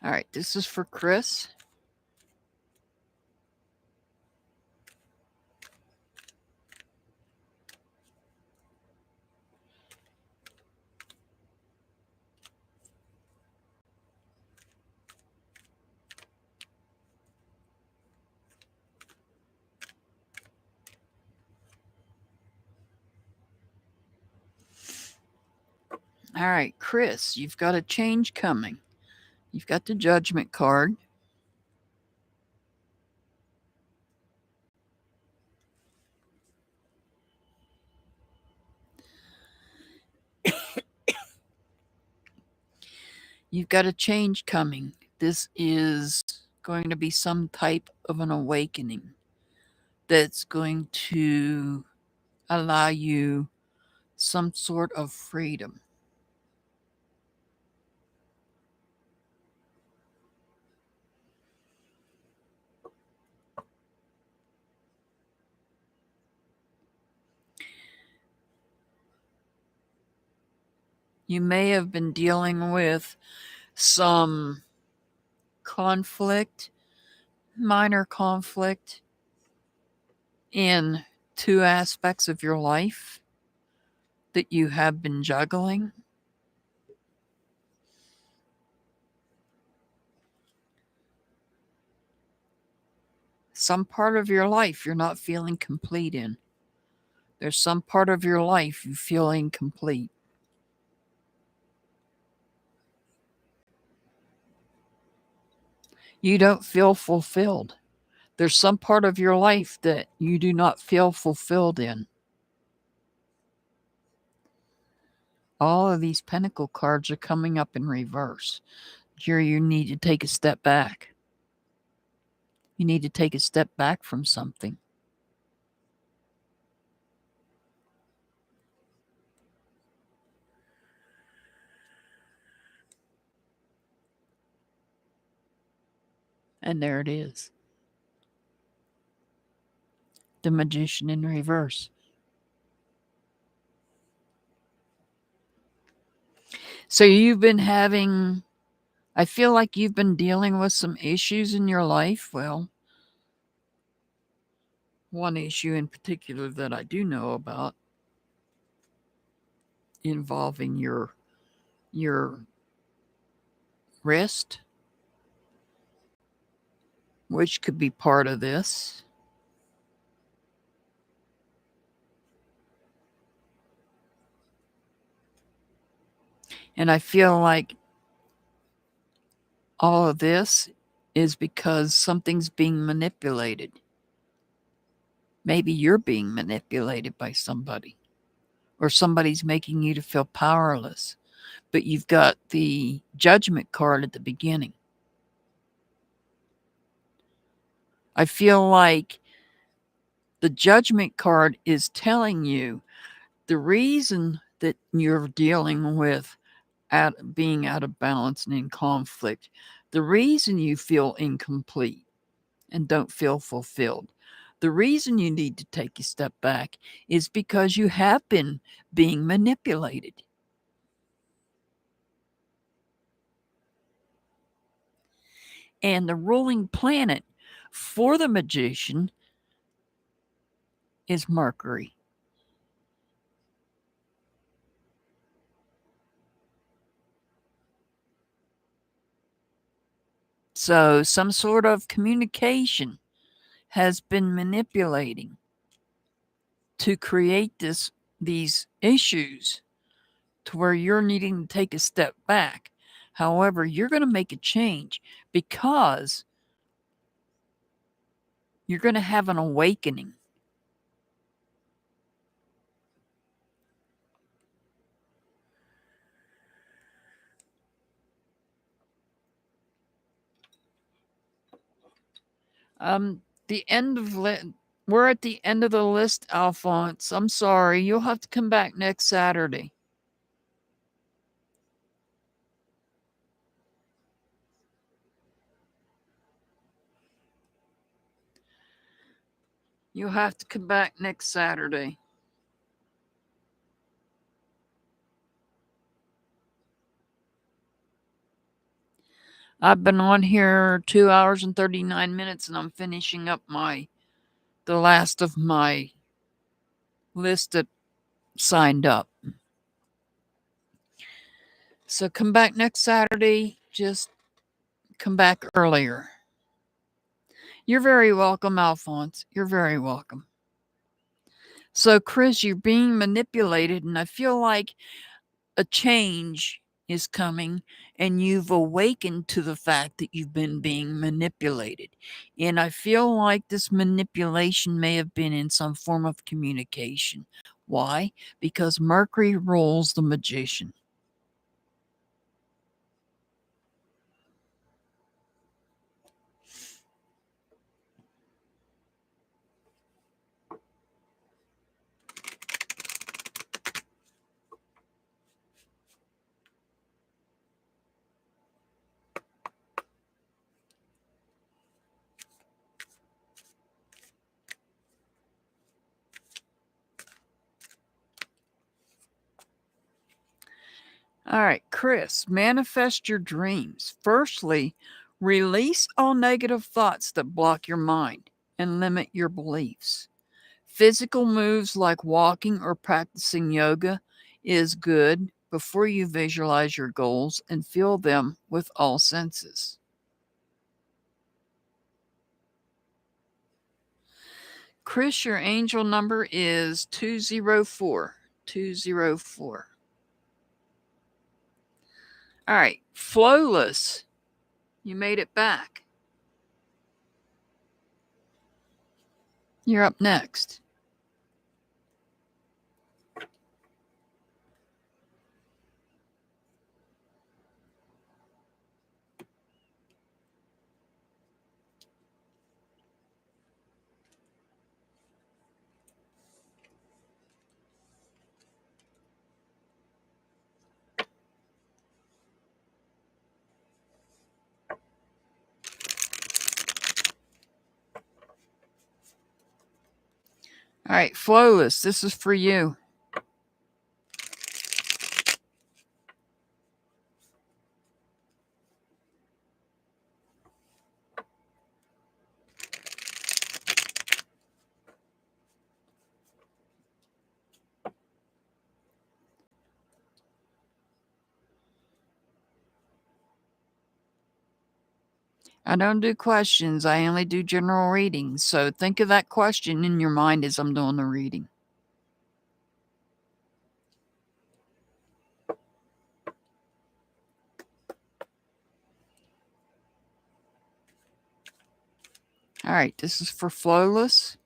Speaker 1: All right, this is for Chris. All right, Chris, you've got a change coming. You've got the Judgment card. You've got a change coming. This is going to be some type of an awakening that's going to allow you some sort of freedom. You may have been dealing with some conflict, minor conflict in two aspects of your life that you have been juggling. Some part of your life you're not feeling complete in. There's some part of your life you feel incomplete. You don't feel fulfilled. There's some part of your life that you do not feel fulfilled in. All of these Pentacle cards are coming up in reverse. Here you need to take a step back. You need to take a step back from something. And there it is. The Magician in reverse. So you've been having, I feel like you've been dealing with some issues in your life. Well, one issue in particular that I do know about involving your wrist, which could be part of this. And I feel like all of this is because something's being manipulated. Maybe you're being manipulated by somebody, or somebody's making you to feel powerless. But you've got the Judgment card at the beginning. I feel like the Judgment card is telling you the reason that you're dealing with being out of balance and in conflict, the reason you feel incomplete and don't feel fulfilled, the reason you need to take a step back is because you have been being manipulated. And the ruling planet for the Magician is Mercury. So some sort of communication has been manipulating to create these issues to where you're needing to take a step back. However, you're going to make a change because you're going to have an awakening. The end of we're at the end of the list, Alphonse. I'm sorry. You'll have to come back next Saturday. You'll have to come back next Saturday. I've been on here 2 hours and 39 minutes, and I'm finishing up the last of my list that signed up. So come back next Saturday. Just come back earlier. You're very welcome, Alphonse. You're very welcome. So, Chris, you're being manipulated, and I feel like a change is coming, and you've awakened to the fact that you've been being manipulated. And I feel like this manipulation may have been in some form of communication. Why? Because Mercury rules the Magician. All right, Chris, manifest your dreams. Firstly, release all negative thoughts that block your mind and limit your beliefs. Physical moves like walking or practicing yoga is good before you visualize your goals and feel them with all senses. Chris, your angel number is 204. 204. All right, flawless. You made it back. You're up next. All right, flawless. This is for you. I don't do questions. I only do general readings. So think of that question in your mind as I'm doing the reading. All right, this is for Flawless.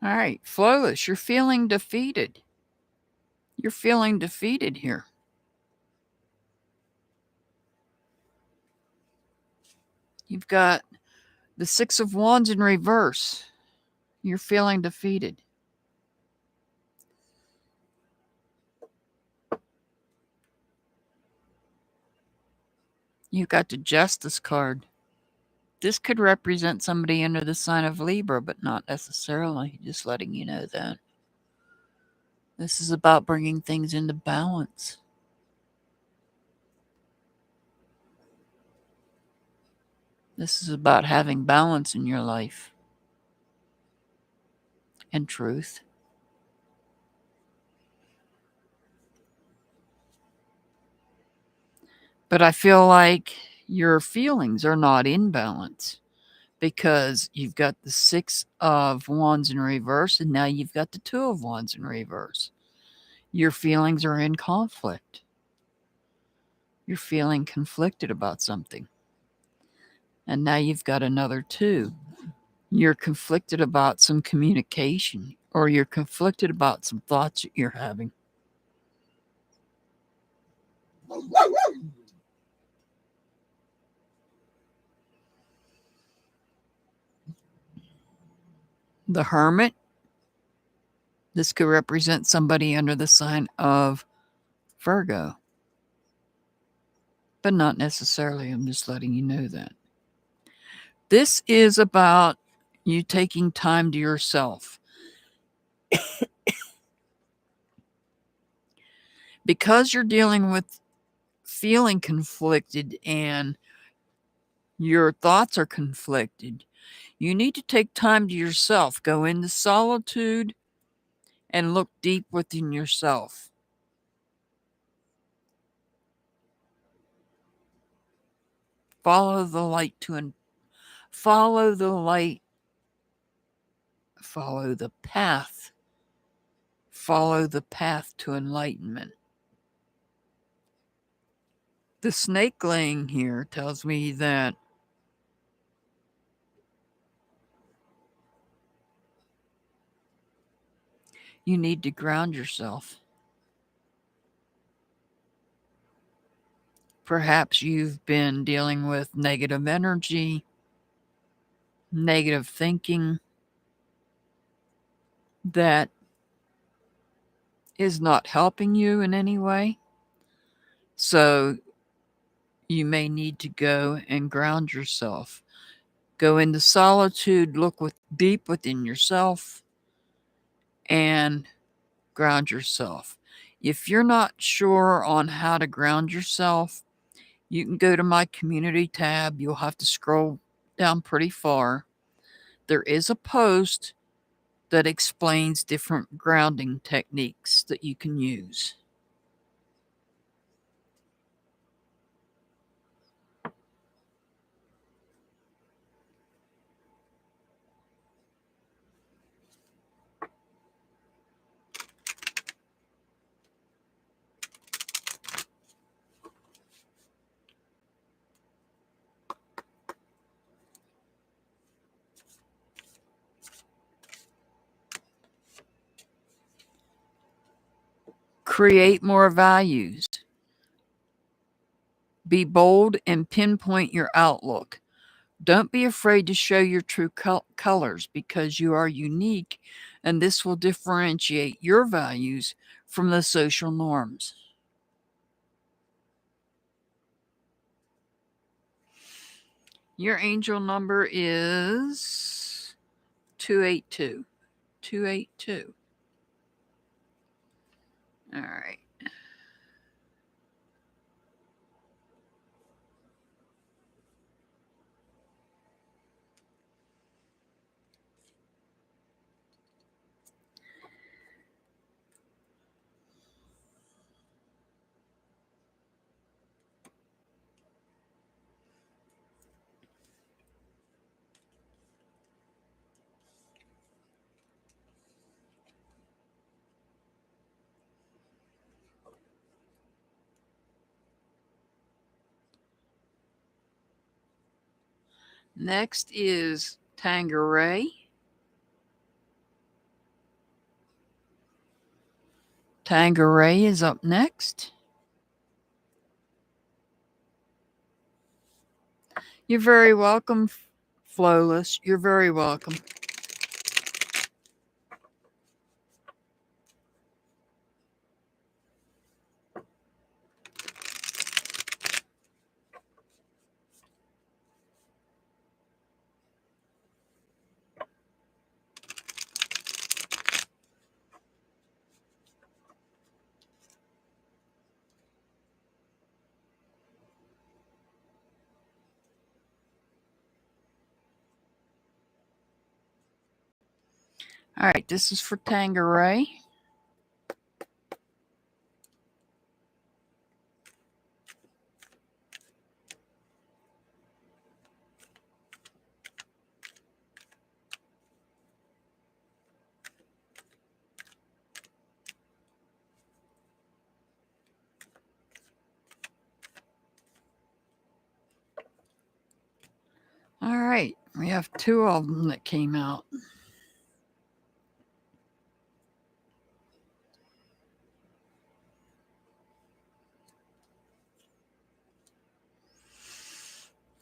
Speaker 1: All right, Flawless, you're feeling defeated. You're feeling defeated here. You've got the Six of Wands in reverse. You're feeling defeated. You've got the Justice card. This could represent somebody under the sign of Libra, but not necessarily. Just letting you know that. This is about bringing things into balance. This is about having balance in your life and truth. But I feel like your feelings are not in balance because you've got the Six of Wands in reverse and now you've got the Two of Wands in reverse. Your feelings are in conflict. You're feeling conflicted about something. And now you've got another two. You're conflicted about some communication or you're conflicted about some thoughts that you're having. The Hermit. This could represent somebody under the sign of Virgo. But not necessarily. I'm just letting you know that. This is about you taking time to yourself. Because you're dealing with feeling conflicted and your thoughts are conflicted, you need to take time to yourself. Go into solitude and look deep within yourself. Follow the light follow the light. Follow the path. Follow the path to enlightenment. The snake laying here tells me that you need to ground yourself. Perhaps you've been dealing with negative energy, negative thinking that is not helping you in any way. So you may need to go and ground yourself. Go into solitude, look deep within yourself, and ground yourself. If you're not sure on how to ground yourself, you can go to my community tab. You'll have to scroll down pretty far. There is a post that explains different grounding techniques that you can use. Create more values. Be bold and pinpoint your outlook. Don't be afraid to show your true colors because you are unique and this will differentiate your values from the social norms. Your angel number is 282. 282. All right. Next is Tangeray. Tangeray is up next. You're very welcome, Flawless. You're very welcome. All right, this is for Tangeray. All right, we have two of them that came out.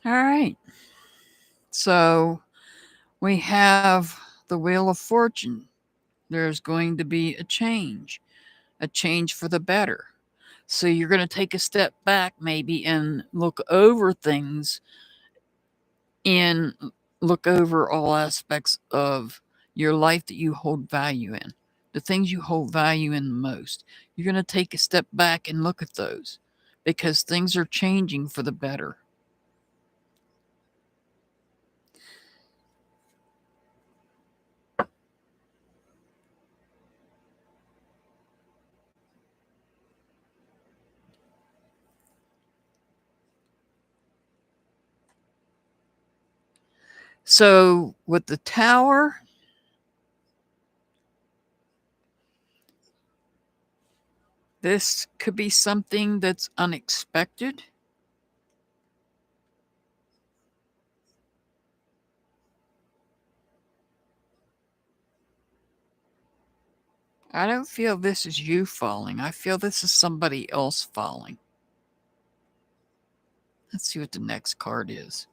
Speaker 1: All right. So we have the Wheel of Fortune. There's going to be a change for the better. So you're going to take a step back maybe and look over things and look over all aspects of your life that you hold value in. The things you hold value in the most. You're going to take a step back and look at those because things are changing for the better. So with the Tower, this could be something that's unexpected. I don't feel this is you falling. I feel this is somebody else falling. Let's see what the next card is.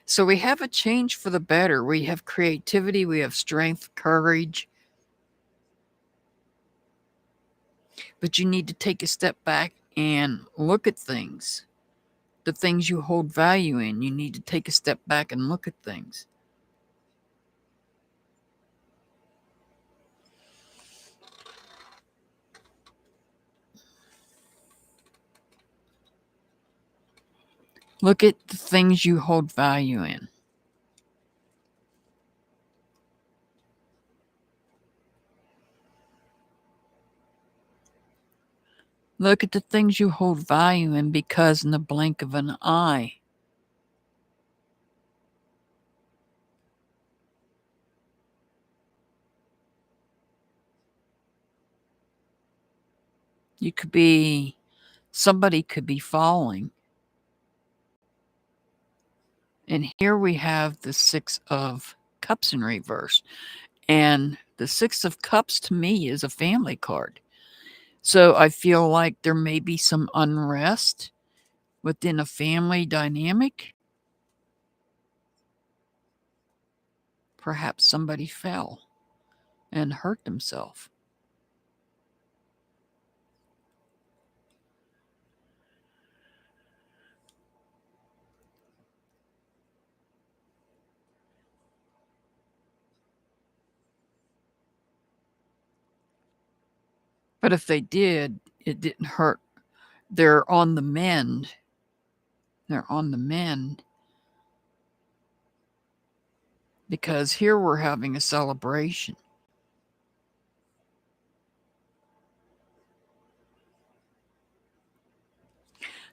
Speaker 1: So we have a change for the better. We have creativity, we have strength, courage. But you need to take a step back and look at things. The things you hold value in, you need to take a step back and look at things. Look at the things you hold value in. Look at the things you hold value in because in the blink of an eye, somebody could be falling. And here we have the Six of Cups in reverse. And the Six of Cups to me is a family card. So I feel like there may be some unrest within a family dynamic. Perhaps somebody fell and hurt themselves. But if they did, it didn't hurt. They're on the mend. They're on the mend. Because here we're having a celebration.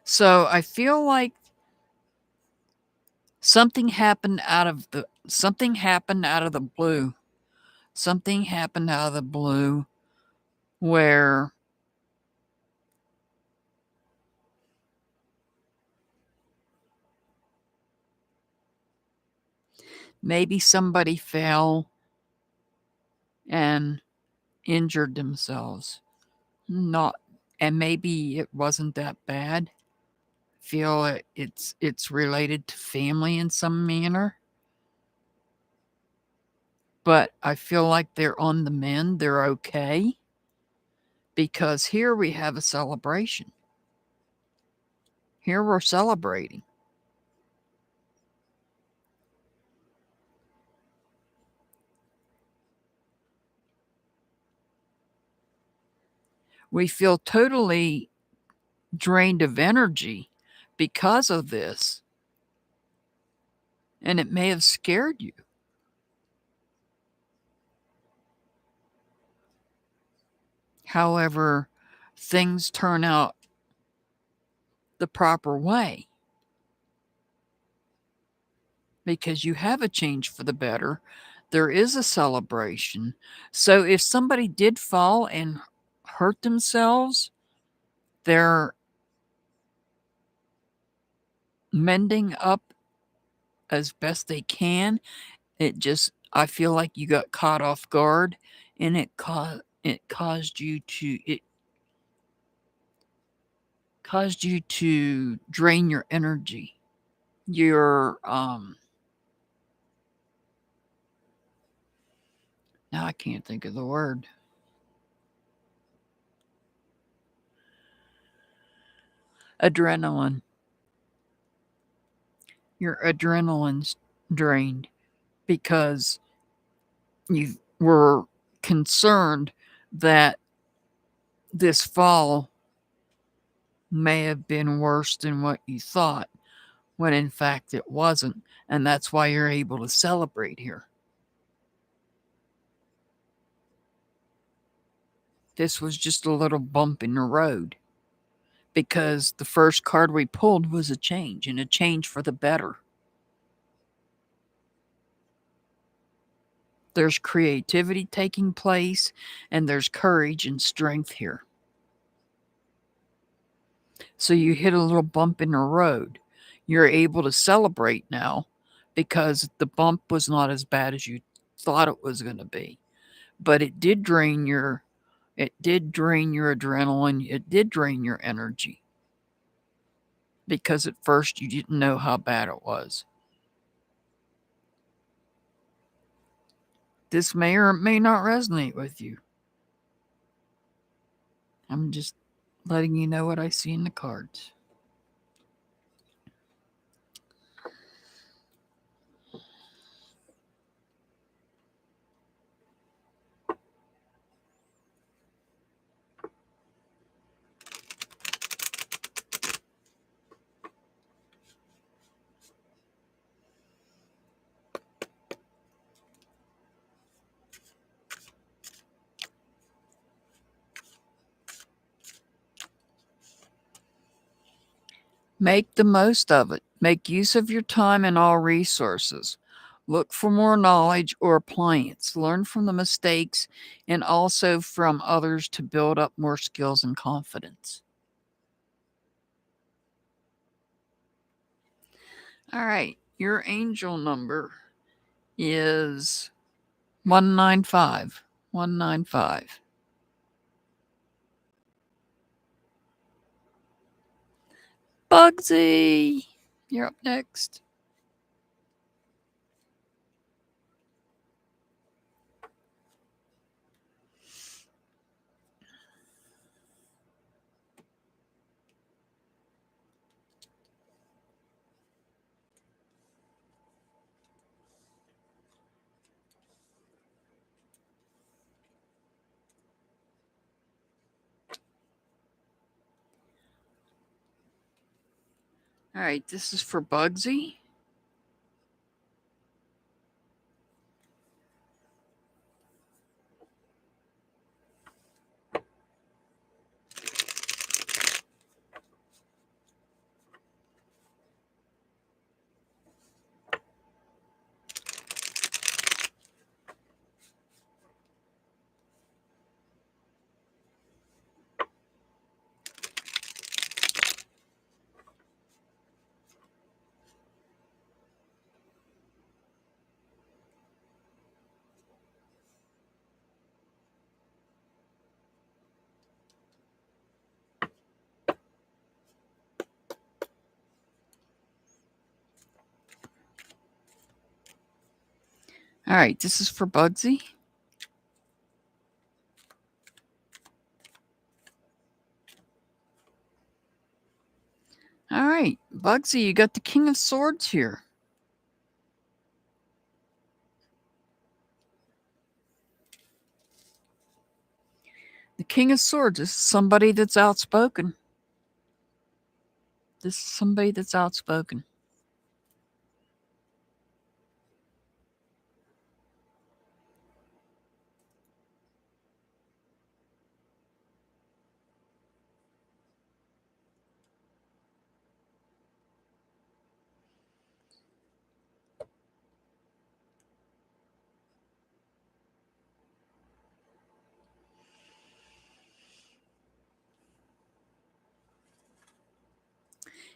Speaker 1: So I feel like something happened out of the blue. Something happened out of the blue where maybe somebody fell and injured themselves. And maybe it wasn't that bad. Feel it's related to family in some manner. But I feel like they're on the mend. They're okay. Because here we have a celebration. Here we're celebrating. We feel totally drained of energy because of this. And it may have scared you. However, things turn out the proper way. Because you have a change for the better. There is a celebration. So if somebody did fall and hurt themselves, they're mending up as best they can. I feel like you got caught off guard, and it caused you to drain your energy. Your now I can't think of the word. Adrenaline. Your adrenaline's drained because you were concerned that this fall may have been worse than what you thought, when in fact it wasn't. And that's why you're able to celebrate here. This was just a little bump in the road because the first card we pulled was a change, and a change for the better. There's creativity taking place, and there's courage and strength here. So you hit a little bump in the road. You're able to celebrate now because the bump was not as bad as you thought it was going to be. But it did drain your adrenaline, it did drain your energy. Because at first you didn't know how bad it was. This may or may not resonate with you. I'm just letting you know what I see in the cards. Make the most of it. Make use of your time and all resources. Look for more knowledge or appliance. Learn from the mistakes and also from others to build up more skills and confidence. All right, your angel number is 195. 195. Bugsy, you're up next. All right, this is for Bugsy. All right, this is for Bugsy. All right, Bugsy, you got the King of Swords here. The King of Swords is somebody that's outspoken. This is somebody that's outspoken.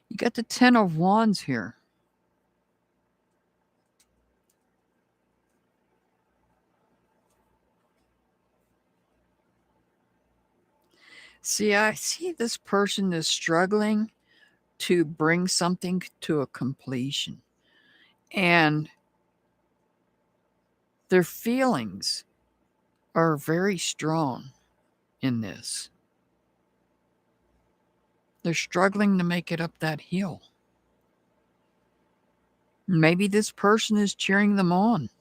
Speaker 1: You got the Ten of Wands here. See, I see this person is struggling to bring something to a completion. And their feelings are very strong in this. They're struggling to make it up that hill. Maybe this person is cheering them on.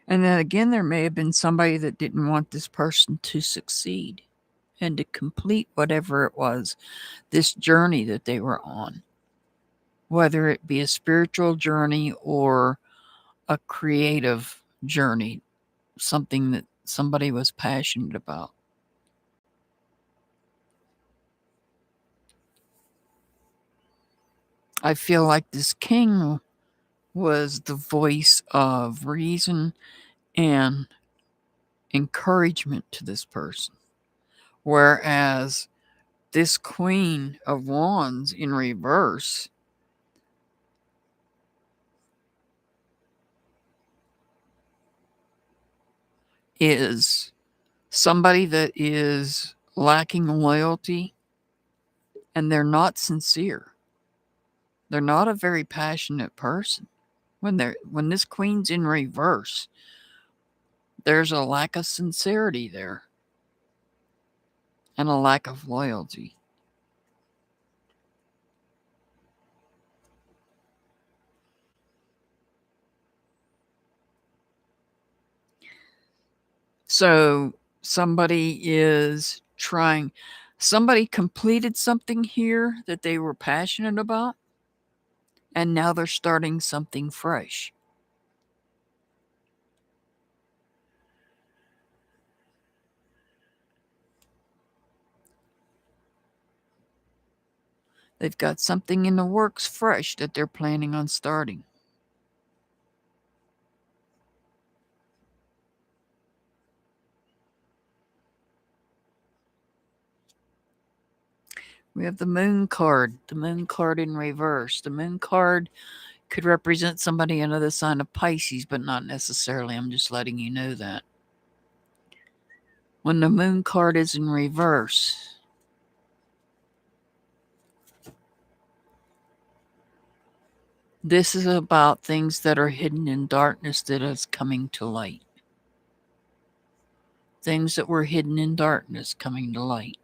Speaker 1: And then again, there may have been somebody that didn't want this person to succeed and to complete whatever it was, this journey that they were on, whether it be a spiritual journey or a creative journey, something that somebody was passionate about. I feel like this king was the voice of reason and encouragement to this person. Whereas this Queen of Wands in reverse is somebody that is lacking loyalty and they're not sincere. They're not a very passionate person. When this queen's in reverse, there's a lack of sincerity there and a lack of loyalty. So somebody completed something here that they were passionate about, and now they're starting something fresh. They've got something in the works fresh that they're planning on starting. We have the Moon card in reverse. The Moon card could represent somebody another sign of Pisces, but not necessarily. I'm just letting you know that. When the Moon card is in reverse, this is about things that are hidden in darkness that is coming to light. Things that were hidden in darkness coming to light.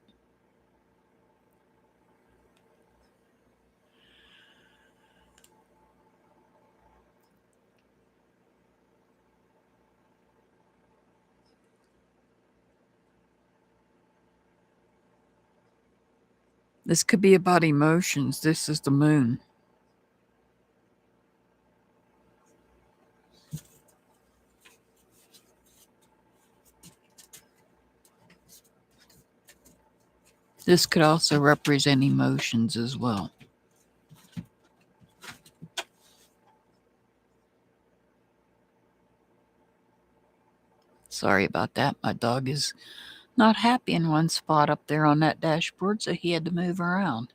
Speaker 1: This could be about emotions. This is the Moon. This could also represent emotions as well. Sorry about that. My dog is not happy in one spot up there on that dashboard, so he had to move around.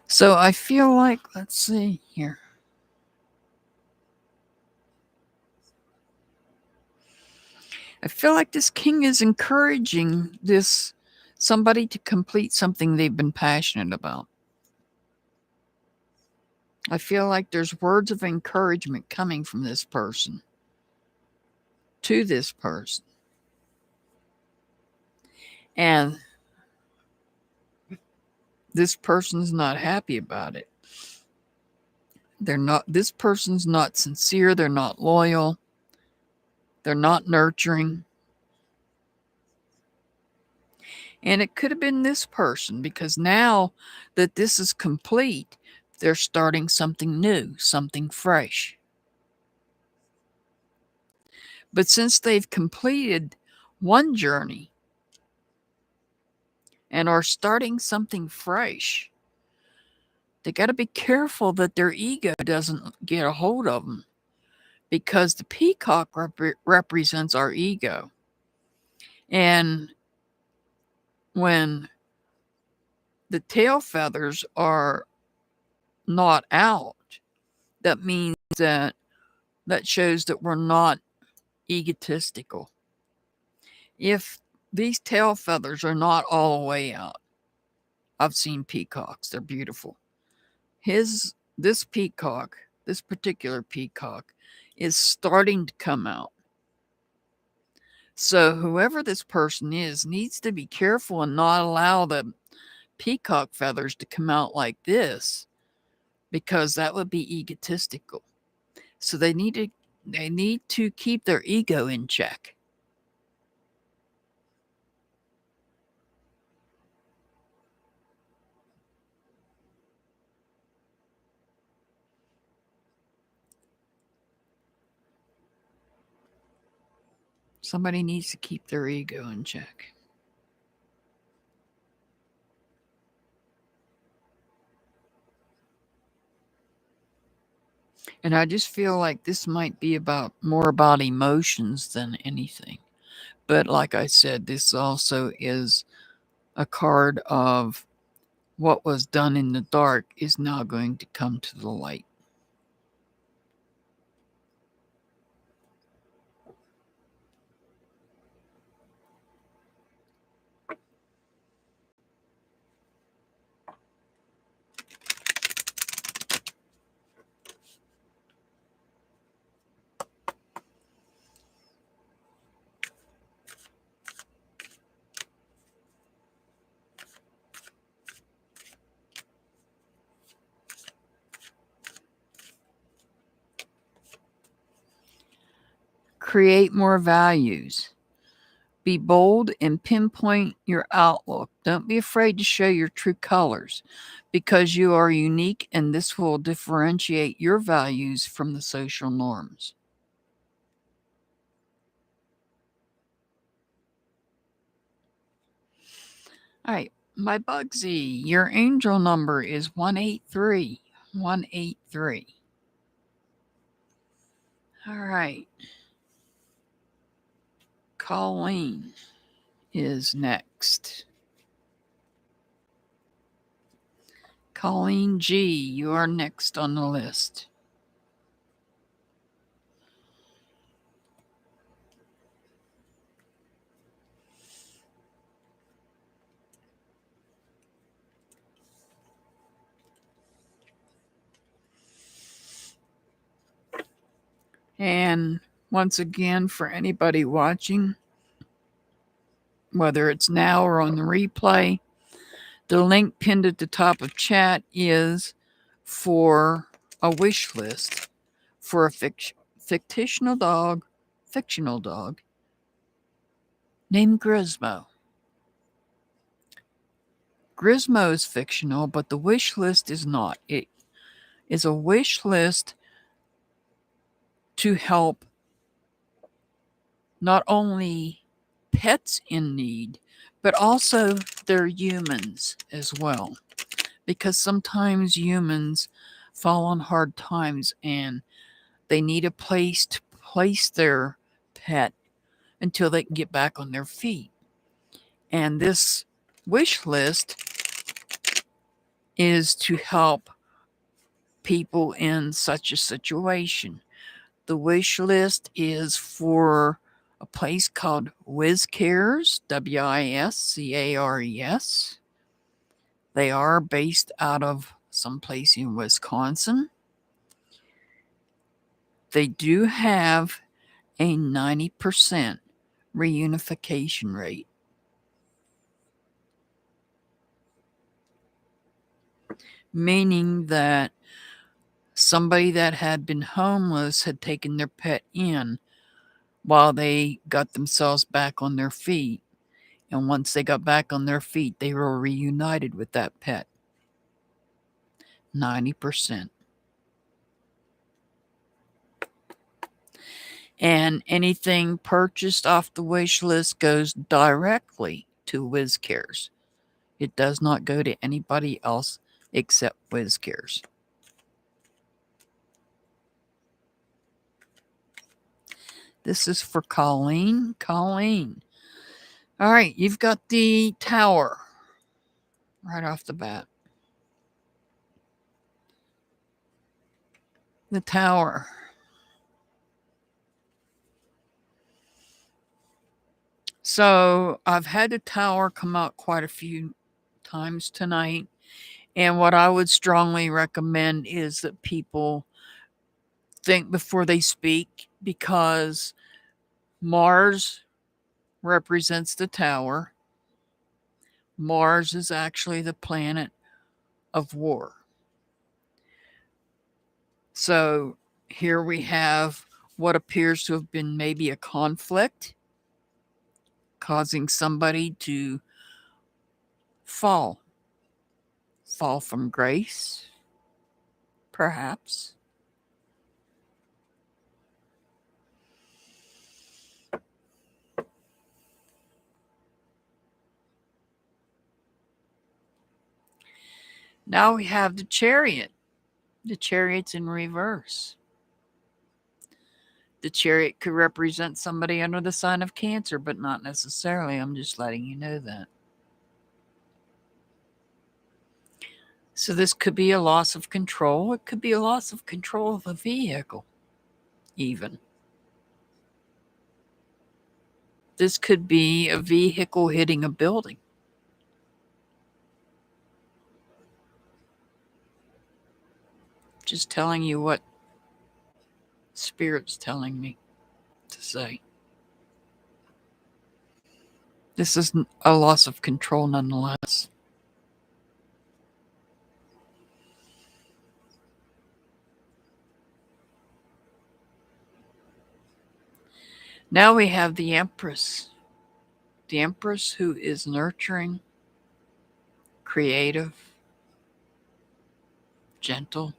Speaker 1: So I feel like, let's see here. I feel like this king is encouraging this somebody to complete something they've been passionate about. I feel like there's words of encouragement coming from this person to this person. And this person's not happy about it. This person's not sincere, they're not loyal, they're not nurturing. And it could have been this person, because now that this is complete, they're starting something new, something fresh. But since they've completed one journey and are starting something fresh, they got to be careful that their ego doesn't get a hold of them, because the peacock represents our ego. And when the tail feathers are not out, that means that shows that we're not egotistical. If these tail feathers are not all the way out, I've seen peacocks, they're beautiful. This peacock, this particular peacock, is starting to come out. So whoever this person is needs to be careful and not allow the peacock feathers to come out like this, because that would be egotistical. So they need to keep their ego in check. Somebody needs to keep their ego in check. And I just feel like this might be more about emotions than anything. But like I said, this also is a card of what was done in the dark is now going to come to the light. Create more values. Be bold and pinpoint your outlook. Don't be afraid to show your true colors, because you are unique and this will differentiate your values from the social norms. All right, my Bugsy, your angel number is 183. 183. All right. Colleen is next. Colleen G, you are next on the list. And once again, for anybody watching, whether it's now or on the replay, the link pinned at the top of chat is for a wish list for a fictional dog named Grismo. Grismo is fictional, but the wish list is not. It is a wish list to help not only pets in need, but also their humans as well. Because sometimes humans fall on hard times and they need a place to place their pet until they can get back on their feet. And this wish list is to help people in such a situation. The wish list is for a place called WizCares, WISCARES. They are based out of someplace in Wisconsin. They do have a 90% reunification rate. Meaning that somebody that had been homeless had taken their pet in while they got themselves back on their feet. And once they got back on their feet, they were reunited with that pet. 90%. And anything purchased off the wish list goes directly to WizCares. It does not go to anybody else except WizCares. This is for Colleen. Colleen. All right, you've got the Tower right off the bat. The Tower. So I've had the Tower come out quite a few times tonight. And what I would strongly recommend is that people think before they speak, because Mars represents the Tower. Mars is actually the planet of war. So here we have what appears to have been maybe a conflict, causing somebody to fall from grace, perhaps. Now we have the Chariot. The Chariot's in reverse. The Chariot could represent somebody under the sign of Cancer, but not necessarily. I'm just letting you know that. So this could be a loss of control. It could be a loss of control of a vehicle, even. This could be a vehicle hitting a building. Just telling you what Spirit's telling me to say. This is a loss of control nonetheless. Now we have the Empress. The Empress, who is nurturing, creative, gentle.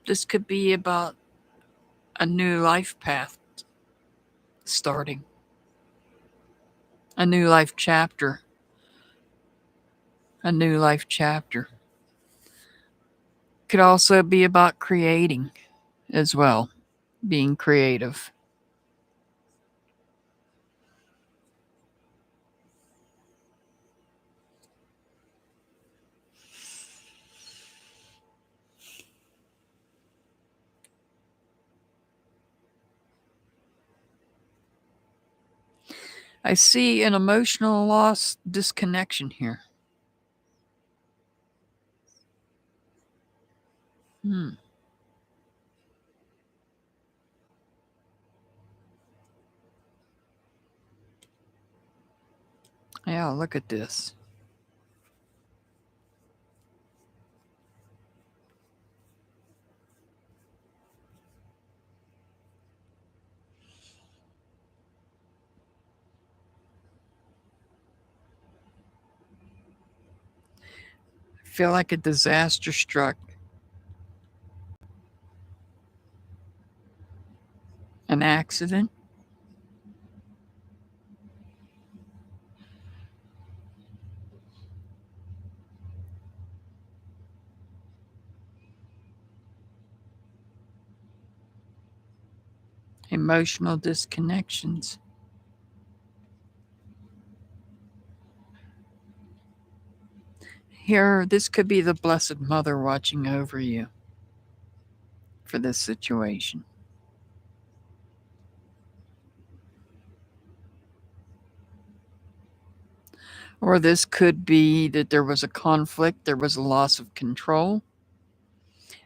Speaker 1: This could be about a new life path starting, a new life chapter, a new life chapter. Could also be about creating as well, being creative. I see an emotional loss, disconnection here. Yeah, look at this. I feel like a disaster struck. An accident. Emotional disconnections. Here, this could be the Blessed Mother watching over you for this situation. Or this could be that there was a conflict, there was a loss of control.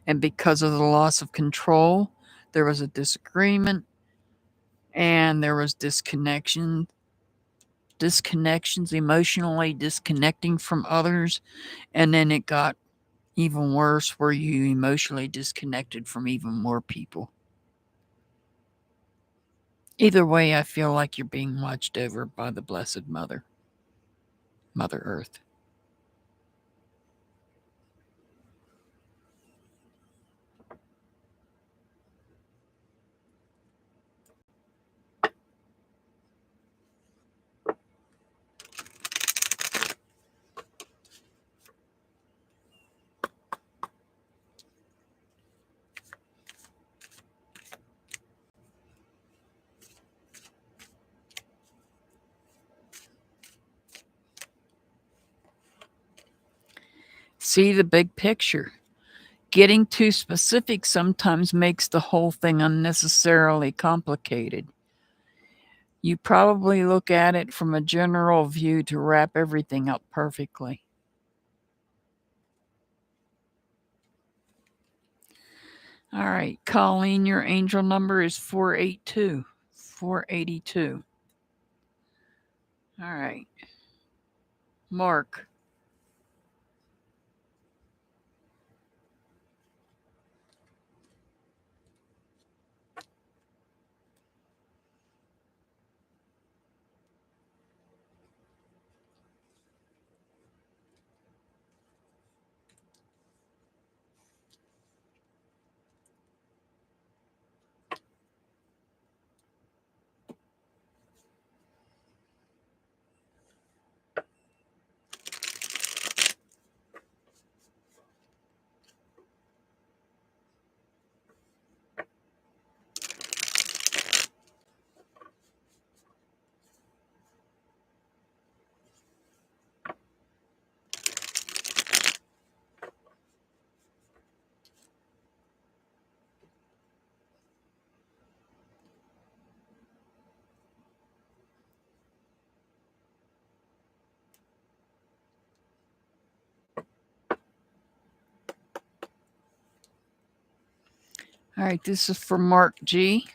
Speaker 1: And because of the loss of control, there was a disagreement and there was disconnections, emotionally disconnecting from others. And then it got even worse where you emotionally disconnected from even more people. Either way, I feel like you're being watched over by the Blessed Mother, Mother Earth. See the big picture. Getting too specific sometimes makes the whole thing unnecessarily complicated. You probably look at it from a general view to wrap everything up perfectly. All right, Colleen, your angel number is 482. 482. All right. Mark. All right, this is for Mark G.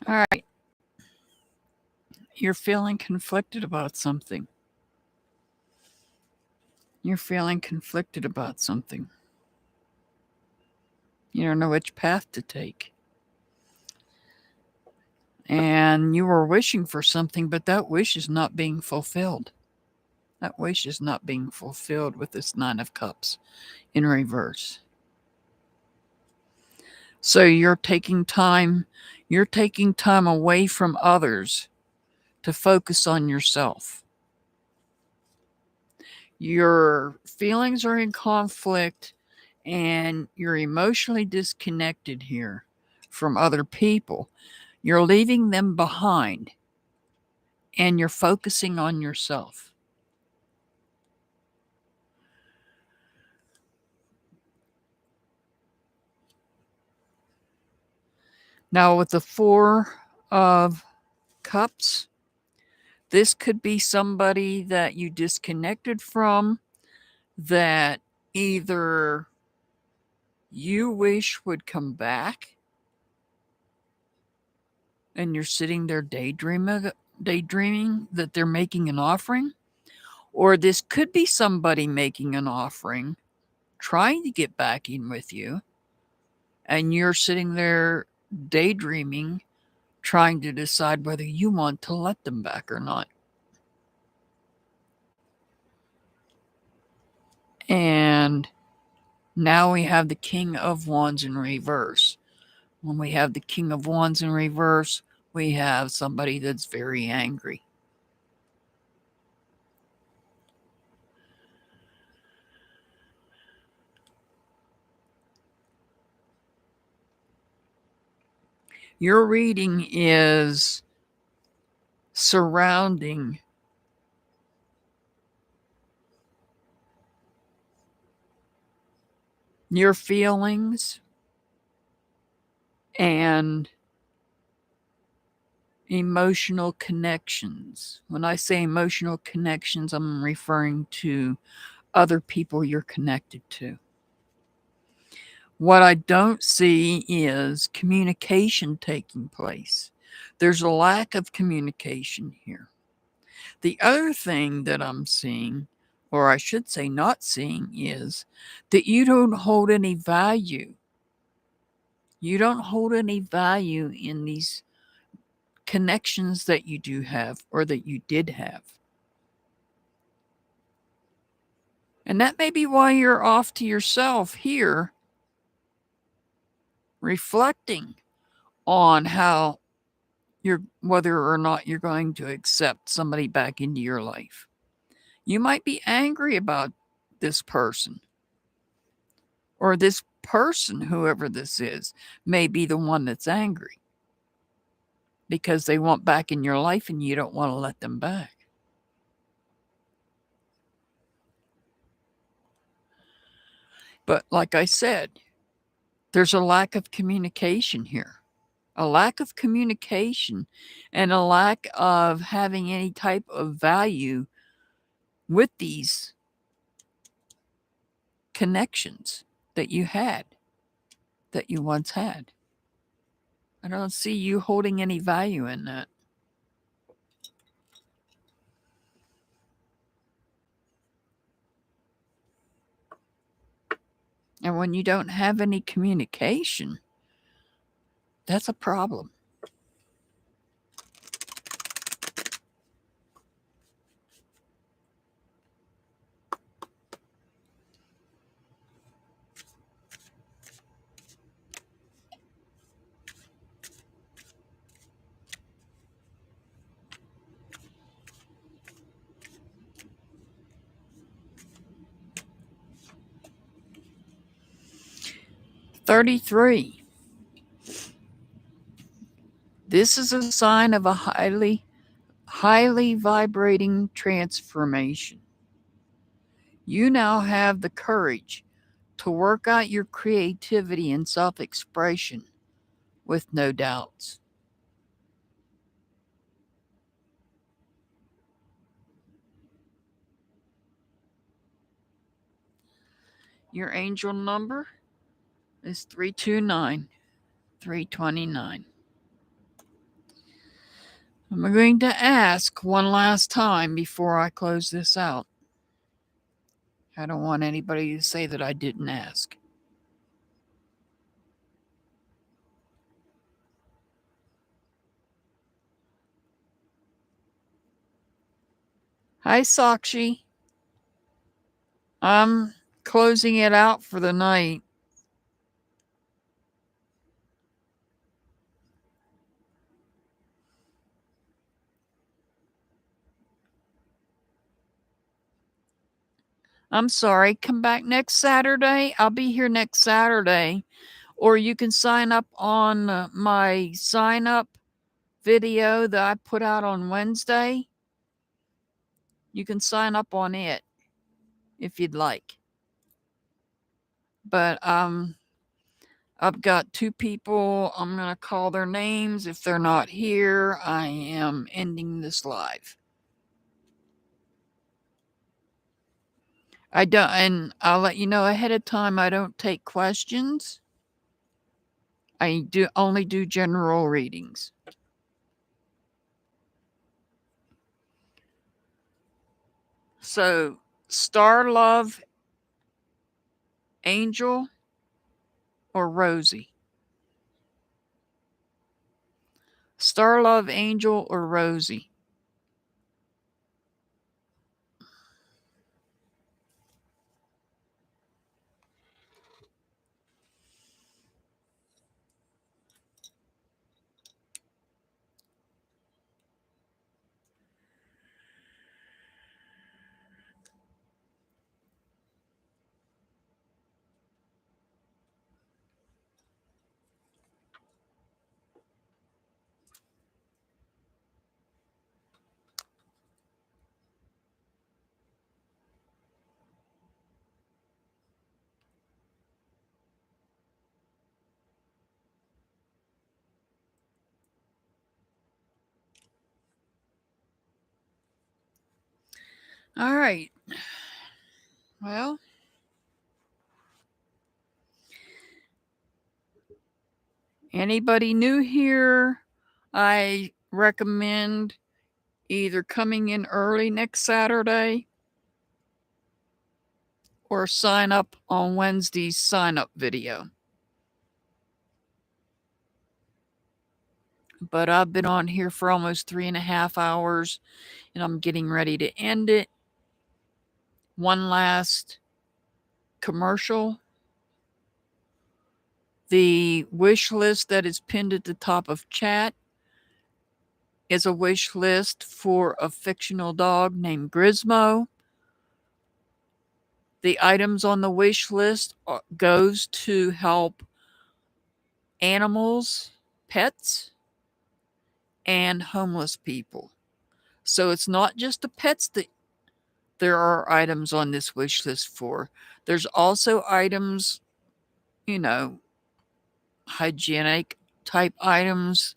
Speaker 1: All right. You're feeling conflicted about something. You're feeling conflicted about something. You don't know which path to take. And you were wishing for something, but that wish is not being fulfilled. That wish is not being fulfilled with this Nine of Cups in reverse. So you're taking time away from others to focus on yourself. Your feelings are in conflict and you're emotionally disconnected here from other people. You're leaving them behind and you're focusing on yourself. Now, with the Four of Cups, this could be somebody that you disconnected from that either you wish would come back and you're sitting there daydreaming that they're making an offering, or this could be somebody making an offering, trying to get back in with you, and you're sitting there daydreaming, trying to decide whether you want to let them back or not. And now we have the King of Wands in reverse. When we have the King of Wands in reverse, we have somebody that's very angry. Your reading is surrounding your feelings and emotional connections. When I say emotional connections, I'm referring to other people you're connected to. What I don't see is communication taking place. There's a lack of communication here. The other thing that I'm seeing, or I should say not seeing, is that you don't hold any value. You don't hold any value in these connections that you do have or that you did have. And that may be why you're off to yourself here, reflecting on how whether or not you're going to accept somebody back into your life. You might be angry about this person, or this person, whoever this is, may be the one that's angry because they want back in your life and you don't want to let them back. But like I said, there's a lack of communication here. A lack of communication and a lack of having any type of value with these connections that you had, that you once had. I don't see you holding any value in that. And when you don't have any communication, that's a problem. "33. This is a sign of a highly vibrating transformation. You now have the courage to work out your creativity and self-expression with no doubts. Your angel number is 329 329. I'm going to ask one last time before I close this out. I don't want anybody to say that I didn't ask. Hi, Sakshi. I'm closing it out for the night. I'm sorry. Come back next Saturday. I'll be here next Saturday. Or you can sign up on my sign up video that I put out on Wednesday. You can sign up on it if you'd like. But I've got 2 people. I'm going to call their names. If they're not here, I am ending this live. I don't, and I'll let you know ahead of time, I don't take questions. I only do general readings. So, Star Love, Angel, or Rosie? Star Love, Angel, or Rosie? All right. Well, anybody new here, I recommend either coming in early next Saturday or sign up on Wednesday's sign up video. But I've been on here for almost 3.5 hours and I'm getting ready to end it. One last commercial. The wish list that is pinned at the top of chat is a wish list for a fictional dog named Grismo. The items on the wish list goes to help animals, pets, and homeless people. So it's not just the pets that there are items on this wish list for. There's also items, hygienic type items,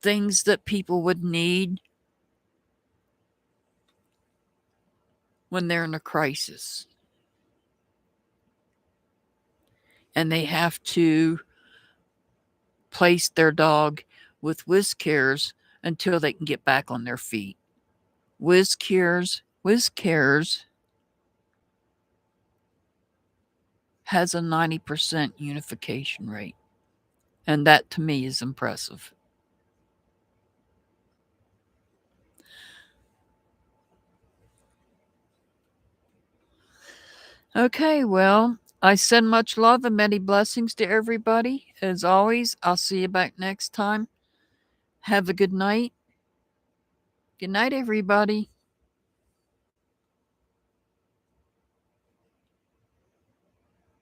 Speaker 1: things that people would need when they're in a crisis. And they have to place their dog with whiz cares until they can get back on their feet. Whiz cares has a 90% unification rate. And that to me is impressive. Okay, well, I send much love and many blessings to everybody. As always, I'll see you back next time. Have a good night. Good night, everybody.